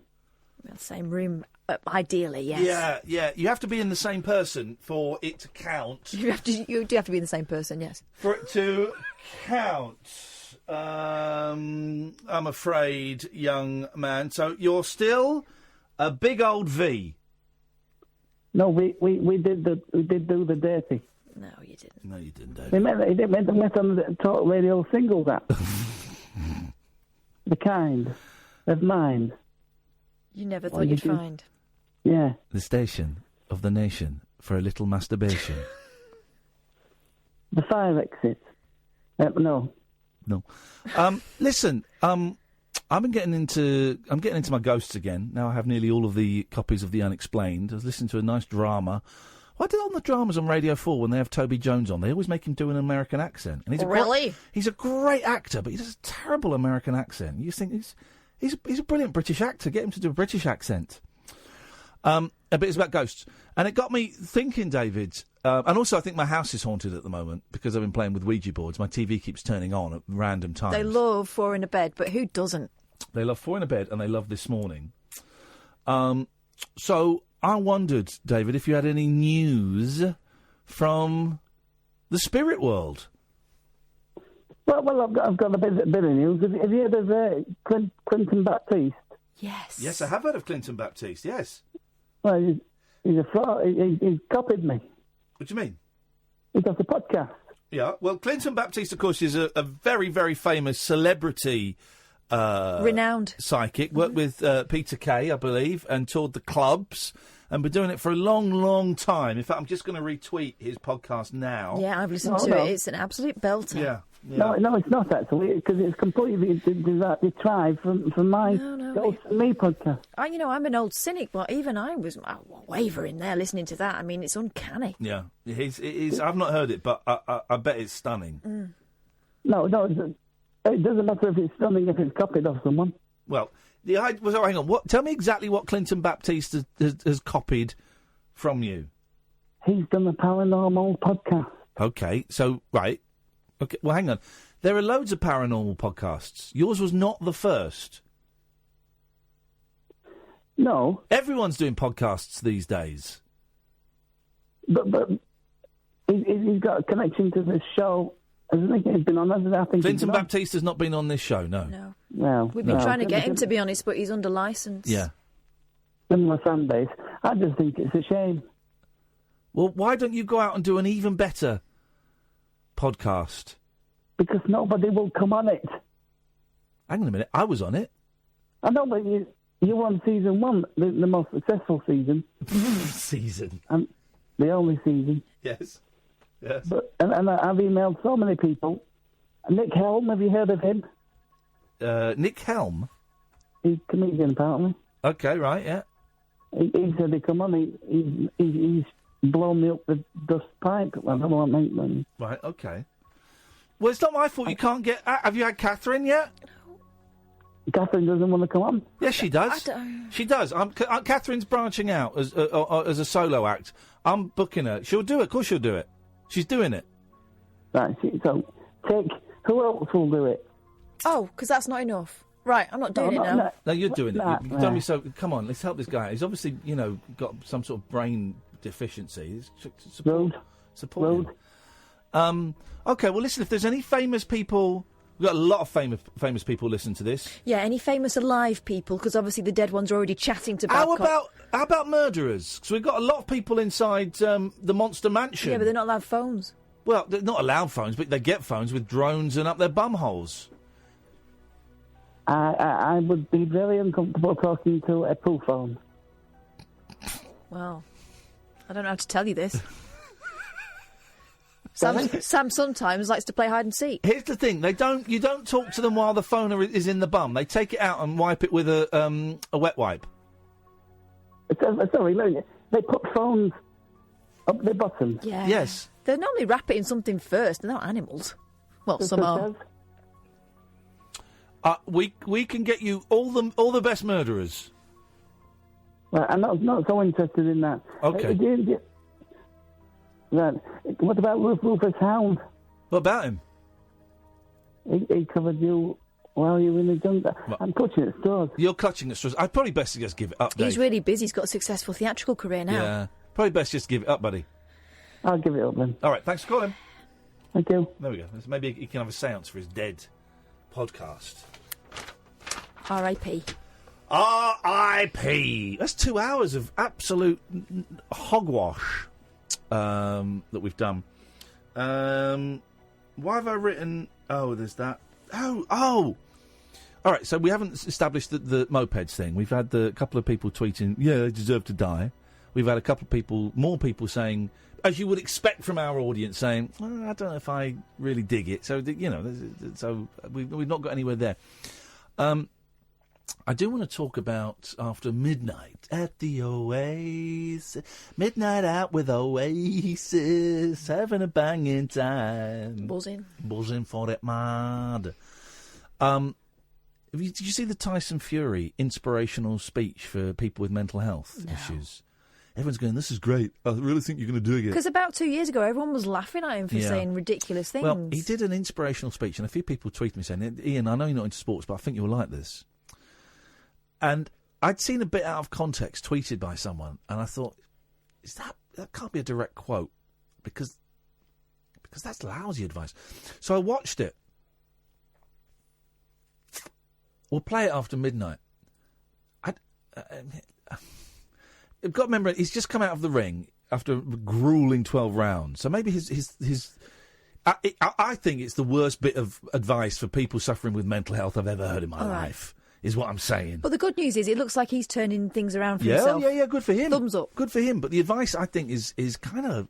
Speaker 6: The same room, ideally, yes.
Speaker 5: Yeah. You have to be in the same person for it to count.
Speaker 6: You do have to be in the same person, yes.
Speaker 5: For it to count. I'm afraid, young man. So you're still a big old V.
Speaker 15: No, we did do the dirty.
Speaker 6: No, you didn't.
Speaker 5: No, you didn't.
Speaker 15: He met on the talk radio single that. The kind of mind.
Speaker 6: You never thought you'd find.
Speaker 15: Yeah.
Speaker 5: The station of the nation for a little masturbation.
Speaker 15: The fire exit. No.
Speaker 5: Listen, I'm getting into my ghosts again. Now I have nearly all of the copies of The Unexplained. I was listening to a nice drama. Why do all the dramas on Radio 4 when they have Toby Jones on? They always make him do an American accent. And he's a great actor, but he does a terrible American accent. You just think he's a brilliant British actor. Get him to do a British accent. But it's about ghosts. And it got me thinking, David, and also I think my house is haunted at the moment because I've been playing with Ouija boards. My TV keeps turning on at random times.
Speaker 6: They love Four in a Bed, but who doesn't?
Speaker 5: They love Four in a Bed and they love This Morning. So I wondered, David, if you had any news from the spirit world.
Speaker 15: Well, I've got a bit of news. Have you heard of Clinton Baptiste?
Speaker 6: Yes.
Speaker 5: Yes, I have heard of Clinton Baptiste, yes.
Speaker 15: Well, he's a fraud. He's copied me.
Speaker 5: What do you mean?
Speaker 15: He does a podcast.
Speaker 5: Yeah, well, Clinton Baptiste, of course, is a very, very famous celebrity...
Speaker 6: renowned
Speaker 5: psychic. Worked with Peter Kay, I believe, and toured the clubs, and been doing it for a long, long time. In fact, I'm just going to retweet his podcast now.
Speaker 6: Yeah, I've listened to it. It's an absolute belter.
Speaker 5: Yeah.
Speaker 15: No, it's not actually, because it's completely detrived from my Ghost and Me podcast.
Speaker 6: I'm an old cynic, but even I was wavering there listening to that. I mean, it's uncanny.
Speaker 5: Yeah, it is. I've not heard it, but I bet it's stunning.
Speaker 6: Mm.
Speaker 15: No, it doesn't matter if it's stunning if it's copied off someone.
Speaker 5: Well, hang on. Tell me exactly what Clinton Baptiste has copied from you.
Speaker 15: He's done a paranormal podcast.
Speaker 5: Okay, so right. Okay, well, hang on. There are loads of paranormal podcasts. Yours was not the first.
Speaker 15: No.
Speaker 5: Everyone's doing podcasts these days.
Speaker 15: But he's got a connection to this show. Hasn't he? He's been on that. I think
Speaker 5: Clinton Baptiste has not been on this show, no.
Speaker 6: No.
Speaker 15: Well,
Speaker 6: we've been trying to get him, to be honest, but he's under licence.
Speaker 5: Yeah.
Speaker 15: Similar fan base. I just think it's a shame.
Speaker 5: Well, why don't you go out and do an even better podcast?
Speaker 15: Because nobody will come on it.
Speaker 5: Hang on a minute, I was on it.
Speaker 15: I know, but you were on season 1, the most successful season.
Speaker 5: Season.
Speaker 15: And the only season.
Speaker 5: Yes. Yes.
Speaker 15: But, and I've emailed so many people. Nick Helm, have you heard of him?
Speaker 5: Nick Helm?
Speaker 15: He's a comedian, apparently.
Speaker 5: Okay, right, yeah.
Speaker 15: He said he'd come on. He's blown me up the dust pipe. I don't know what I mean.
Speaker 5: Right, okay. Well, it's not my fault you can't get... have you had Catherine yet?
Speaker 15: Catherine doesn't want to come on.
Speaker 5: Yes, she does. She does. Catherine's branching out as a solo act. I'm booking her. She'll do it. Of course she'll do it. She's doing it.
Speaker 15: Right, so who else will do it?
Speaker 6: Oh, because that's not enough. Right, I'm not doing it now.
Speaker 5: No, you're doing it. You've done me so... Come on, let's help this guy. He's obviously, got some sort of brain deficiency. Support him. Okay, well, listen, if there's any famous people... We've got a lot of famous people listen to this.
Speaker 6: Yeah, any famous alive people, because obviously the dead ones are already chatting to Babcock.
Speaker 5: How about murderers? Because we've got a lot of people inside the Monster Mansion.
Speaker 6: Yeah, but they're not allowed phones.
Speaker 5: Well, they're not allowed phones, but they get phones with drones and up their bum holes.
Speaker 15: I would be very uncomfortable talking to a poo phone.
Speaker 6: Well, I don't know how to tell you this. Sam sometimes likes to play hide and seek.
Speaker 5: Here's the thing: you don't talk to them while the phone is in the bum. They take it out and wipe it with a wet wipe.
Speaker 15: Sorry, they put phones up their bottom.
Speaker 6: Yeah.
Speaker 5: Yes.
Speaker 6: They normally wrap it in something first. They're not animals. Well, some are.
Speaker 5: We can get you all the best murderers.
Speaker 15: Well, I'm not so interested in that.
Speaker 5: Okay.
Speaker 15: Right. What about Rufus Hound?
Speaker 5: What about him?
Speaker 15: He covered you while you were in the jungle. I'm clutching at straws.
Speaker 5: You're clutching at straws. I'd probably best to just give it up, Dave.
Speaker 6: He's really busy. He's got a successful theatrical career now.
Speaker 5: Yeah. Probably best just give it up, buddy.
Speaker 15: I'll give it up then.
Speaker 5: All right, thanks for calling.
Speaker 15: Thank you.
Speaker 5: There we go. Maybe he can have a séance for his dead podcast.
Speaker 6: R.I.P.
Speaker 5: R.I.P. That's 2 hours of absolute hogwash that we've done. Why have I written... Oh, there's that. Oh! All right, so we haven't established the mopeds thing. We've had a couple of people tweeting, yeah, they deserve to die. We've had a couple of more people saying, as you would expect from our audience, saying, I don't know if I really dig it. So, so we've not got anywhere there. I do want to talk about After Midnight at the Oasis. Midnight out with Oasis, having a banging time. Buzzing for it, mad. Did you see the Tyson Fury inspirational speech for people with mental health issues? Everyone's going, this is great. I really think you're going to do it.
Speaker 6: Because about 2 years ago, everyone was laughing at him for saying ridiculous things.
Speaker 5: Well, he did an inspirational speech, and a few people tweeted me saying, Ian, I know you're not into sports, but I think you'll like this. And I'd seen a bit out of context tweeted by someone, and I thought, that can't be a direct quote, because that's lousy advice. So I watched it. We'll play it after midnight. You've got to remember, he's just come out of the ring after a gruelling 12 rounds. So maybe his I think it's the worst bit of advice for people suffering with mental health I've ever heard in my life, is what I'm saying.
Speaker 6: But the good news is it looks like he's turning things around for himself.
Speaker 5: Yeah, good for him.
Speaker 6: Thumbs up.
Speaker 5: Good for him. But the advice, I think, is kind of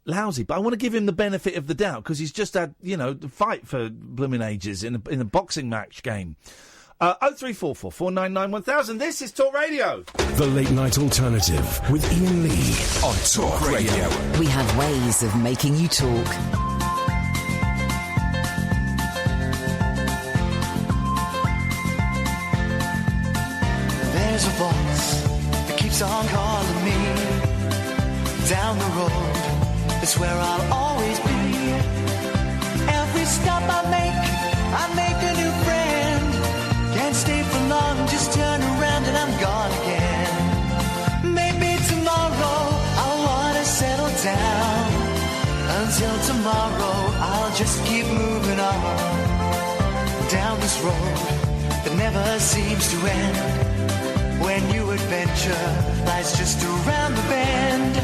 Speaker 5: lousy. But I want to give him the benefit of the doubt, because he's just had, the fight for blooming ages in a boxing match game. 0344 499 1000. This is Talk Radio.
Speaker 4: The Late Night Alternative with Iain Lee on Talk Radio.
Speaker 1: We have ways of making you talk.
Speaker 13: There's a voice that keeps on calling me. Down the road, it's where I'll always be. Every stop I make a new friend. Can't stay for long, just turn around and I'm gone again. Maybe tomorrow I'll want to settle down. Until tomorrow I'll just keep moving on. Down this road that never seems to end. When new adventure lies just around the bend.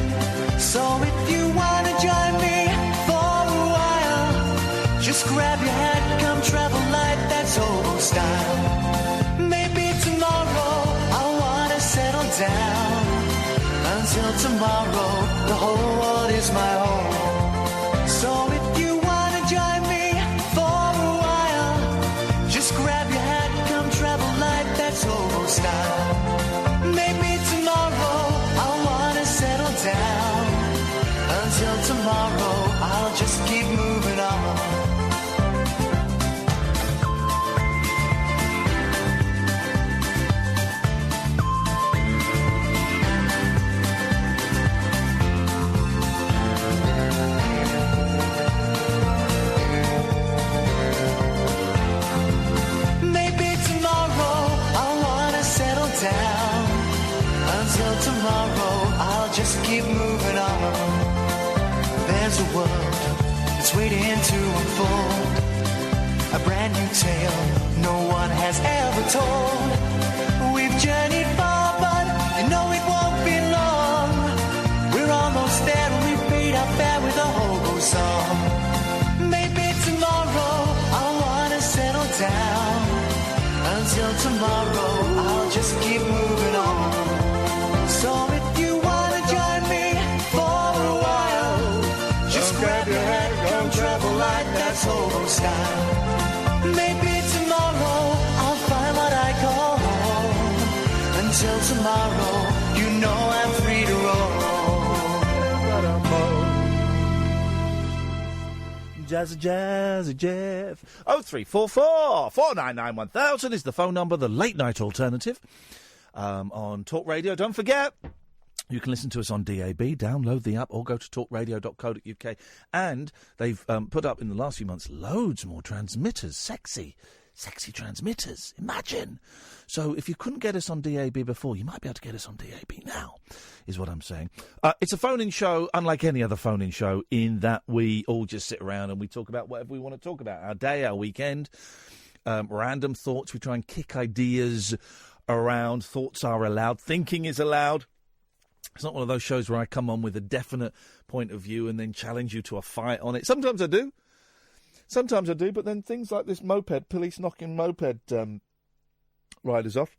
Speaker 13: So if you want to join me for a while, just grab your hat, come travel light, that's old style. Maybe tomorrow I'll want to settle down. Until tomorrow, the whole world is my home. So if you want to join me for a while, just grab your hat, come travel light, that's old style. Maybe tomorrow I'll want to settle down. Until tomorrow, I'll just keep moving on. Tomorrow, I'll just keep moving on. There's a world that's waiting to unfold, a brand new tale no one has ever told. We've journeyed far, but you know it won't be long. We're almost there and we've paid our fare with a hobo song. Maybe tomorrow I'll want to settle down. Until tomorrow, I'll just keep moving on. So if you want to join me for a while, just grab your hat, come travel light, that's hobo style. Maybe tomorrow I'll find what I call home. Until tomorrow, you know I'm free to roll.
Speaker 5: Jazzy Jeff. 0344 499 1000 is the phone number, the Late Night Alternative. On Talk Radio. Don't forget, you can listen to us on DAB, download the app, or go to talkradio.co.uk. And they've put up in the last few months loads more transmitters, sexy transmitters. Imagine. So if you couldn't get us on DAB before, you might be able to get us on DAB now, is what I'm saying. It's a phone-in show, unlike any other phone-in show, in that we all just sit around and we talk about whatever we want to talk about. Our day, our weekend, random thoughts. We try and kick ideas around. Thoughts are allowed. Thinking is allowed. It's not one of those shows where I come on with a definite point of view and then challenge you to a fight on it. Sometimes I do, but then things like this moped, police knocking moped riders off,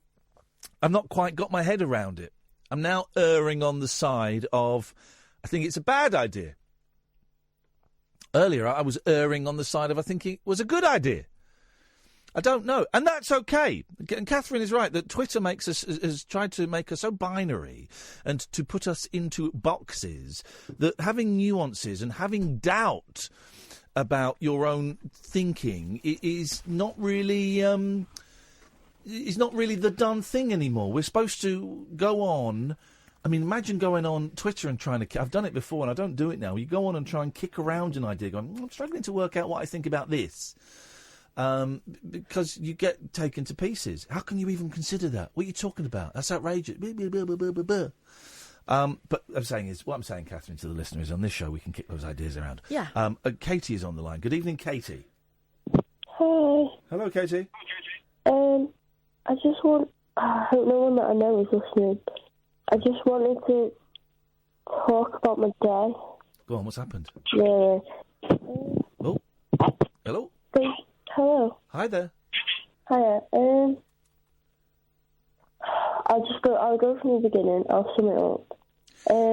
Speaker 5: I've not quite got my head around it. I'm now erring on the side of, I think it's a bad idea. Earlier I was erring on the side of, I think it was a good idea. I don't know, and that's okay. And Catherine is right that Twitter has tried to make us so binary and to put us into boxes that having nuances and having doubt about your own thinking is not really the done thing anymore. We're supposed to go on. I mean, imagine going on Twitter and trying to... I've done it before and I don't do it now. You go on and try and kick around an idea going, I'm struggling to work out what I think about this. Because you get taken to pieces. How can you even consider that? What are you talking about? That's outrageous. But what I'm saying, Catherine, to the listener is on this show we can kick those ideas around.
Speaker 6: Yeah.
Speaker 5: Katie is on the line. Good evening, Katie.
Speaker 16: Hi.
Speaker 5: Hello, Katie.
Speaker 16: I just want... I hope no one that I know is listening. I just wanted to talk about my day.
Speaker 5: Go on, what's happened?
Speaker 16: Yeah.
Speaker 5: Oh. Hello?
Speaker 16: Hello.
Speaker 5: Hi there.
Speaker 16: Hiya. I'll go from the beginning. I'll sum it up.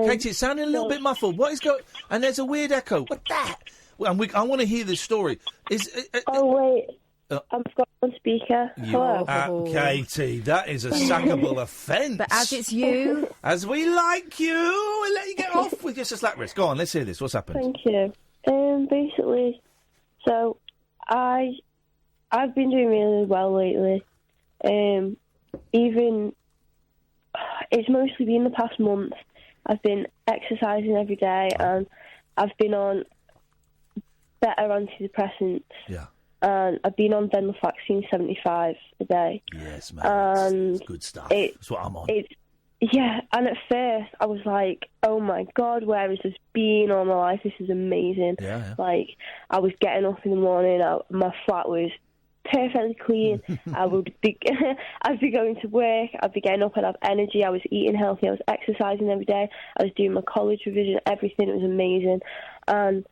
Speaker 5: Katie, it's sounding a little bit muffled. What is going... And there's a weird echo. What that? Well, I want to hear this story.
Speaker 16: Wait. I've got on speaker. Hello.
Speaker 5: Katie, that is a sackable offence.
Speaker 6: But as it's you...
Speaker 5: As we like you, we'll let you get off with just a slap wrist. Go on, let's hear this. What's happened?
Speaker 16: Thank you. Basically, so I've been doing really well lately. Even... It's mostly been the past month. I've been exercising every day and I've been on better antidepressants.
Speaker 5: Yeah.
Speaker 16: And I've been on venlafaxine 75 a day.
Speaker 5: Yes, man. It's good stuff. That's what I'm on.
Speaker 16: Yeah, and at first I was like, oh my God, where has this been all my life? This is amazing.
Speaker 5: Yeah.
Speaker 16: Like, I was getting up in the morning, my flat was perfectly clean. I'd be going to work, I'd be getting up and have energy, I was eating healthy, I was exercising every day, I was doing my college revision, everything, it was amazing. And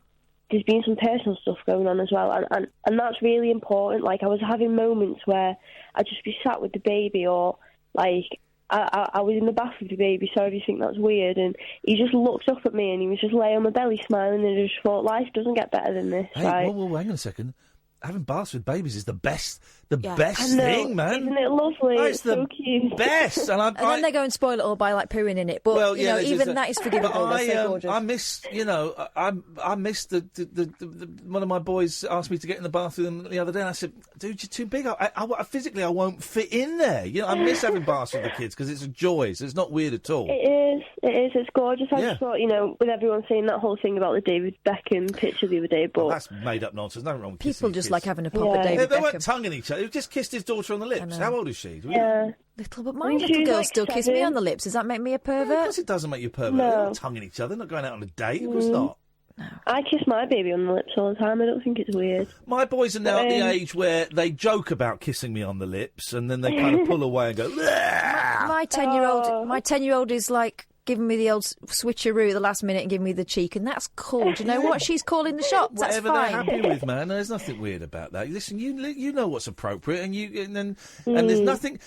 Speaker 16: there's been some personal stuff going on as well, and that's really important. Like, I was having moments where I'd just be sat with the baby, or like I was in the bath with the baby, so if you think that's weird, and he just looked up at me and he was just laying on my belly smiling, and I just thought, life doesn't get better than this.
Speaker 5: Hey,
Speaker 16: right?
Speaker 5: whoa, hang on a second. Having baths with babies is the best
Speaker 16: I know.
Speaker 5: thing, man.
Speaker 16: Isn't it lovely?
Speaker 5: It's
Speaker 16: so
Speaker 5: the
Speaker 16: cute.
Speaker 5: best. And
Speaker 6: then they go and spoil it all by like pooing in it. But even that is forgivable.
Speaker 5: But
Speaker 6: They're so gorgeous.
Speaker 5: I missed, I missed the one of my boys asked me to get in the bath with him the other day, and I said, "Dude, you're too big. I physically I won't fit in there." I miss having baths with the kids because it's a joy. So it's not weird at all.
Speaker 16: It is. It's gorgeous. I just thought, with everyone saying that whole thing about the David Beckham picture the other day, but
Speaker 5: that's made up nonsense. Nothing wrong with
Speaker 6: people just
Speaker 5: kids.
Speaker 6: Like having a pop at David Beckham.
Speaker 5: They weren't tonguing each other. He just kissed his daughter on the lips. How old is she?
Speaker 16: Yeah.
Speaker 6: Little, but my little girl still kiss me on the lips. Does that make me a pervert?
Speaker 5: Of course it doesn't make you a pervert.
Speaker 16: No.
Speaker 5: They're not tonguing each other. They're not going out on a date. Of course not.
Speaker 6: No.
Speaker 16: I kiss my baby on the lips all the time. I don't think it's weird.
Speaker 5: My boys are now at the age where they joke about kissing me on the lips, and then they kind of pull away and go.
Speaker 6: My 10-year-old is like giving me the old switcheroo at the last minute and giving me the cheek, and that's cool. Do you know what? She's calling the shots. That's
Speaker 5: Whatever
Speaker 6: fine.
Speaker 5: they're happy with, man. There's nothing weird about that. Listen, you know what's appropriate, and there's nothing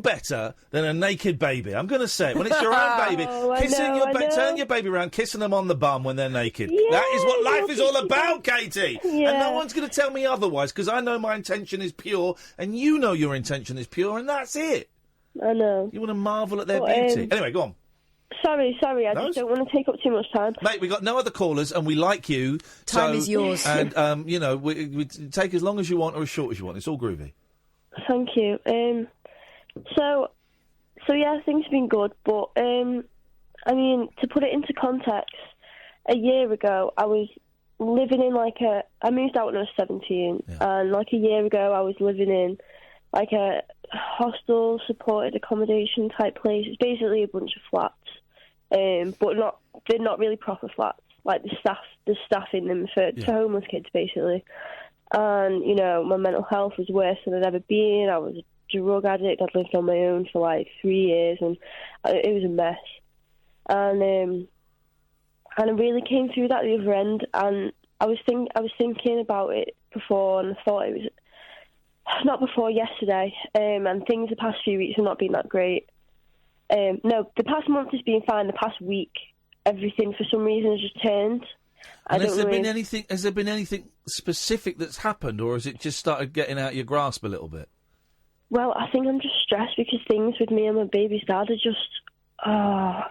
Speaker 5: better than a naked baby. I'm going to say it. When it's your own baby, turning your baby around, kissing them on the bum when they're naked.
Speaker 16: Yeah,
Speaker 5: that is what life is all about, Katie.
Speaker 16: Yeah.
Speaker 5: And no one's going to tell me otherwise, because I know my intention is pure, and you know your intention is pure, and that's it.
Speaker 16: I know.
Speaker 5: You want to marvel at their beauty. Anyway, go on.
Speaker 16: Sorry, I just don't want to take up too much time.
Speaker 5: Mate, we got no other callers, and we like you.
Speaker 6: Time is yours.
Speaker 5: And, we take as long as you want or as short as you want. It's all groovy.
Speaker 16: Thank you. So yeah, things have been good, but, I mean, to put it into context, a year ago, I was living in, I moved out when I was 17, and, a year ago, I was living in, a hostel supported accommodation type place. It's basically a bunch of flats, but they're not really proper flats. Like the staff in them for homeless kids basically. And my mental health was worse than I'd ever been. I was a drug addict. I'd lived on my own for 3 years, and it was a mess. And I really came through that the other end. And I was thinking about it before, and I thought it was. Not before yesterday, and things the past few weeks have not been that great. No, the past month has been fine. The past week, everything for some reason has just turned.
Speaker 5: And has there been anything specific that's happened, or has it just started getting out of your grasp a little bit?
Speaker 16: Well, I think I'm just stressed because things with me and my baby's dad are just,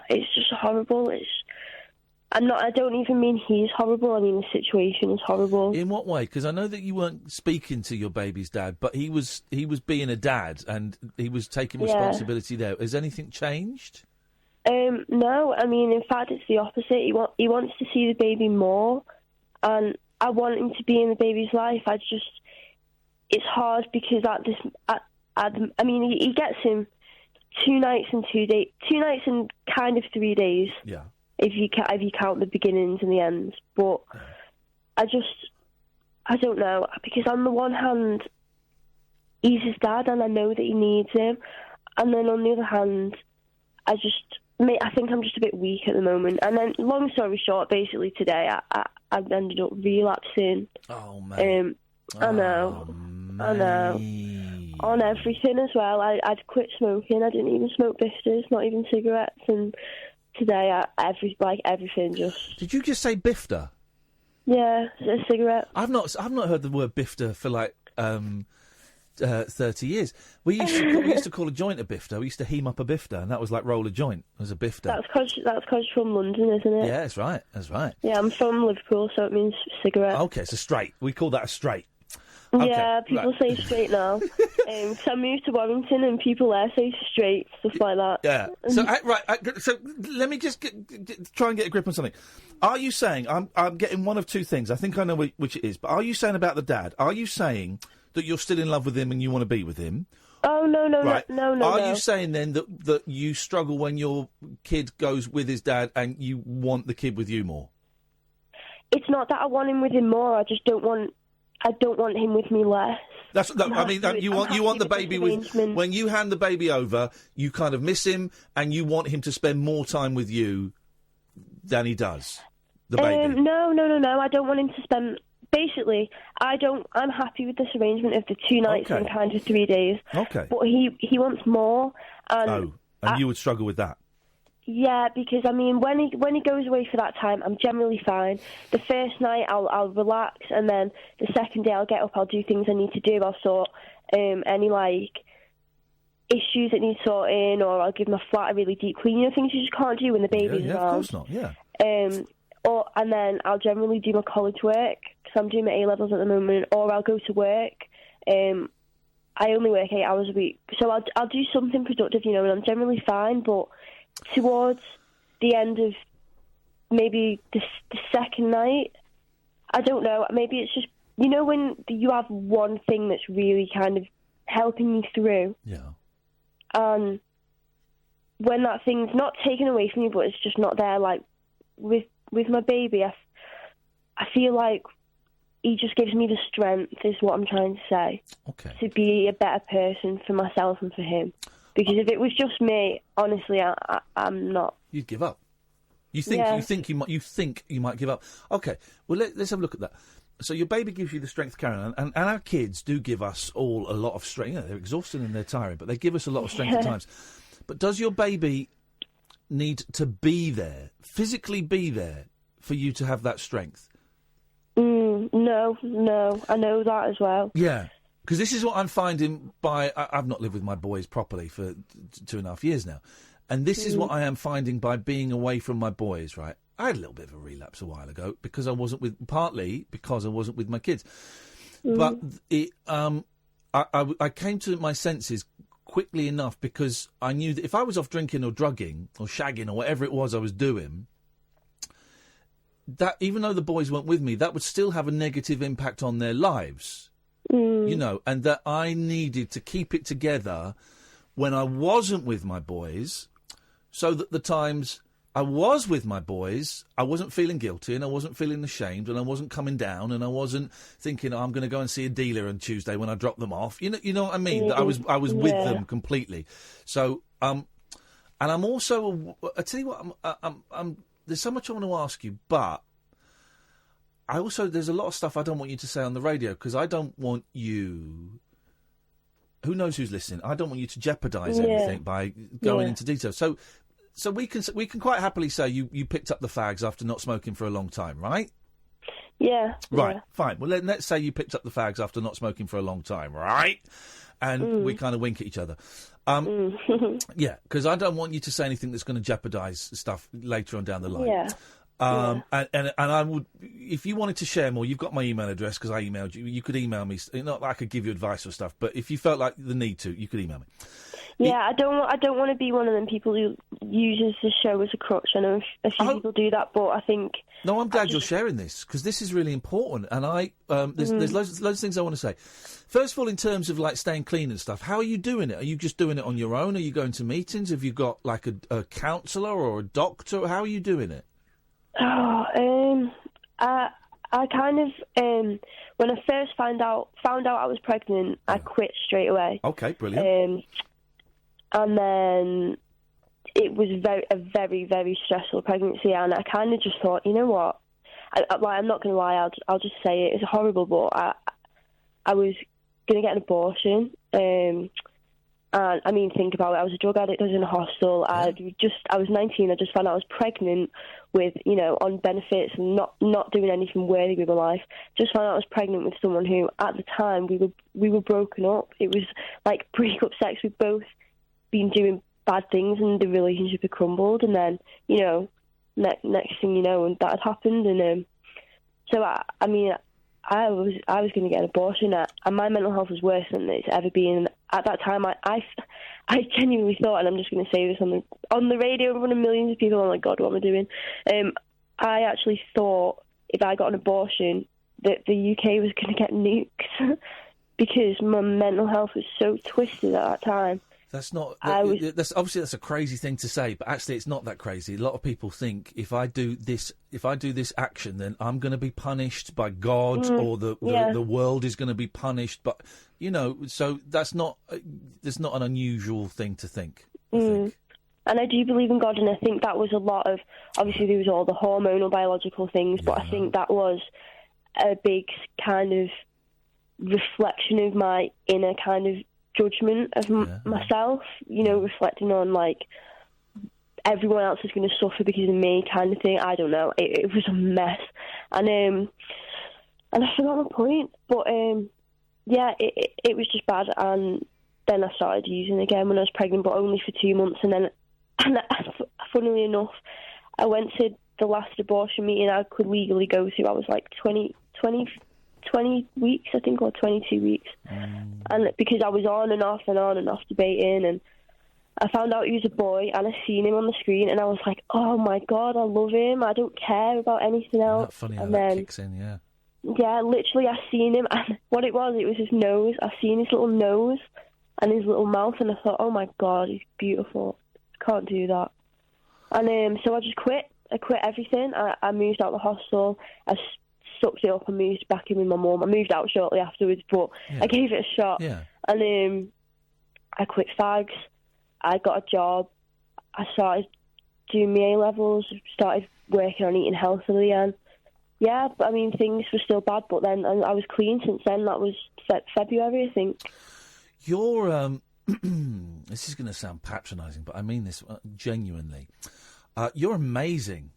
Speaker 16: it's just horrible. I don't even mean he's horrible. I mean the situation is horrible.
Speaker 5: In what way? Because I know that you weren't speaking to your baby's dad, but he was being a dad and he was taking responsibility there. Has anything changed?
Speaker 16: No, I mean, in fact, it's the opposite. He wants to see the baby more, and I want him to be in the baby's life. It's hard because I mean, he gets him 2 nights and 2 days, 2 nights and kind of 3 days.
Speaker 5: Yeah.
Speaker 16: If you count the beginnings and the ends, but I don't know, because on the one hand, he's his dad, and I know that he needs him, and then on the other hand, I think I'm just a bit weak at the moment. And then, long story short, basically today I ended up relapsing.
Speaker 5: Oh man!
Speaker 16: I know. On everything as well. I'd quit smoking. I didn't even smoke bifters, not even cigarettes, and today everything just.
Speaker 5: Did you just say bifter?
Speaker 16: Yeah, a cigarette.
Speaker 5: I've not heard the word bifter for 30 years. We used to call a joint a bifter. We used to heam up a bifter, and that was like roll a joint as a bifter.
Speaker 16: That's because you're from London, isn't it?
Speaker 5: Yeah, that's right.
Speaker 16: Yeah, I'm from Liverpool, so it means cigarette.
Speaker 5: Okay, so straight. We call that a straight.
Speaker 16: Yeah, people say straight now. So I moved to Warrington, and people there say straight, stuff like that.
Speaker 5: Yeah. So so let me just try and get a grip on something. Are you saying I'm getting one of two things? I think I know which it is. But are you saying about the dad? Are you saying that you're still in love with him and you want to be with him?
Speaker 16: Oh no,
Speaker 5: right.
Speaker 16: no.
Speaker 5: Are you saying then that you struggle when your kid goes with his dad and you want the kid with you more?
Speaker 16: It's not that I want him with him more. I don't want him with me less.
Speaker 5: You want the baby with. When you hand the baby over, you kind of miss him, and you want him to spend more time with you than he does. The baby.
Speaker 16: No. I don't want him to spend. Basically, I'm happy with this arrangement of the 2 nights and kind of 3 days.
Speaker 5: Okay.
Speaker 16: But he wants more. And
Speaker 5: you would struggle with that.
Speaker 16: Yeah, because I mean, when he goes away for that time, I'm generally fine. The first night, I'll relax, and then the second day, I'll get up, I'll do things I need to do, I'll sort any issues that need sorting, or I'll give my flat a really deep clean. Things you just can't do when the baby's around.
Speaker 5: Of course not. Yeah.
Speaker 16: And then I'll generally do my college work because I'm doing my A-levels at the moment, or I'll go to work. I only work 8 hours a week, so I'll do something productive, and I'm generally fine, but towards the end of maybe the second night, I don't know, maybe it's just, when you have one thing that's really kind of helping you through.
Speaker 5: Yeah.
Speaker 16: And when that thing's not taken away from you, but it's just not there, like with my baby, I feel like he just gives me the strength, is what I'm trying to say.
Speaker 5: Okay.
Speaker 16: To be a better person for myself and for him. Because if it was just me, honestly, I'm not.
Speaker 5: You'd give up. You think you might give up. Okay. Well, let's have a look at that. So your baby gives you the strength to carry on, and our kids do give us all a lot of strength. They're exhausted and they're tired, but they give us a lot of strength at times. But does your baby need to be there, physically be there, for you to have that strength?
Speaker 16: No. I know that as well.
Speaker 5: Yeah. Because this is what I'm finding I've not lived with my boys properly for 2.5 years now. And this is what I am finding by being away from my boys, right? I had a little bit of a relapse a while ago because I wasn't with my kids. But I came to my senses quickly enough because I knew that if I was off drinking or drugging or shagging or whatever it was I was doing, that even though the boys weren't with me, that would still have a negative impact on their lives. And that I needed to keep it together when I wasn't with my boys, so that the times I was with my boys, I wasn't feeling guilty and I wasn't feeling ashamed and I wasn't coming down and I wasn't thinking, I'm going to go and see a dealer on Tuesday when I drop them off. You know what I mean? That I was with them completely. So, and I'm also, I tell you what, I'm there's so much I want to ask you, but there's a lot of stuff I don't want you to say on the radio because I don't want you. Who knows who's listening? I don't want you to jeopardise anything by going into detail. So, So we can quite happily say you picked up the fags after not smoking for a long time, right?
Speaker 16: Yeah.
Speaker 5: Right,
Speaker 16: yeah.
Speaker 5: fine. Well, let's say you picked up the fags after not smoking for a long time, right? And we kind of wink at each other. Yeah, because I don't want you to say anything that's going to jeopardise stuff later on down the line.
Speaker 16: Yeah.
Speaker 5: And I would, if you wanted to share more, you've got my email address because I emailed you. You could email me. Not that I could give you advice or stuff, but if you felt like the need to, you could email me.
Speaker 16: Yeah, I don't want to be one of them people who uses the show as a crutch. I know a few people do that, but I think...
Speaker 5: No, I'm glad you're sharing this, because this is really important, and there's loads of things I want to say. First of all, in terms of, like, staying clean and stuff, how are you doing it? Are you just doing it on your own? Are you going to meetings? Have you got, like, a counsellor or a doctor? How are you doing it?
Speaker 16: I kind of, when I first found out I was pregnant, I quit straight away.
Speaker 5: Okay, brilliant.
Speaker 16: And then it was a very, very stressful pregnancy, and I kind of just thought, you know what? I'm not going to lie, I'll just say it. It's horrible, but I was going to get an abortion. And I mean, think about it. I was a drug addict. I was in a hostel. I was 19. I just found out I was pregnant with, on benefits and not doing anything worthy with my life. Just found out I was pregnant with someone who, at the time, we were broken up. It was like breakup sex. We'd both been doing bad things, and the relationship had crumbled. And then, next thing you know, and that had happened. And so I was going to get an abortion, and my mental health was worse than it's ever been. At that time, I genuinely thought, and I'm just going to say this on the radio in front of millions of people. Oh my God, what am I doing? I actually thought if I got an abortion, that the UK was going to get nuked because my mental health was so twisted at that time.
Speaker 5: That's not. That's a crazy thing to say, but actually, it's not that crazy. A lot of people think if I do this action, then I'm going to be punished by God, or the world is going to be punished. But so that's not an unusual thing to think. I think.
Speaker 16: And I do believe in God, and I think that was a lot of. Obviously, there was all the hormonal, biological things, but I think that was a big kind of reflection of my inner kind of judgment of myself, reflecting on like everyone else is going to suffer because of me kind of thing. I don't know. It was a mess, and I forgot my point. But it was just bad. And then I started using again when I was pregnant, but only for 2 months. And then, funnily enough, I went to the last abortion meeting I could legally go to. I was like 20 weeks, I think, or 22 weeks. And because I was on and off debating, and I found out he was a boy, and I seen him on the screen, and I was like, oh my God, I love him. I don't care about anything else.
Speaker 5: Isn't that funny how that kicks in, yeah.
Speaker 16: Yeah, literally, I seen him, and what it was his nose. I seen his little nose and his little mouth, and I thought, oh my God, he's beautiful. Can't do that. And so I just quit. I quit everything. I moved out of the hostel. I sucked it up and moved back in with my mum. I moved out shortly afterwards, but I gave it a shot. Yeah. And I quit fags. I got a job. I started doing my A-levels, started working on eating healthily, and but I mean, things were still bad, but then I was clean since then. That was February, I think.
Speaker 5: You're, this is going to sound patronising, but I mean this genuinely. You're amazing.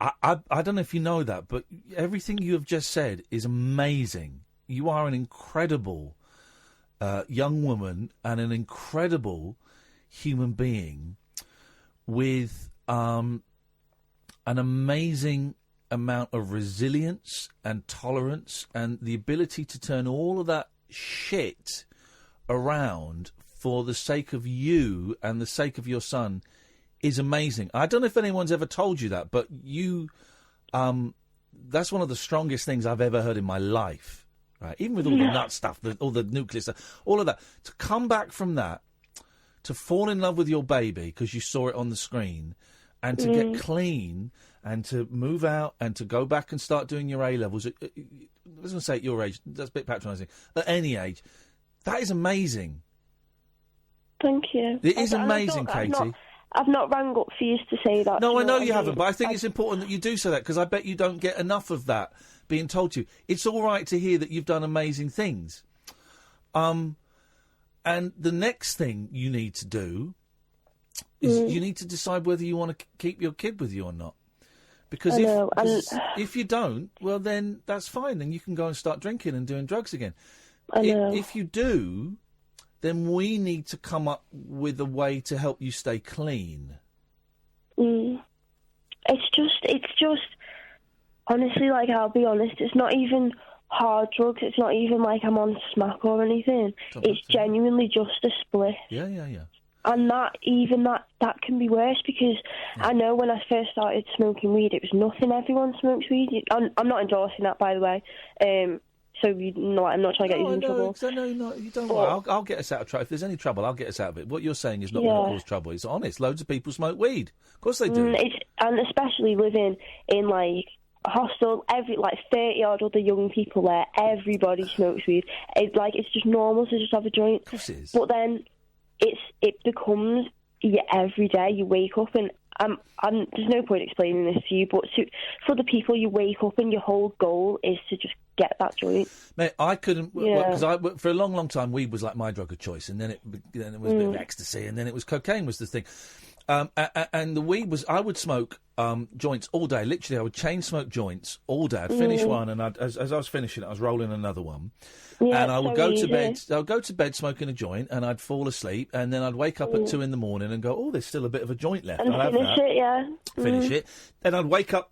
Speaker 5: I don't know if you know that, but everything you have just said is amazing. You are an incredible young woman and an incredible human being with an amazing amount of resilience and tolerance and the ability to turn all of that shit around for the sake of you and the sake of your son is amazing. I don't know if anyone's ever told you that, but you, that's one of the strongest things I've ever heard in my life, right? Even with all the nut stuff, all the nuclear stuff, all of that. To come back from that, to fall in love with your baby because you saw it on the screen, and to get clean, and to move out, and to go back and start doing your A-levels. I was going to say at your age, that's a bit patronising. At any age, that is amazing.
Speaker 16: Thank you.
Speaker 5: It is amazing, Katie.
Speaker 16: I've not rang up for you to say that.
Speaker 5: No, I know you haven't, but I think it's important that you do say that, because I bet you don't get enough of that being told to you. It's all right to hear that you've done amazing things. And the next thing you need to do is you need to decide whether you want to keep your kid with you or not. Because if you don't, well, then that's fine. Then you can go and start drinking and doing drugs again. If you do, then we need to come up with a way to help you stay clean.
Speaker 16: It's just, honestly, like, I'll be honest, it's not even hard drugs. It's not even like I'm on smack or anything. It's genuinely just a split.
Speaker 5: Yeah.
Speaker 16: And that can be worse, because I know when I first started smoking weed, it was nothing. Everyone smokes weed. I'm not endorsing that, by the way. So I'm not trying to get you in trouble.
Speaker 5: No, you don't worry. I'll get us out of trouble. If there's any trouble, I'll get us out of it. What you're saying is not going to cause trouble. It's honest. Loads of people smoke weed. Of course they do.
Speaker 16: And especially living in, like, a hostel, 30 odd other young people there, everybody smokes weed. It's just normal to just have a joint.
Speaker 5: Of course it is.
Speaker 16: But then it becomes every day you wake up, and there's no point explaining this to you, but for the people, you wake up and your whole goal is to just get that joint.
Speaker 5: Mate, I couldn't, because for a long time weed was like my drug of choice, and then it was a bit of ecstasy, and then it was cocaine was the thing. And the weed was, I would smoke joints all day. Literally, I would chain smoke joints all day. I'd finish one, and as I was finishing it, I was rolling another one. Yeah, and I would go to bed. I would go to bed smoking a joint, and I'd fall asleep, and then I'd wake up at 2 a.m. and go, "Oh, there's still a bit of a joint left."
Speaker 16: And
Speaker 5: I'll
Speaker 16: finish
Speaker 5: have that.
Speaker 16: it, yeah.
Speaker 5: Finish it. Then I'd wake up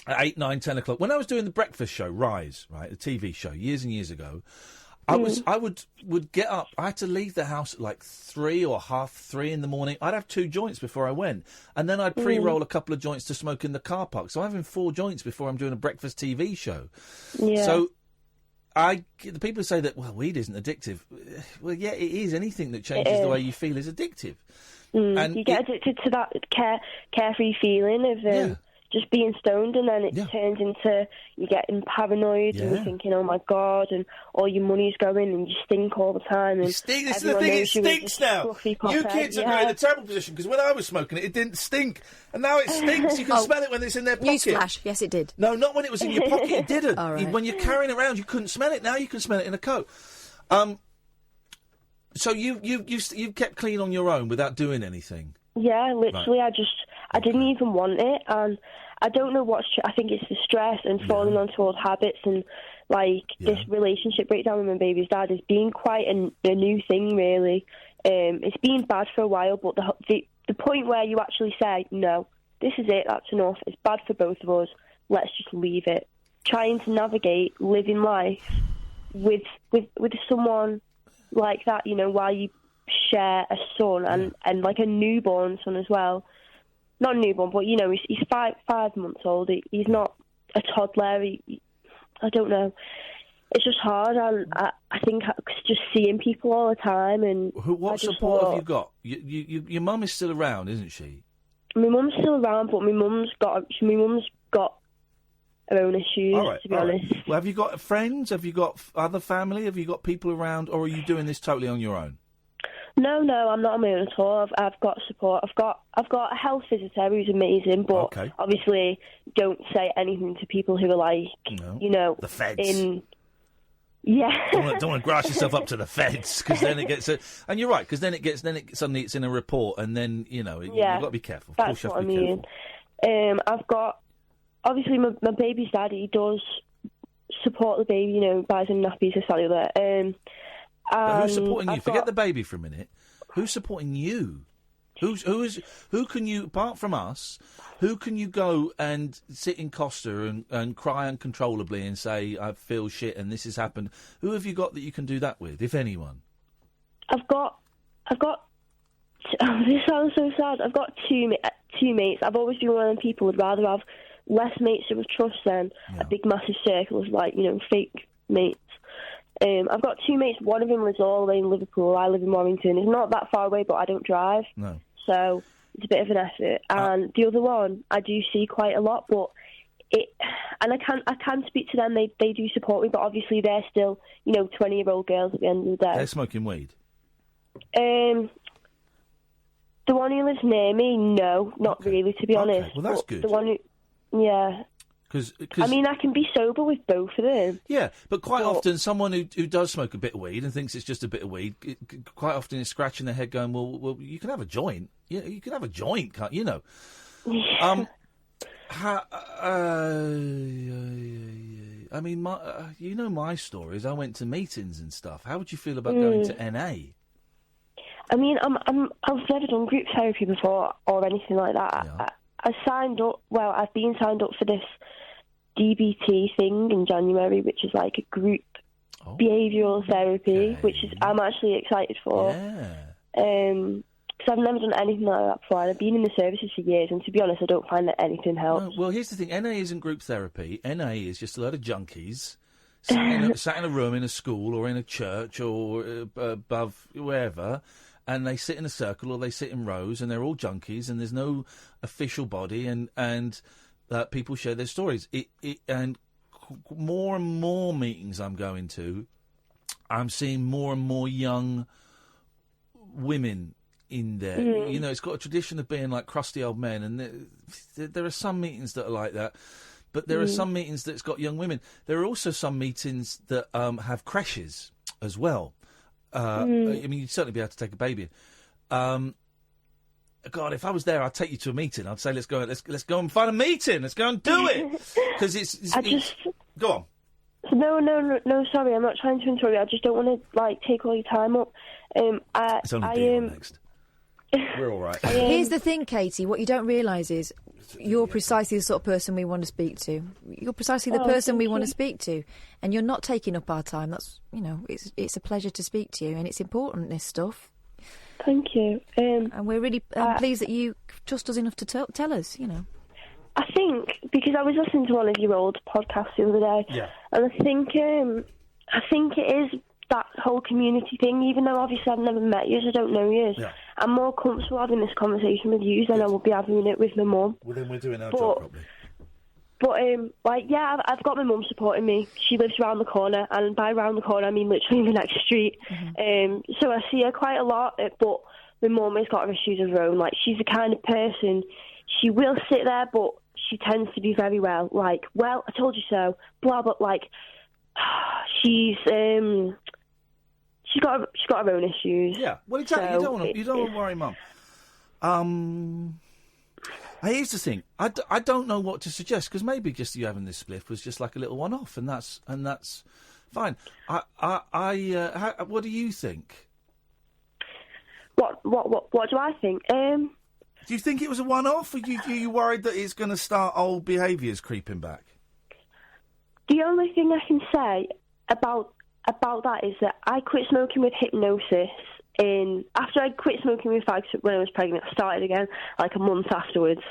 Speaker 5: at 8, 9, 10 o'clock. When I was doing the breakfast show, Rise, right, the TV show, years and years ago, I would get up. I had to leave the house at like 3 or half 3 in the morning. I'd have 2 joints before I went, and then I'd pre-roll a couple of joints to smoke in the car park. So I'm having 4 joints before I'm doing a breakfast TV show.
Speaker 16: Yeah.
Speaker 5: So the people who say that, well, weed isn't addictive. Well, yeah, it is. Anything that changes the way you feel is addictive.
Speaker 16: And you get addicted to that carefree feeling of just being stoned, and then it turns into you getting paranoid and you're thinking, oh my God, and all your money's going and you stink all the time. And
Speaker 5: this is the thing, it stinks now. You kids are in a terrible position, because when I was smoking it didn't stink, and now it stinks. You can smell it when it's in their pocket.
Speaker 6: Newsflash, yes it did.
Speaker 5: No, not when it was in your pocket, it didn't.
Speaker 6: All right.
Speaker 5: When you're carrying it around, you couldn't smell it. Now you can smell it in a coat. So you kept clean on your own without doing anything?
Speaker 16: Yeah, literally, right. I didn't even want it, and I don't know I think it's the stress and falling onto old habits, and this relationship breakdown with my baby's dad has been quite a new thing, really. It's been bad for a while, but the point where you actually say, no, this is it, that's enough, it's bad for both of us, let's just leave it. Trying to navigate living life with someone like that, while you share a son and like a newborn son as well. Not a newborn, but he's 5 months old. He's not a toddler. I don't know. It's just hard. I think just seeing people all the time. And
Speaker 5: what support have you got? Your mum is still around, isn't she?
Speaker 16: My mum's still around, but my mum's got her own issues. To be honest.
Speaker 5: Well, have you got friends? Have you got other family? Have you got people around, or are you doing this totally on your own?
Speaker 16: No, I'm not on my own at all. I've got support. I've got a health visitor who's amazing, but obviously don't say anything to people who are like,
Speaker 5: the feds. Don't want to grass yourself up to the feds, because then it gets and you're right, because then suddenly it's in a report, and then you've got to be careful. Of course you have to be careful.
Speaker 16: I've got obviously my baby's dad. He does support the baby. Buys him nappies and cellular.
Speaker 5: But who's supporting you? Forget the baby for a minute. Who's supporting you? Who can you, apart from us, who can you go and sit in Costa and cry uncontrollably and say, I feel shit and this has happened? Who have you got that you can do that with, if anyone?
Speaker 16: I've got this sounds so sad. I've got two mates. I've always been one of them people who'd rather have less mates that would trust than a big massive circle of fake mates. I've got 2 mates. One of them lives all the way in Liverpool. I live in Warrington. It's not that far away, but I don't drive.
Speaker 5: No.
Speaker 16: So it's a bit of an effort. And the other one, I do see quite a lot, but I can speak to them. They do support me, but obviously they're still 20-year-old girls at the end of the day.
Speaker 5: They're smoking weed.
Speaker 16: The one who lives near me, no, not really, to be honest.
Speaker 5: Well, that's
Speaker 16: but
Speaker 5: good.
Speaker 16: The one who, yeah. I mean, I can be sober with both of them.
Speaker 5: Yeah, but quite often someone who does smoke a bit of weed and thinks it's just a bit of weed, quite often is scratching their head going, well, you can have a joint. Yeah, you can have a joint, can't you? Know.
Speaker 16: Yeah.
Speaker 5: I mean, you know my stories. I went to meetings and stuff. How would you feel about going to NA?
Speaker 16: I mean, I've never done group therapy before or anything like that.
Speaker 5: Yeah.
Speaker 16: I signed up. Well, I've been signed up for this DBT thing in January, which is like a group behavioural therapy, which is I'm actually excited for.
Speaker 5: Yeah.
Speaker 16: Because I've never done anything like that before, and I've been in the services for years, and to be honest, I don't find that anything helps.
Speaker 5: No, well, here's the thing. NA isn't group therapy. NA is just a load of junkies sat in a room in a school or in a church or above wherever, and they sit in a circle or they sit in rows, and they're all junkies, and there's no official body, and people share their stories. And more and more meetings I'm going to, I'm seeing more and more young women in there. You know, it's got a tradition of being like crusty old men, and there are some meetings that are like that, but there are some meetings that's got young women. There are also some meetings that have creches as well. I mean, you'd certainly be able to take a baby in. God, if I was there, I'd take you to a meeting. I'd say, let's go and find a meeting. Let's go and do it. Because go on.
Speaker 16: No, sorry, I'm not trying to interrupt you. I just don't want to take all your time up.
Speaker 5: It's only next. We're all right.
Speaker 6: Here's the thing, Katie. What you don't realise is you're precisely the sort of person we want to speak to. You're precisely the person we want to speak to, and you're not taking up our time. That's it's a pleasure to speak to you, and it's important, this stuff.
Speaker 16: Thank you.
Speaker 6: And we're really pleased that you trust us enough to tell us.
Speaker 16: I think because I was listening to one of your old podcasts the other day, and I think it is that whole community thing. Even though obviously I've never met you, so I don't know you. Yeah. I'm more comfortable having this conversation with you than I will be having it with my mum.
Speaker 5: Well, then we're doing our job properly.
Speaker 16: But I've got my mum supporting me. She lives around the corner, and by around the corner I mean literally in the next street. So I see her quite a lot. But my mum has got her issues of her own. Like, she's the kind of person, she will sit there, but she tends to be very well, I told you so, blah, but she's got her own issues.
Speaker 5: Yeah, well, exactly. So you don't want to worry, Mum. Here's the thing. I don't know what to suggest, because maybe just you having this spliff was just like a little one-off, and that's fine. What do you think?
Speaker 16: What do I think?
Speaker 5: Do you think it was a one-off, or are you worried that it's going to start old behaviours creeping back?
Speaker 16: The only thing I can say about that is that I quit smoking with hypnosis after I quit smoking with fags when I was pregnant. I started again like a month afterwards,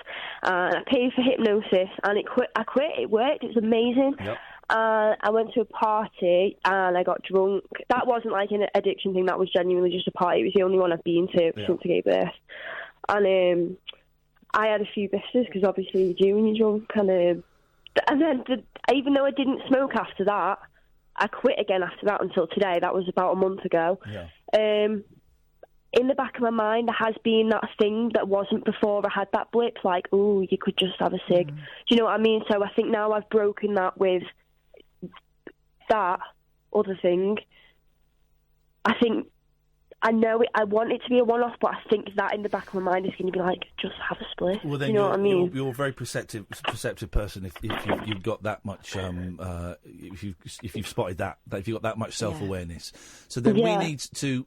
Speaker 16: and I paid for hypnosis, and I quit. It worked. It was amazing. Yep. I went to a party and I got drunk. That wasn't like an addiction thing. That was genuinely just a party. It was the only one I've been to since I gave birth. And I had a few biscuits, because obviously you do when you're drunk. And then, even though I didn't smoke after that, I quit again after that until today. That was about a month ago. Yeah. In the back of my mind, there has been that thing that wasn't before I had that blip, like, oh, you could just have a cig. Do you know what I mean? So I think now I've broken that with that other thing. I know I want it to be a one-off, but I think that in the back of my mind is going to be like, just have a split.
Speaker 5: Well, then
Speaker 16: you know what I mean?
Speaker 5: You're a very perceptive person if you've got that much, if you've spotted that if you've got that much self-awareness. So then we need to.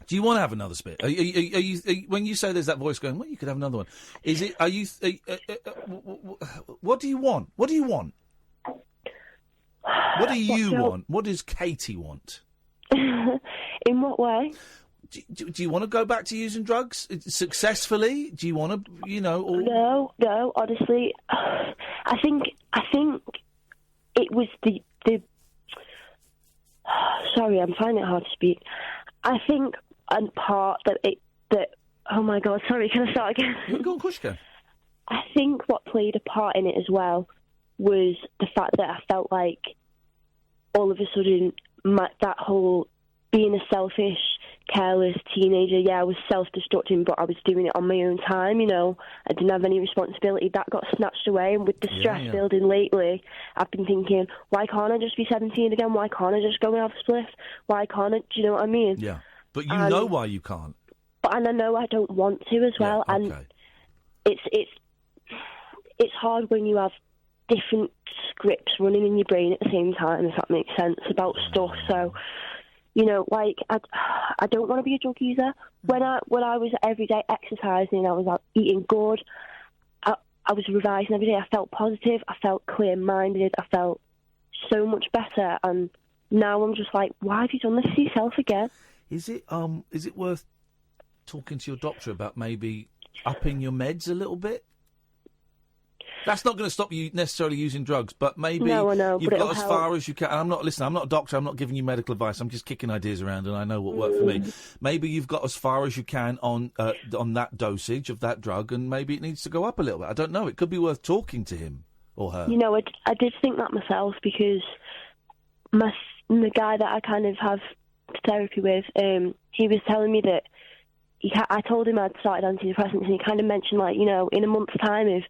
Speaker 5: Do you want to have another spit? Are you when you say there's that voice going, well, you could have another one. Is it? Are you? What do you want? What do you want? What do you want? What does Katie want?
Speaker 16: In what way?
Speaker 5: Do you want to go back to using drugs successfully? Do you want to, Or...
Speaker 16: No. Honestly, I think it was the. Sorry, I'm finding it hard to speak. I think a part that. Oh my God! Sorry, can I start again?
Speaker 5: Go on, Kushka.
Speaker 16: I think what played a part in it as well was the fact that I felt like all of a sudden that whole being a selfish careless teenager. Yeah, I was self-destructing, but I was doing it on my own time, you know. I didn't have any responsibility. That got snatched away, and with the stress building lately, I've been thinking, why can't I just be 17 again? Why can't I just go and have a spliff? Why can't I? Do you know what I mean?
Speaker 5: Yeah, but you know why you can't.
Speaker 16: And I know I don't want to as well, and it's hard when you have different scripts running in your brain at the same time, if that makes sense, about stuff. So, you know, like, I don't want to be a drug user. When I was every day exercising, I was out eating good, I was revising every day, I felt positive, I felt clear-minded, I felt so much better, and now I'm just like, why have you done this to yourself again?
Speaker 5: Is it worth talking to your doctor about maybe upping your meds a little bit? That's not going to stop you necessarily using drugs, but maybe you've got as far as you can. I'm not a doctor, I'm not giving you medical advice, I'm just kicking ideas around and I know what worked for me. Maybe you've got as far as you can on that dosage of that drug, and maybe it needs to go up a little bit. I don't know, it could be worth talking to him or her.
Speaker 16: You know, I did think that myself, because the guy that I kind of have therapy with, he was telling me that I told him I'd started antidepressants, and he kind of mentioned, like, you know, in a month's time, if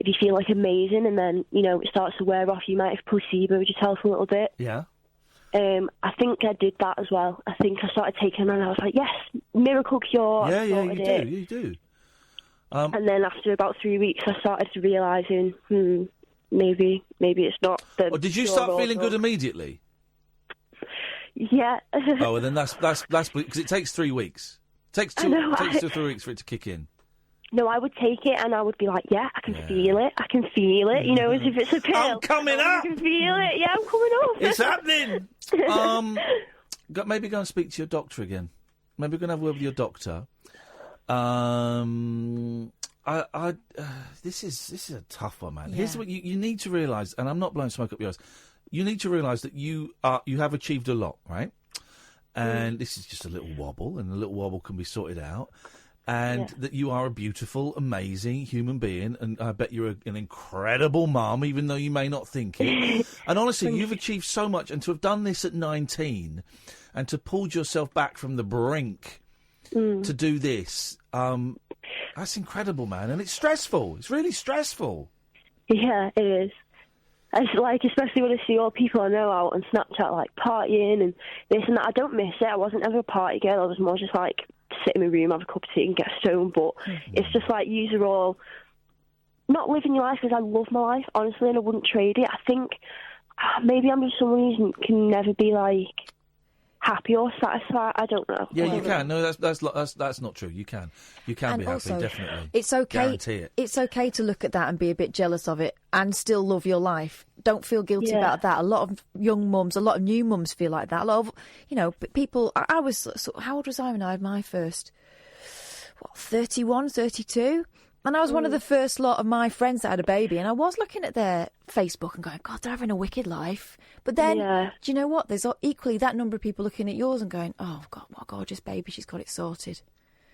Speaker 16: you feel like amazing and then, you know, it starts to wear off, you might have placeboed yourself a little bit.
Speaker 5: Yeah.
Speaker 16: I think I did that as well. I think I started taking them and I was like, yes, miracle cure.
Speaker 5: You do.
Speaker 16: And then after about 3 weeks, I started realising, maybe it's not.
Speaker 5: Did you start feeling good immediately?
Speaker 16: Yeah.
Speaker 5: Oh, and then that's because it takes 3 weeks. It takes 2 to 3 weeks for it to kick in.
Speaker 16: No, I would take it and I would be like, yeah, I can feel it. I can feel it. You know, as if it's a pill.
Speaker 5: I'm coming up.
Speaker 16: I can feel it. Yeah, I'm coming up.
Speaker 5: It's happening. Maybe go and speak to your doctor again. Maybe we're going to have a word with your doctor. This is a tough one, man. Yeah. Here's what you need to realise, and I'm not blowing smoke up your ass. You need to realise that you have achieved a lot, right? And this is just a little wobble, and a little wobble can be sorted out. And that you are a beautiful, amazing human being, and I bet you're an incredible mum, even though you may not think it. And honestly, you've achieved so much, and to have done this at 19, and to pulled yourself back from the brink to do this, that's incredible, man. And it's stressful. It's really stressful.
Speaker 16: Yeah, it is. It's like, especially when I see all people I know out on Snapchat, like, partying and this and that. I don't miss it. I wasn't ever a party girl. I was more just, like, sit in my room, have a cup of tea and get stoned. But it's just like, you are all not living your life, because I love my life, honestly, and I wouldn't trade it. I think maybe I'm just someone who can never be, like, happy or satisfied. I don't know.
Speaker 5: Yeah, you can. No, that's not true. You can be happy,
Speaker 6: also,
Speaker 5: definitely.
Speaker 6: It's okay.
Speaker 5: Guarantee it.
Speaker 6: It's okay to look at that and be a bit jealous of it and still love your life. Don't feel guilty about that. A lot of young mums, a lot of new mums feel like that. A lot of, you know, people. I was how old was I when I had my first? 31, 32. And I was one of the first lot of my friends that had a baby, and I was looking at their Facebook and going, God, they're having a wicked life. But then, do you know what? There's equally that number of people looking at yours and going, oh, God, what a gorgeous baby, she's got it sorted.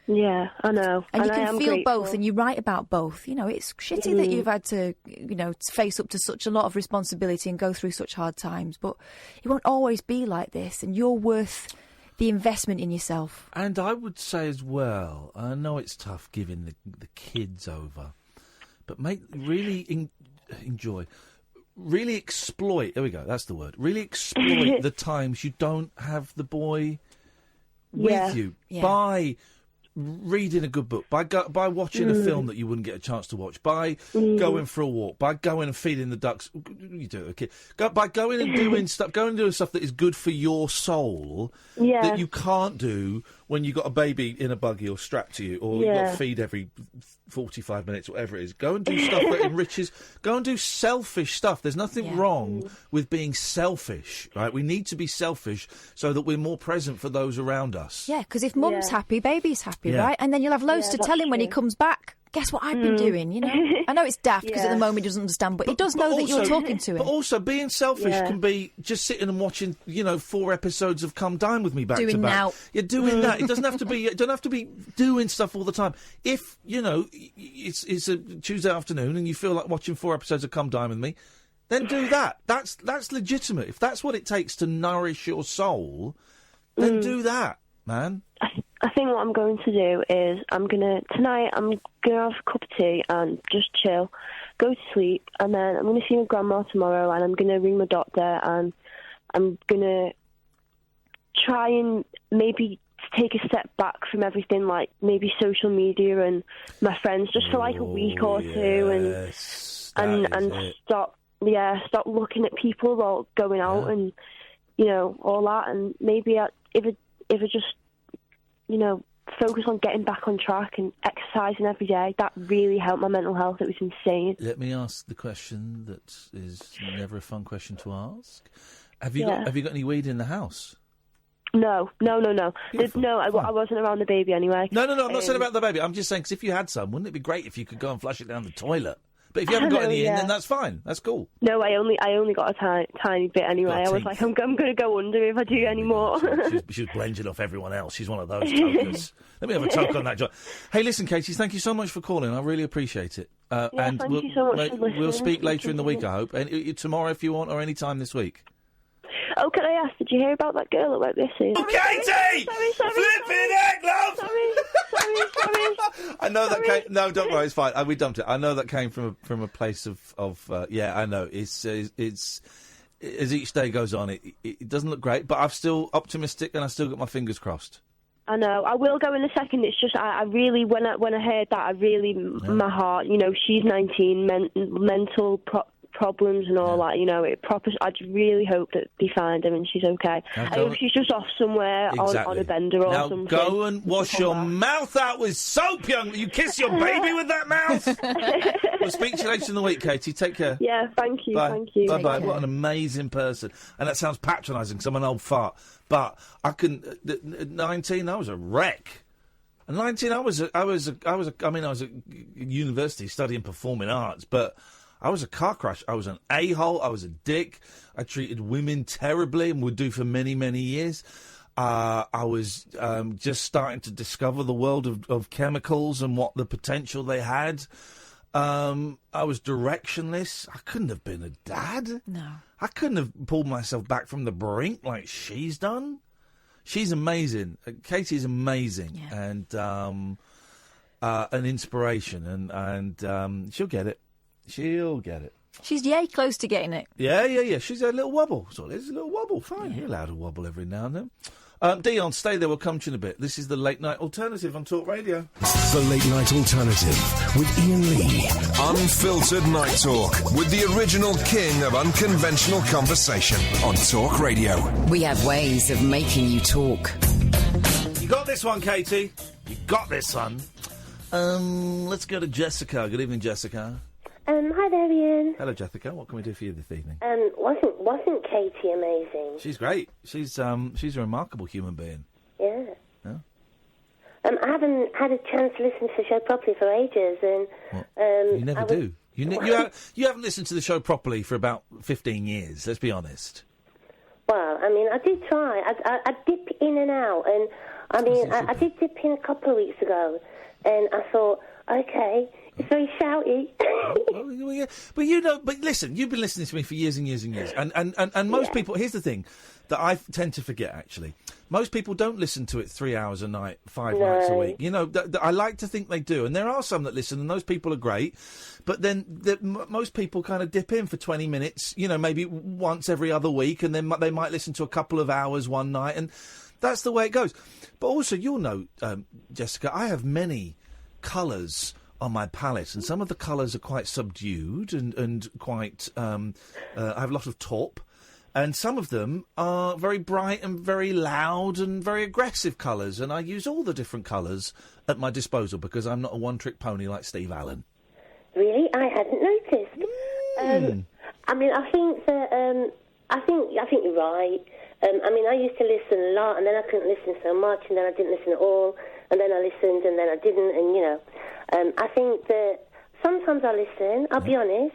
Speaker 16: Yeah, I know.
Speaker 6: And you can feel
Speaker 16: grateful.
Speaker 6: both, and you write about both. You know, it's shitty that you've had to, you know, face up to such a lot of responsibility and go through such hard times. But it won't always be like this, and you're worth the investment in yourself.
Speaker 5: And I would say as well, I know it's tough giving the kids over, but really enjoy, really exploit, there we go, that's the word, really exploit the times you don't have the boy with you. By reading a good book, by watching a film that you wouldn't get a chance to watch, by going for a walk, by going and feeding the ducks. You do it, okay? By going and doing stuff, stuff that is good for your soul that you can't do when you got a baby in a buggy or strapped to you, or you got to feed every 45 minutes, whatever it is. Go and do stuff that enriches. Go and do selfish stuff. There's nothing wrong with being selfish, right? We need to be selfish so that we're more present for those around us.
Speaker 6: Yeah, because if mum's happy, baby's happy, right? And then you'll have loads to tell him when he comes back. Guess what I've been doing, you know? I know it's daft because at the moment he doesn't understand, but he does know that you're talking to him.
Speaker 5: But also, being selfish can be just sitting and watching, 4 episodes of Come Dine With Me back to back.
Speaker 6: Now.
Speaker 5: You're doing that. It doesn't have to be. You don't have to be doing stuff all the time. If it's a Tuesday afternoon and you feel like watching 4 episodes of Come Dine With Me, then do that. That's legitimate. If that's what it takes to nourish your soul, then do that. man?
Speaker 16: I think what I'm going to do is tonight I'm gonna have a cup of tea and just chill, go to sleep, and then I'm gonna see my grandma tomorrow, and I'm gonna ring my doctor, and I'm gonna try and maybe take a step back from everything, like maybe social media and my friends, just for like a week or two, and stop looking at people while going out and all that, and maybe if I just focus on getting back on track and exercising every day, that really helped my mental health. It was insane.
Speaker 5: Let me ask the question that is never a fun question to ask. Have you got any weed in the house?
Speaker 16: No. I wasn't around the baby anyway.
Speaker 5: No, I'm not saying about the baby. I'm just saying, because if you had some, wouldn't it be great if you could go and flush it down the toilet? But if you haven't got any in, then that's fine. That's cool.
Speaker 16: No, I only got a tiny bit anyway. I was like, I'm going to go under if I do any more.
Speaker 5: She's blending off everyone else. She's one of those tokers. Let me have a toke on that job. Hey, listen, Katie, thank you so much for calling. I really appreciate it. And
Speaker 16: thank you so much for listening.
Speaker 5: We'll speak later in the week, I hope. And tomorrow if you want, or any time this week.
Speaker 16: Oh, can I ask, did you hear about that girl that went missing?
Speaker 5: Oh, Katie!
Speaker 16: Sorry.
Speaker 5: Flipping heck, love!
Speaker 16: Sorry.
Speaker 5: I know that came... No, don't worry, it's fine. We dumped it. I know that came from a place of yeah, I know. It's as each day goes on, it doesn't look great, but I'm still optimistic and I still got my fingers crossed.
Speaker 16: I know. I will go in a second. It's just I really, when I heard that, my heart, she's 19, mental problems and all that, I really hope that they find her and she's okay. I hope she's just off somewhere on a bender or something.
Speaker 5: Now go and wash your mouth out with soap, you kiss your baby with that mouth. We'll speak to you later in the week, Katie. Take care.
Speaker 16: Yeah, thank you.
Speaker 5: Bye.
Speaker 16: Thank you.
Speaker 5: Bye-bye. What an amazing person. And that sounds patronising because I'm an old fart. But I couldn't... At 19, I was a wreck. At 19, I was at university studying performing arts, but... I was a car crash. I was an a-hole. I was a dick. I treated women terribly and would do for many, many years. I was just starting to discover the world of chemicals and what the potential they had. I was directionless. I couldn't have been a dad.
Speaker 6: No.
Speaker 5: I couldn't have pulled myself back from the brink like she's done. She's amazing. Katie's amazing.
Speaker 6: Yeah.
Speaker 5: And an inspiration. And she'll get it. She'll get it.
Speaker 6: She's close to getting it.
Speaker 5: Yeah. She's a little wobble. So there's a little wobble. Fine. You're allowed to wobble every now and then. Dion, stay there. We'll come to you in a bit. This is the Late Night Alternative on Talk Radio.
Speaker 4: The Late Night Alternative with Iain Lee.
Speaker 3: Unfiltered Night Talk with the original king of unconventional conversation on Talk Radio.
Speaker 1: We have ways of making you talk.
Speaker 5: You got this one, Katie. You got this one. Let's go to Jessica. Good evening, Jessica.
Speaker 17: Hi there, Iain.
Speaker 5: Hello, Jessica. What can we do for you this evening?
Speaker 17: Wasn't Katie amazing?
Speaker 5: She's great. She's a remarkable human being.
Speaker 17: Yeah. I haven't had a chance to listen to the show properly for ages, and
Speaker 5: you never do. You haven't listened to the show properly for about 15 years. Let's be honest.
Speaker 17: Well, I mean, I did try. I dip in and out, and I did dip in a couple of weeks ago, and I thought, okay. It's very shouty.
Speaker 5: But listen, you've been listening to me for years and years and years. And most people, here's the thing that I tend to forget, actually. Most people don't listen to it 3 hours a night, 5 nights a week. I like to think they do. And there are some that listen, and those people are great. But then most people kind of dip in for 20 minutes, maybe once every other week, and then they might listen to a couple of hours one night. And that's the way it goes. But also, you'll know, Jessica, I have many colours on my palette, and some of the colours are quite subdued and quite... I have a lot of taupe, and some of them are very bright and very loud and very aggressive colours, and I use all the different colours at my disposal because I'm not a one-trick pony like Steve Allen.
Speaker 17: Really? I hadn't noticed. I think that... I think you're right. I used to listen a lot, and then I couldn't listen so much, and then I didn't listen at all, and then I listened, and then I didn't, and, I think that sometimes I listen, I'll be honest,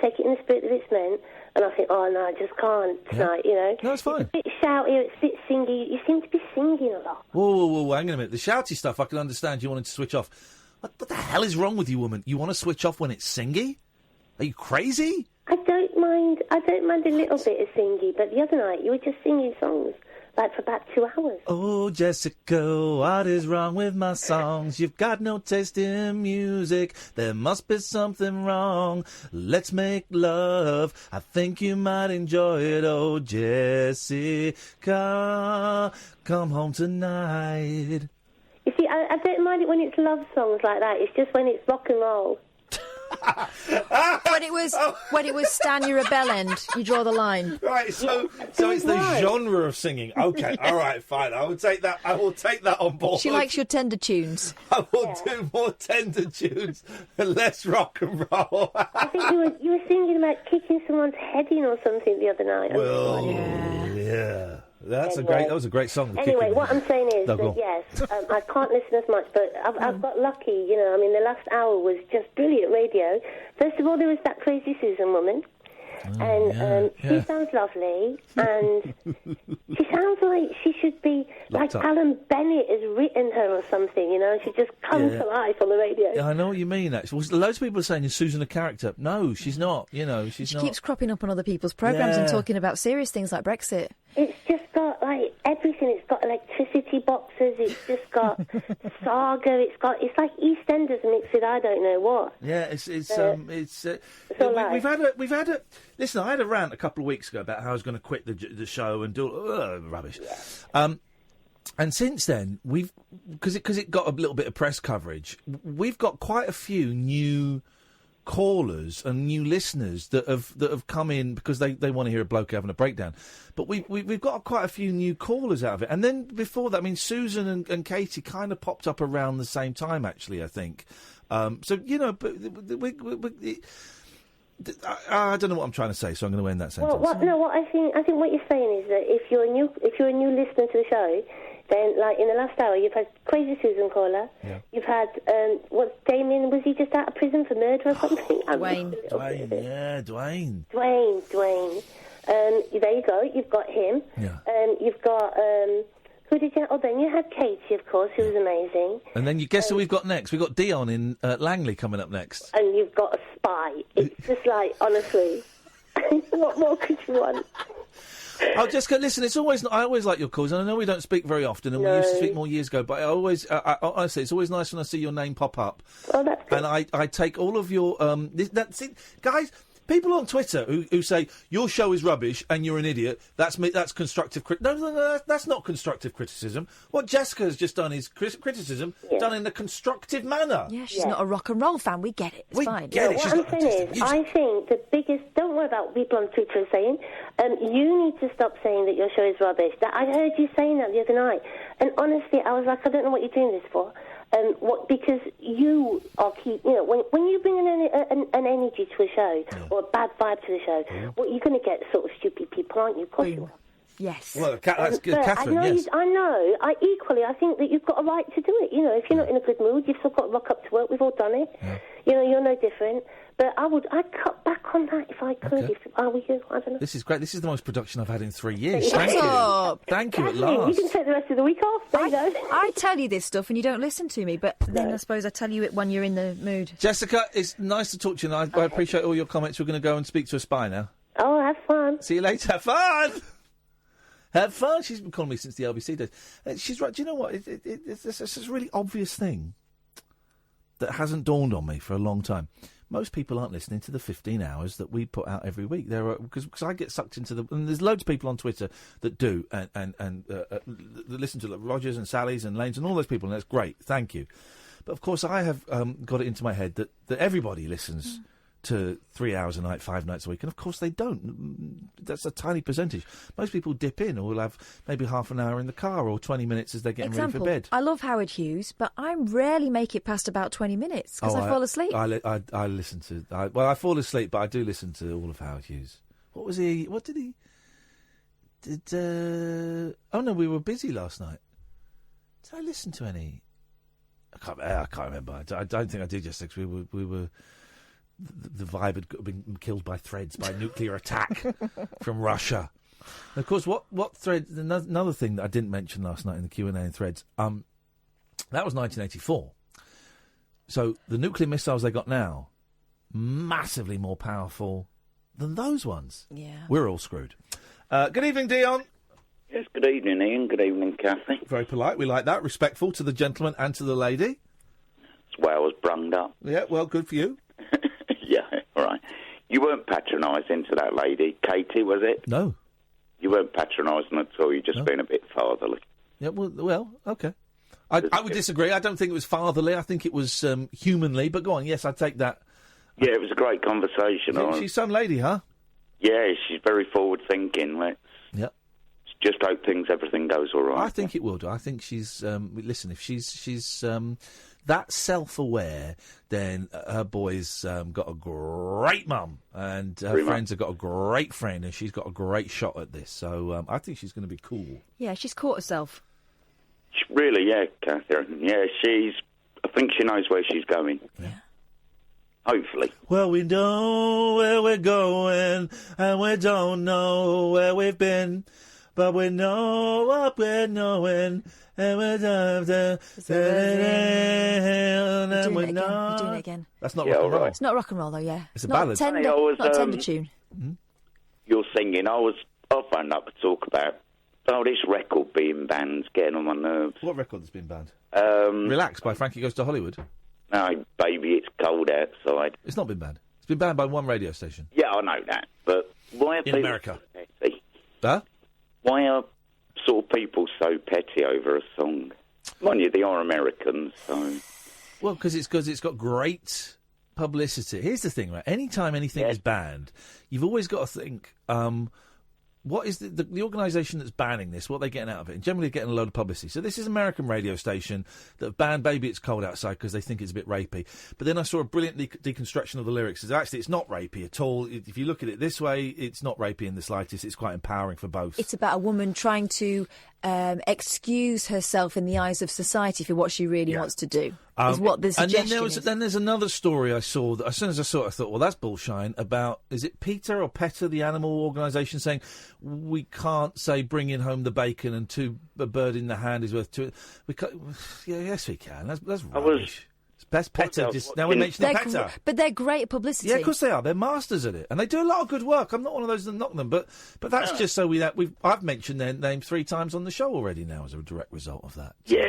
Speaker 17: take it in the spirit that it's meant, and I think, oh, no, I just can't tonight,
Speaker 5: No, it's fine.
Speaker 17: It's a bit shouty, it's a bit singy. You seem to be singing a lot.
Speaker 5: Whoa, hang on a minute. The shouty stuff, I can understand you wanting to switch off. What the hell is wrong with you, woman? You want to switch off when it's singy? Are you crazy?
Speaker 17: I don't mind a little bit of singing, but the other night you were just singing songs like for about 2 hours.
Speaker 5: Oh, Jessica, what is wrong with my songs? You've got no taste in music. There must be something wrong. Let's make love. I think you might enjoy it. Oh, Jessica, come home tonight.
Speaker 17: You see, I don't mind it when it's love songs like that. It's just when it's rock and roll.
Speaker 6: When it was Stan, you're a bellend, you draw the line.
Speaker 5: Right, so it's the genre of singing. Okay, all right, fine. I will take that on board.
Speaker 6: She likes your tender tunes.
Speaker 5: I will do more tender tunes and less rock and roll.
Speaker 17: I think you were singing about kicking someone's head in or something the other night.
Speaker 5: Well, yeah. That was a great song.
Speaker 17: Anyway, what I'm saying is that, yes, I can't listen as much, but I've got lucky, you know. I mean, the last hour was just brilliant radio. First of all, there was that crazy Susan woman, and she sounds lovely, and she sounds like she should be, like Alan Bennett has written her or something, you know. She just comes to life on the radio.
Speaker 5: Yeah, I know what you mean, actually. Well, loads of people are saying, is Susan a character? No, she's not, you know, she's not.
Speaker 6: She keeps cropping up on other people's programmes and talking about serious things like Brexit.
Speaker 17: It's just got, like, everything. It's got electricity boxes. It's just got Saga. It's like EastEnders mixed with I don't know what.
Speaker 5: Yeah, we've had a. Listen, I had a rant a couple of weeks ago about how I was going to quit the show and do rubbish.
Speaker 17: Yeah.
Speaker 5: And since then, because it got a little bit of press coverage, we've got quite a few new callers and new listeners that have come in because they want to hear a bloke having a breakdown. But we've got quite a few new callers out of it. And then before that, I mean, Susan and Katie kind of popped up around the same time, actually, I think. So, you know, but I don't know what I'm trying to say, so I'm going to end that sentence.
Speaker 17: Well, I think what you're saying is that if you're a new listener to the show, then, like, in the last hour, you've had Crazy Susan caller. Yeah. You've had, Damien, was he just out of prison for murder or something?
Speaker 6: Dwayne.
Speaker 5: Dwayne.
Speaker 17: Dwayne. There you go. You've got him. Yeah. You've got, who did you... Oh, then you had Katie, of course, who was amazing.
Speaker 5: And then you guess who we've got next? We've got Dion in Langley coming up next.
Speaker 17: And you've got a spy. It's just like, honestly, what more could you want?
Speaker 5: I'll just go, listen, I always like your calls, and I know we don't speak very often, and we used to speak more years ago, but honestly, it's always nice when I see your name pop up.
Speaker 17: Oh, that's good.
Speaker 5: And I take all of your, guys, people on Twitter who say, your show is rubbish and you're an idiot, that's constructive criticism. No, that's not constructive criticism. What Jessica has just done is criticism done in a constructive manner.
Speaker 6: Yeah, she's not a rock and roll fan, we get it, it's fine.
Speaker 17: What I'm saying is, I think the biggest, don't worry about what people on Twitter are saying, you need to stop saying that your show is rubbish. I heard you saying that the other night, and honestly, I was like, I don't know what you're doing this for. Because you are when you bring an energy to a show or a bad vibe to the show, well, you're going to get sort of stupid people, aren't you? Of course you are.
Speaker 6: Yes.
Speaker 5: Well, that's good, Catherine. Yes.
Speaker 17: I know. I think that you've got a right to do it. You know, if you're not in a good mood, you've still got to rock up to work. We've all done it. Yeah. You know, you're no different. But I'd cut back on that if I could. Okay. If I were you, I don't know.
Speaker 5: This is great. This is the most production I've had in 3 years.
Speaker 6: Thank you.
Speaker 5: Thank you at last.
Speaker 17: You can take the rest of the week off. There you go.
Speaker 6: I tell you this stuff and you don't listen to me, but then I suppose I tell you it when you're in the mood.
Speaker 5: Jessica, it's nice to talk to you, and I appreciate all your comments. We're going to go and speak to a spy now.
Speaker 17: Oh, have fun.
Speaker 5: See you later. Have fun. Have fun. She's been calling me since the LBC days. She's right. Do you know what? It's a really obvious thing that hasn't dawned on me for a long time. Most people aren't listening to the 15 hours that we put out every week. There are because I get sucked into and there's loads of people on Twitter that do and listen to Rogers and Sally's and Lane's and all those people, and that's great. Thank you. But of course, I have got it into my head that everybody listens to 3 hours a night, 5 nights a week, and of course they don't. That's a tiny percentage. Most people dip in, or will have maybe half an hour in the car, or 20 minutes as they're getting ready for bed.
Speaker 6: I love Howard Hughes, but I rarely make it past about 20 minutes because I fall asleep.
Speaker 5: I listen to. I fall asleep, but I do listen to all of Howard Hughes. What was he? What did he? Oh no, we were busy last night. Did I listen to any? I can't remember. I don't think I did just because we were. The vibe had been killed by threads by nuclear attack from Russia. And of course, what thread? Another thing that I didn't mention last night in the Q&A and threads. That was 1984. So the nuclear missiles they got now, massively more powerful than those ones.
Speaker 6: Yeah.
Speaker 5: We're all screwed. Good evening, Dion.
Speaker 18: Yes, good evening, Ian. Good evening, Kathy.
Speaker 5: Very polite. We like that. Respectful to the gentleman and to the lady.
Speaker 18: That's the way I was brunged up.
Speaker 5: Yeah, well, good for you.
Speaker 18: Yeah, all right. You weren't patronising to that lady, Katie, was it?
Speaker 5: No.
Speaker 18: You weren't patronising at all. You're just being a bit fatherly.
Speaker 5: Yeah, well, okay. I would disagree. I don't think it was fatherly. I think it was humanly. But go on. Yes, I'd take that.
Speaker 18: Yeah, it was a great conversation.
Speaker 5: She's some lady, huh?
Speaker 18: Yeah, she's very forward-thinking.
Speaker 5: Yep.
Speaker 18: Just hope everything goes all right.
Speaker 5: I think it will do. I think she's... listen, if she's that self-aware, then her boy's got a great mum, and her friends have got a great friend, and she's got a great shot at this. So I think she's going to be cool.
Speaker 6: Yeah, she's caught herself.
Speaker 18: Really, yeah, Catherine. Yeah, I think she knows where she's going.
Speaker 5: Yeah.
Speaker 18: Hopefully.
Speaker 5: Well, we know where we're going, and we don't know where we've been, but we know what we're knowing, and we're You're
Speaker 6: doing it again.
Speaker 5: That's not rock and roll.
Speaker 6: It's not rock and roll, though, yeah.
Speaker 5: It's a
Speaker 6: not
Speaker 5: ballad.
Speaker 6: Tender, not a tender tune.
Speaker 18: You're singing. I phoned up to talk about this record being banned, getting on my nerves.
Speaker 5: What record's been banned? Relax by Frankie Goes to Hollywood.
Speaker 18: No, baby, it's cold outside.
Speaker 5: It's not been banned. It's been banned by one radio station.
Speaker 18: Yeah, I know that, but why are
Speaker 5: in
Speaker 18: people
Speaker 5: America?
Speaker 18: so petty?
Speaker 5: Huh?
Speaker 18: Why are sort of people so petty over a song? Mind you, they are Americans, so...
Speaker 5: Well, because it's got great publicity. Here's the thing, right? Anytime anything is banned, you've always got to think... what is the organisation that's banning this? What are they getting out of it? And generally getting a load of publicity. So this is an American radio station that have banned Baby It's Cold Outside because they think it's a bit rapey. But then I saw a brilliant deconstruction of the lyrics. Actually, it's not rapey at all. If you look at it this way, it's not rapey in the slightest. It's quite empowering for both.
Speaker 6: It's about a woman trying to excuse herself in the eyes of society for what she really wants to do. Is what the suggestion
Speaker 5: and then there's another story I saw that as soon as I saw it, I thought, well, that's bullshine. About, is it PETA or PETA, the animal organisation, saying we can't say bringing home the bacon and a bird in the hand is worth two. We can't, yes, we can. That's rubbish. It's best PETA. Now we mention the PETA.
Speaker 6: But they're great at publicity.
Speaker 5: Yeah, of course they are. They're masters at it, and they do a lot of good work. I'm not one of those that knock them, but that's just so I've mentioned their name 3 times on the show already now as a direct result of that.
Speaker 18: Yeah,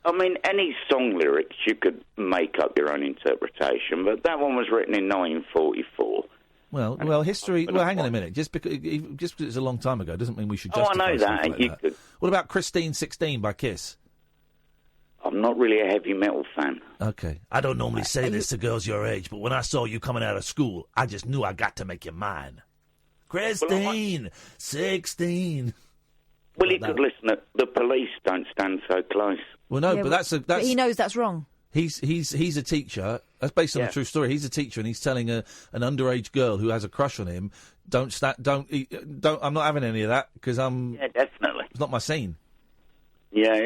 Speaker 18: I mean, any song lyrics, you could make up your own interpretation, but that one was written in 1944.
Speaker 5: Well, history... Well, hang on a minute. Just because it's a long time ago doesn't mean we should justify
Speaker 18: I know that.
Speaker 5: Like that. What about Christine 16 by Kiss?
Speaker 18: I'm not really a heavy metal fan.
Speaker 5: Okay. I don't normally say this to girls your age, but when I saw you coming out of school, I just knew I got to make you mine. Christine 16...
Speaker 18: Well, he could listen to The Police Don't Stand So Close.
Speaker 5: Well, no, but that's...
Speaker 6: But he knows that's wrong.
Speaker 5: He's a teacher. That's based on a true story. He's a teacher, and he's telling an underage girl who has a crush on him, don't. I'm not having any of that because I'm...
Speaker 18: Yeah, definitely.
Speaker 5: It's not my scene.
Speaker 18: Yeah,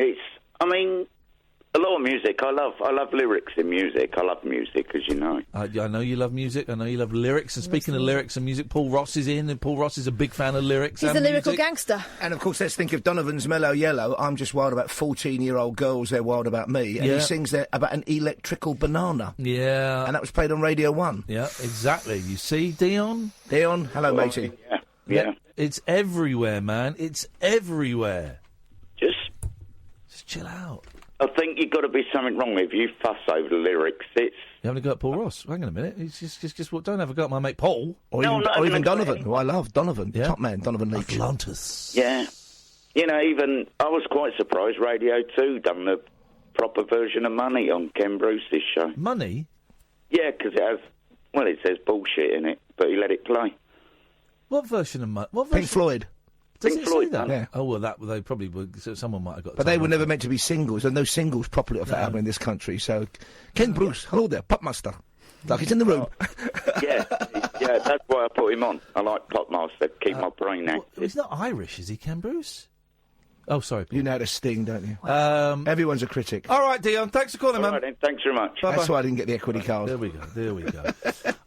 Speaker 18: I mean, a lot of music. I love lyrics in music. I love music, as you know.
Speaker 5: I know you love music. I know you love lyrics. And speaking of lyrics and music, Paul Ross is in, and Paul Ross is a big fan of lyrics.
Speaker 6: He's
Speaker 5: and
Speaker 6: a lyrical
Speaker 5: music.
Speaker 6: gangster.
Speaker 19: And of course, let's think of Donovan's Mellow Yellow. I'm just wild about 14-year-old girls. They're wild about me. And he sings there about an electrical banana.
Speaker 5: Yeah.
Speaker 19: And that was played on Radio 1.
Speaker 5: Yeah, exactly. You see, Dion?
Speaker 19: Hello, matey.
Speaker 18: Yeah.
Speaker 5: It's everywhere, man. It's everywhere.
Speaker 18: Just
Speaker 5: chill out.
Speaker 18: I think you've got to be something wrong if you fuss over the lyrics. You
Speaker 5: haven't got Paul Ross. Hang on a minute. It's just don't have a go at my mate Paul.
Speaker 19: Or even Donovan, who I love. Donovan, top man, Donovan Leach.
Speaker 5: Atlantis.
Speaker 18: Yeah. You know, even I was quite surprised Radio 2 done the proper version of Money on Ken Bruce's show.
Speaker 5: Money?
Speaker 18: Yeah, because it says bullshit in it, but he let it play.
Speaker 5: What version of Money?
Speaker 19: Pink Floyd.
Speaker 5: Does
Speaker 18: Pink
Speaker 5: it
Speaker 18: Floyd,
Speaker 5: say that?
Speaker 19: Yeah.
Speaker 5: Oh, well, they probably would. Someone might have got.
Speaker 19: But they were never meant to be singles. There are no singles properly off that album in this country. So, Ken Bruce, hello there, Popmaster. Like he's in the room.
Speaker 18: Yeah, that's why I put him on. I like Popmaster, keep my brain active.
Speaker 5: He's not Irish, is he, Ken Bruce? Oh, sorry, Paul.
Speaker 19: You know how to sting, don't you? Everyone's a critic.
Speaker 5: All right, Dion, thanks for calling, man.
Speaker 18: Right, then, thanks very much.
Speaker 5: Bye-bye.
Speaker 19: That's why I didn't get the equity card.
Speaker 5: There we go.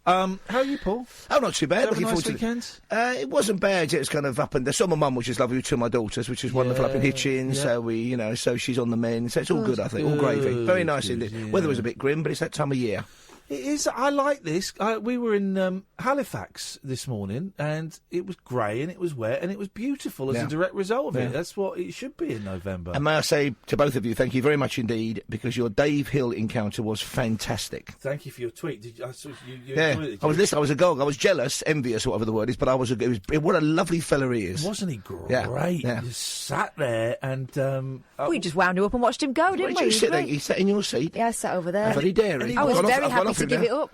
Speaker 5: How are you, Paul?
Speaker 19: Oh, not too bad.
Speaker 5: Did you have a nice weekend?
Speaker 19: It wasn't bad. It was kind of up and down. Saw my mum, which is lovely, with 2 of my daughters, which is wonderful, up in Hitchin.
Speaker 5: Yeah.
Speaker 19: So she's on the mend. So it's all good, I think. All gravy. Very nice indeed.
Speaker 5: Yeah.
Speaker 19: Weather was a bit grim, but it's that time of year.
Speaker 5: It is. I like this. We were in Halifax this morning, and it was grey, and it was wet, and it was beautiful as a direct result of it. That's what it should be in November.
Speaker 19: And may I say to both of you, thank you very much indeed, because your Dave Hill encounter was fantastic.
Speaker 5: Thank you for your tweet. Did you, I saw you
Speaker 19: Yeah,
Speaker 5: enjoyed it,
Speaker 19: I was listening. I was agog. I was jealous, envious, whatever the word is, but I was. What a lovely fella he is.
Speaker 5: Wasn't he great?
Speaker 19: Yeah.
Speaker 5: He just sat there and.
Speaker 6: We just wound him up and watched him go, didn't we?
Speaker 19: You sit there. He sat in your seat.
Speaker 6: Yeah, I sat over there.
Speaker 19: Very daring.
Speaker 6: I was very happy to give it up.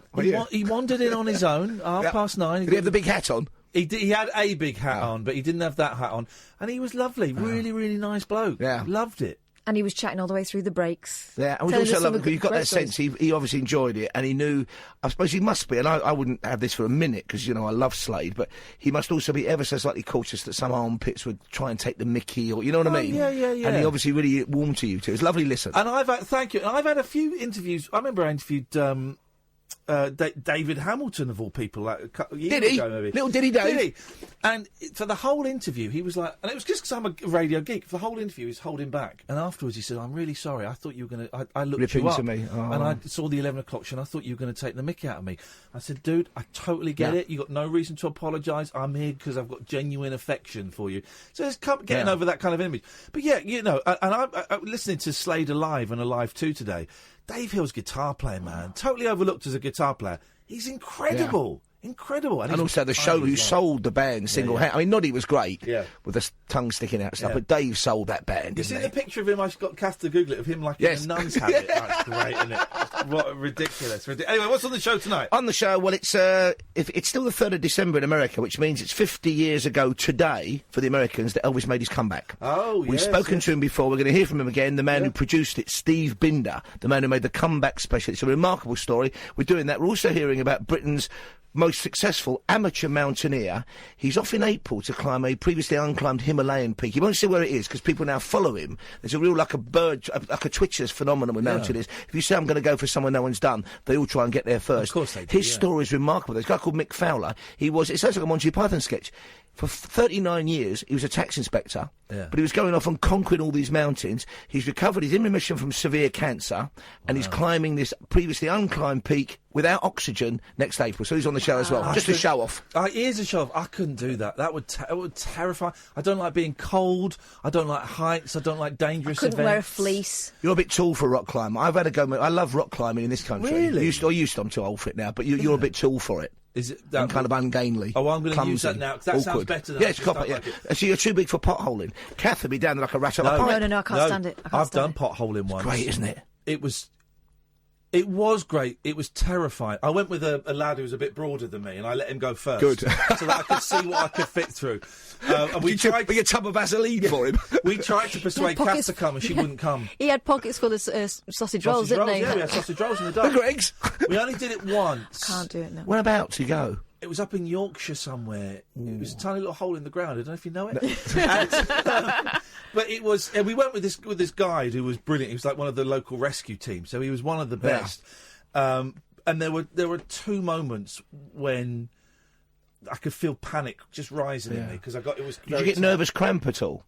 Speaker 5: He wandered in on his own, 9:30.
Speaker 19: Did he have the big hat on?
Speaker 5: He had a big hat on, but he didn't have that hat on. And he was lovely. Really, really nice bloke.
Speaker 19: Yeah.
Speaker 5: Loved it.
Speaker 6: And he was chatting all the way through the breaks.
Speaker 19: Yeah, I was also lovely because you got that sense. He obviously enjoyed it, and he knew. I suppose he must be, and I wouldn't have this for a minute because I love Slade, but he must also be ever so slightly cautious that some armpits would try and take the mickey, or you know what I mean?
Speaker 5: Yeah.
Speaker 19: And he obviously really warmed to you too. It was lovely. Listen,
Speaker 5: and thank you. And I've had a few interviews. I remember I interviewed. David Hamilton, of all people, like a year ago, maybe.
Speaker 19: Little did he, Dave?
Speaker 5: Did he? And for the whole interview, he was like, and it was just because I'm a radio geek. For the whole interview, he was holding back. And afterwards, he said, "I'm really sorry. I thought you were going to. I looked
Speaker 19: Rip
Speaker 5: you
Speaker 19: into
Speaker 5: up,
Speaker 19: me. Oh.
Speaker 5: and I saw the 11 o'clock show. And I thought you were going to take the mickey out of me." I said, "Dude, I totally get it. You got no reason to apologise. I'm here because I've got genuine affection for you." So it's getting over that kind of image. But yeah, and I'm listening to Slade Alive and Alive 2 today. Dave Hill's guitar player, man, totally overlooked as a guitar player. He's incredible. Incredible.
Speaker 19: And also the show who sold the band single-handed. I mean, Noddy was great with the tongue sticking out and stuff, but Dave sold that band,
Speaker 5: You
Speaker 19: didn't
Speaker 5: see the picture of him? I've got Kath to Google it, of him like in a nun's habit. That's great, isn't it? What ridiculous. Anyway, what's on the show tonight?
Speaker 19: On the show, well, it's still the 3rd of December in America, which means it's 50 years ago today for the Americans that Elvis made his comeback.
Speaker 5: Oh,
Speaker 19: We've spoken to him before. We're going to hear from him again. The man who produced it, Steve Binder, the man who made the comeback special. It's a remarkable story. We're doing that. We're also hearing about Britain's most successful amateur mountaineer. He's off in April to climb a previously unclimbed Himalayan peak. He won't say where it is because people now follow him. There's a real, like a Twitcher's phenomenon with mountaineers. If you say I'm going to go for somewhere no one's done, they all try and get there first.
Speaker 5: Of course they do.
Speaker 19: His story is remarkable. There's a guy called Mick Fowler. It sounds like a Monty Python sketch. For 39 years, he was a tax inspector, but he was going off and conquering all these mountains. He's recovered, he's in remission from severe cancer, and he's climbing this previously unclimbed peak without oxygen next April. So he's on the show as well, just a show off.
Speaker 5: Here's a show off. I couldn't do that. That would terrify. I don't like being cold. I don't like heights. I don't like dangerous events.
Speaker 6: Couldn't wear a fleece.
Speaker 19: You're a bit tall for a rock climber. I've had a go. I love rock climbing in this country.
Speaker 5: Really?
Speaker 19: I'm too old for it now, but you're a bit tall for it.
Speaker 5: Is it
Speaker 19: and kind of ungainly?
Speaker 5: Oh, I'm going to use
Speaker 19: clumsy,
Speaker 5: that now, because that sounds better than
Speaker 19: it's copper,
Speaker 5: like it.
Speaker 19: So you're too big for potholing. Kath would be down there like a rat on a pipe.
Speaker 6: No, I can't stand it.
Speaker 5: I've done potholing once.
Speaker 19: Great, isn't it?
Speaker 5: It was great. It was terrifying. I went with a lad who was a bit broader than me, and I let him go first.
Speaker 19: Good.
Speaker 5: So that I could see what I could fit through. And we
Speaker 19: tried to get a tub of Vaseline for him.
Speaker 5: We tried to persuade Kath to come, and she wouldn't come.
Speaker 6: He had pockets full of sausage rolls, didn't he?
Speaker 5: Yeah, we had sausage rolls in the dark.
Speaker 19: The Greggs.
Speaker 5: We only did it once.
Speaker 6: Can't do it now.
Speaker 19: Whereabouts you go?
Speaker 5: It was up in Yorkshire somewhere. It was a tiny little hole in the ground. I don't know if you know it. But it was. And we went with this guide who was brilliant. He was like one of the local rescue teams, so he was one of the best. And there were two moments when I could feel panic just rising in me because it was.
Speaker 19: Did you get nervous cramp at all?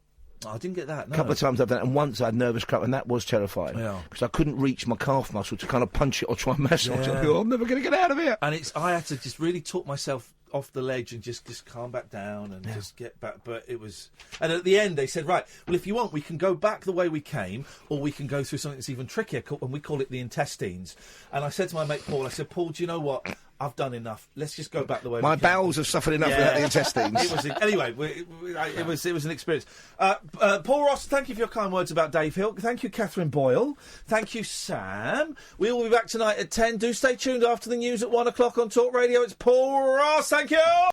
Speaker 5: I didn't get that. No.
Speaker 19: A couple of times I've done it, and once I had nervous cramp, and that was terrifying because I couldn't reach my calf muscle to kind of punch it or try and massage it. I'm never going to get out of here.
Speaker 5: And I had to just really talk myself off the ledge and just calm back down and just get back. But it was, and at the end they said, right, well, if you want, we can go back the way we came, or we can go through something that's even trickier, and we call it the intestines. And I said to my mate Paul, I said, Paul, do you know what? I've done enough. Let's just go back the way.
Speaker 19: My bowels have suffered enough without the intestines.
Speaker 5: Anyway, it was an experience. Paul Ross, thank you for your kind words about Dave Hill. Thank you, Catherine Boyle. Thank you, Sam. We will be back tonight at 10. Do stay tuned after the news at 1 o'clock on Talk Radio. It's Paul Ross. Thank you.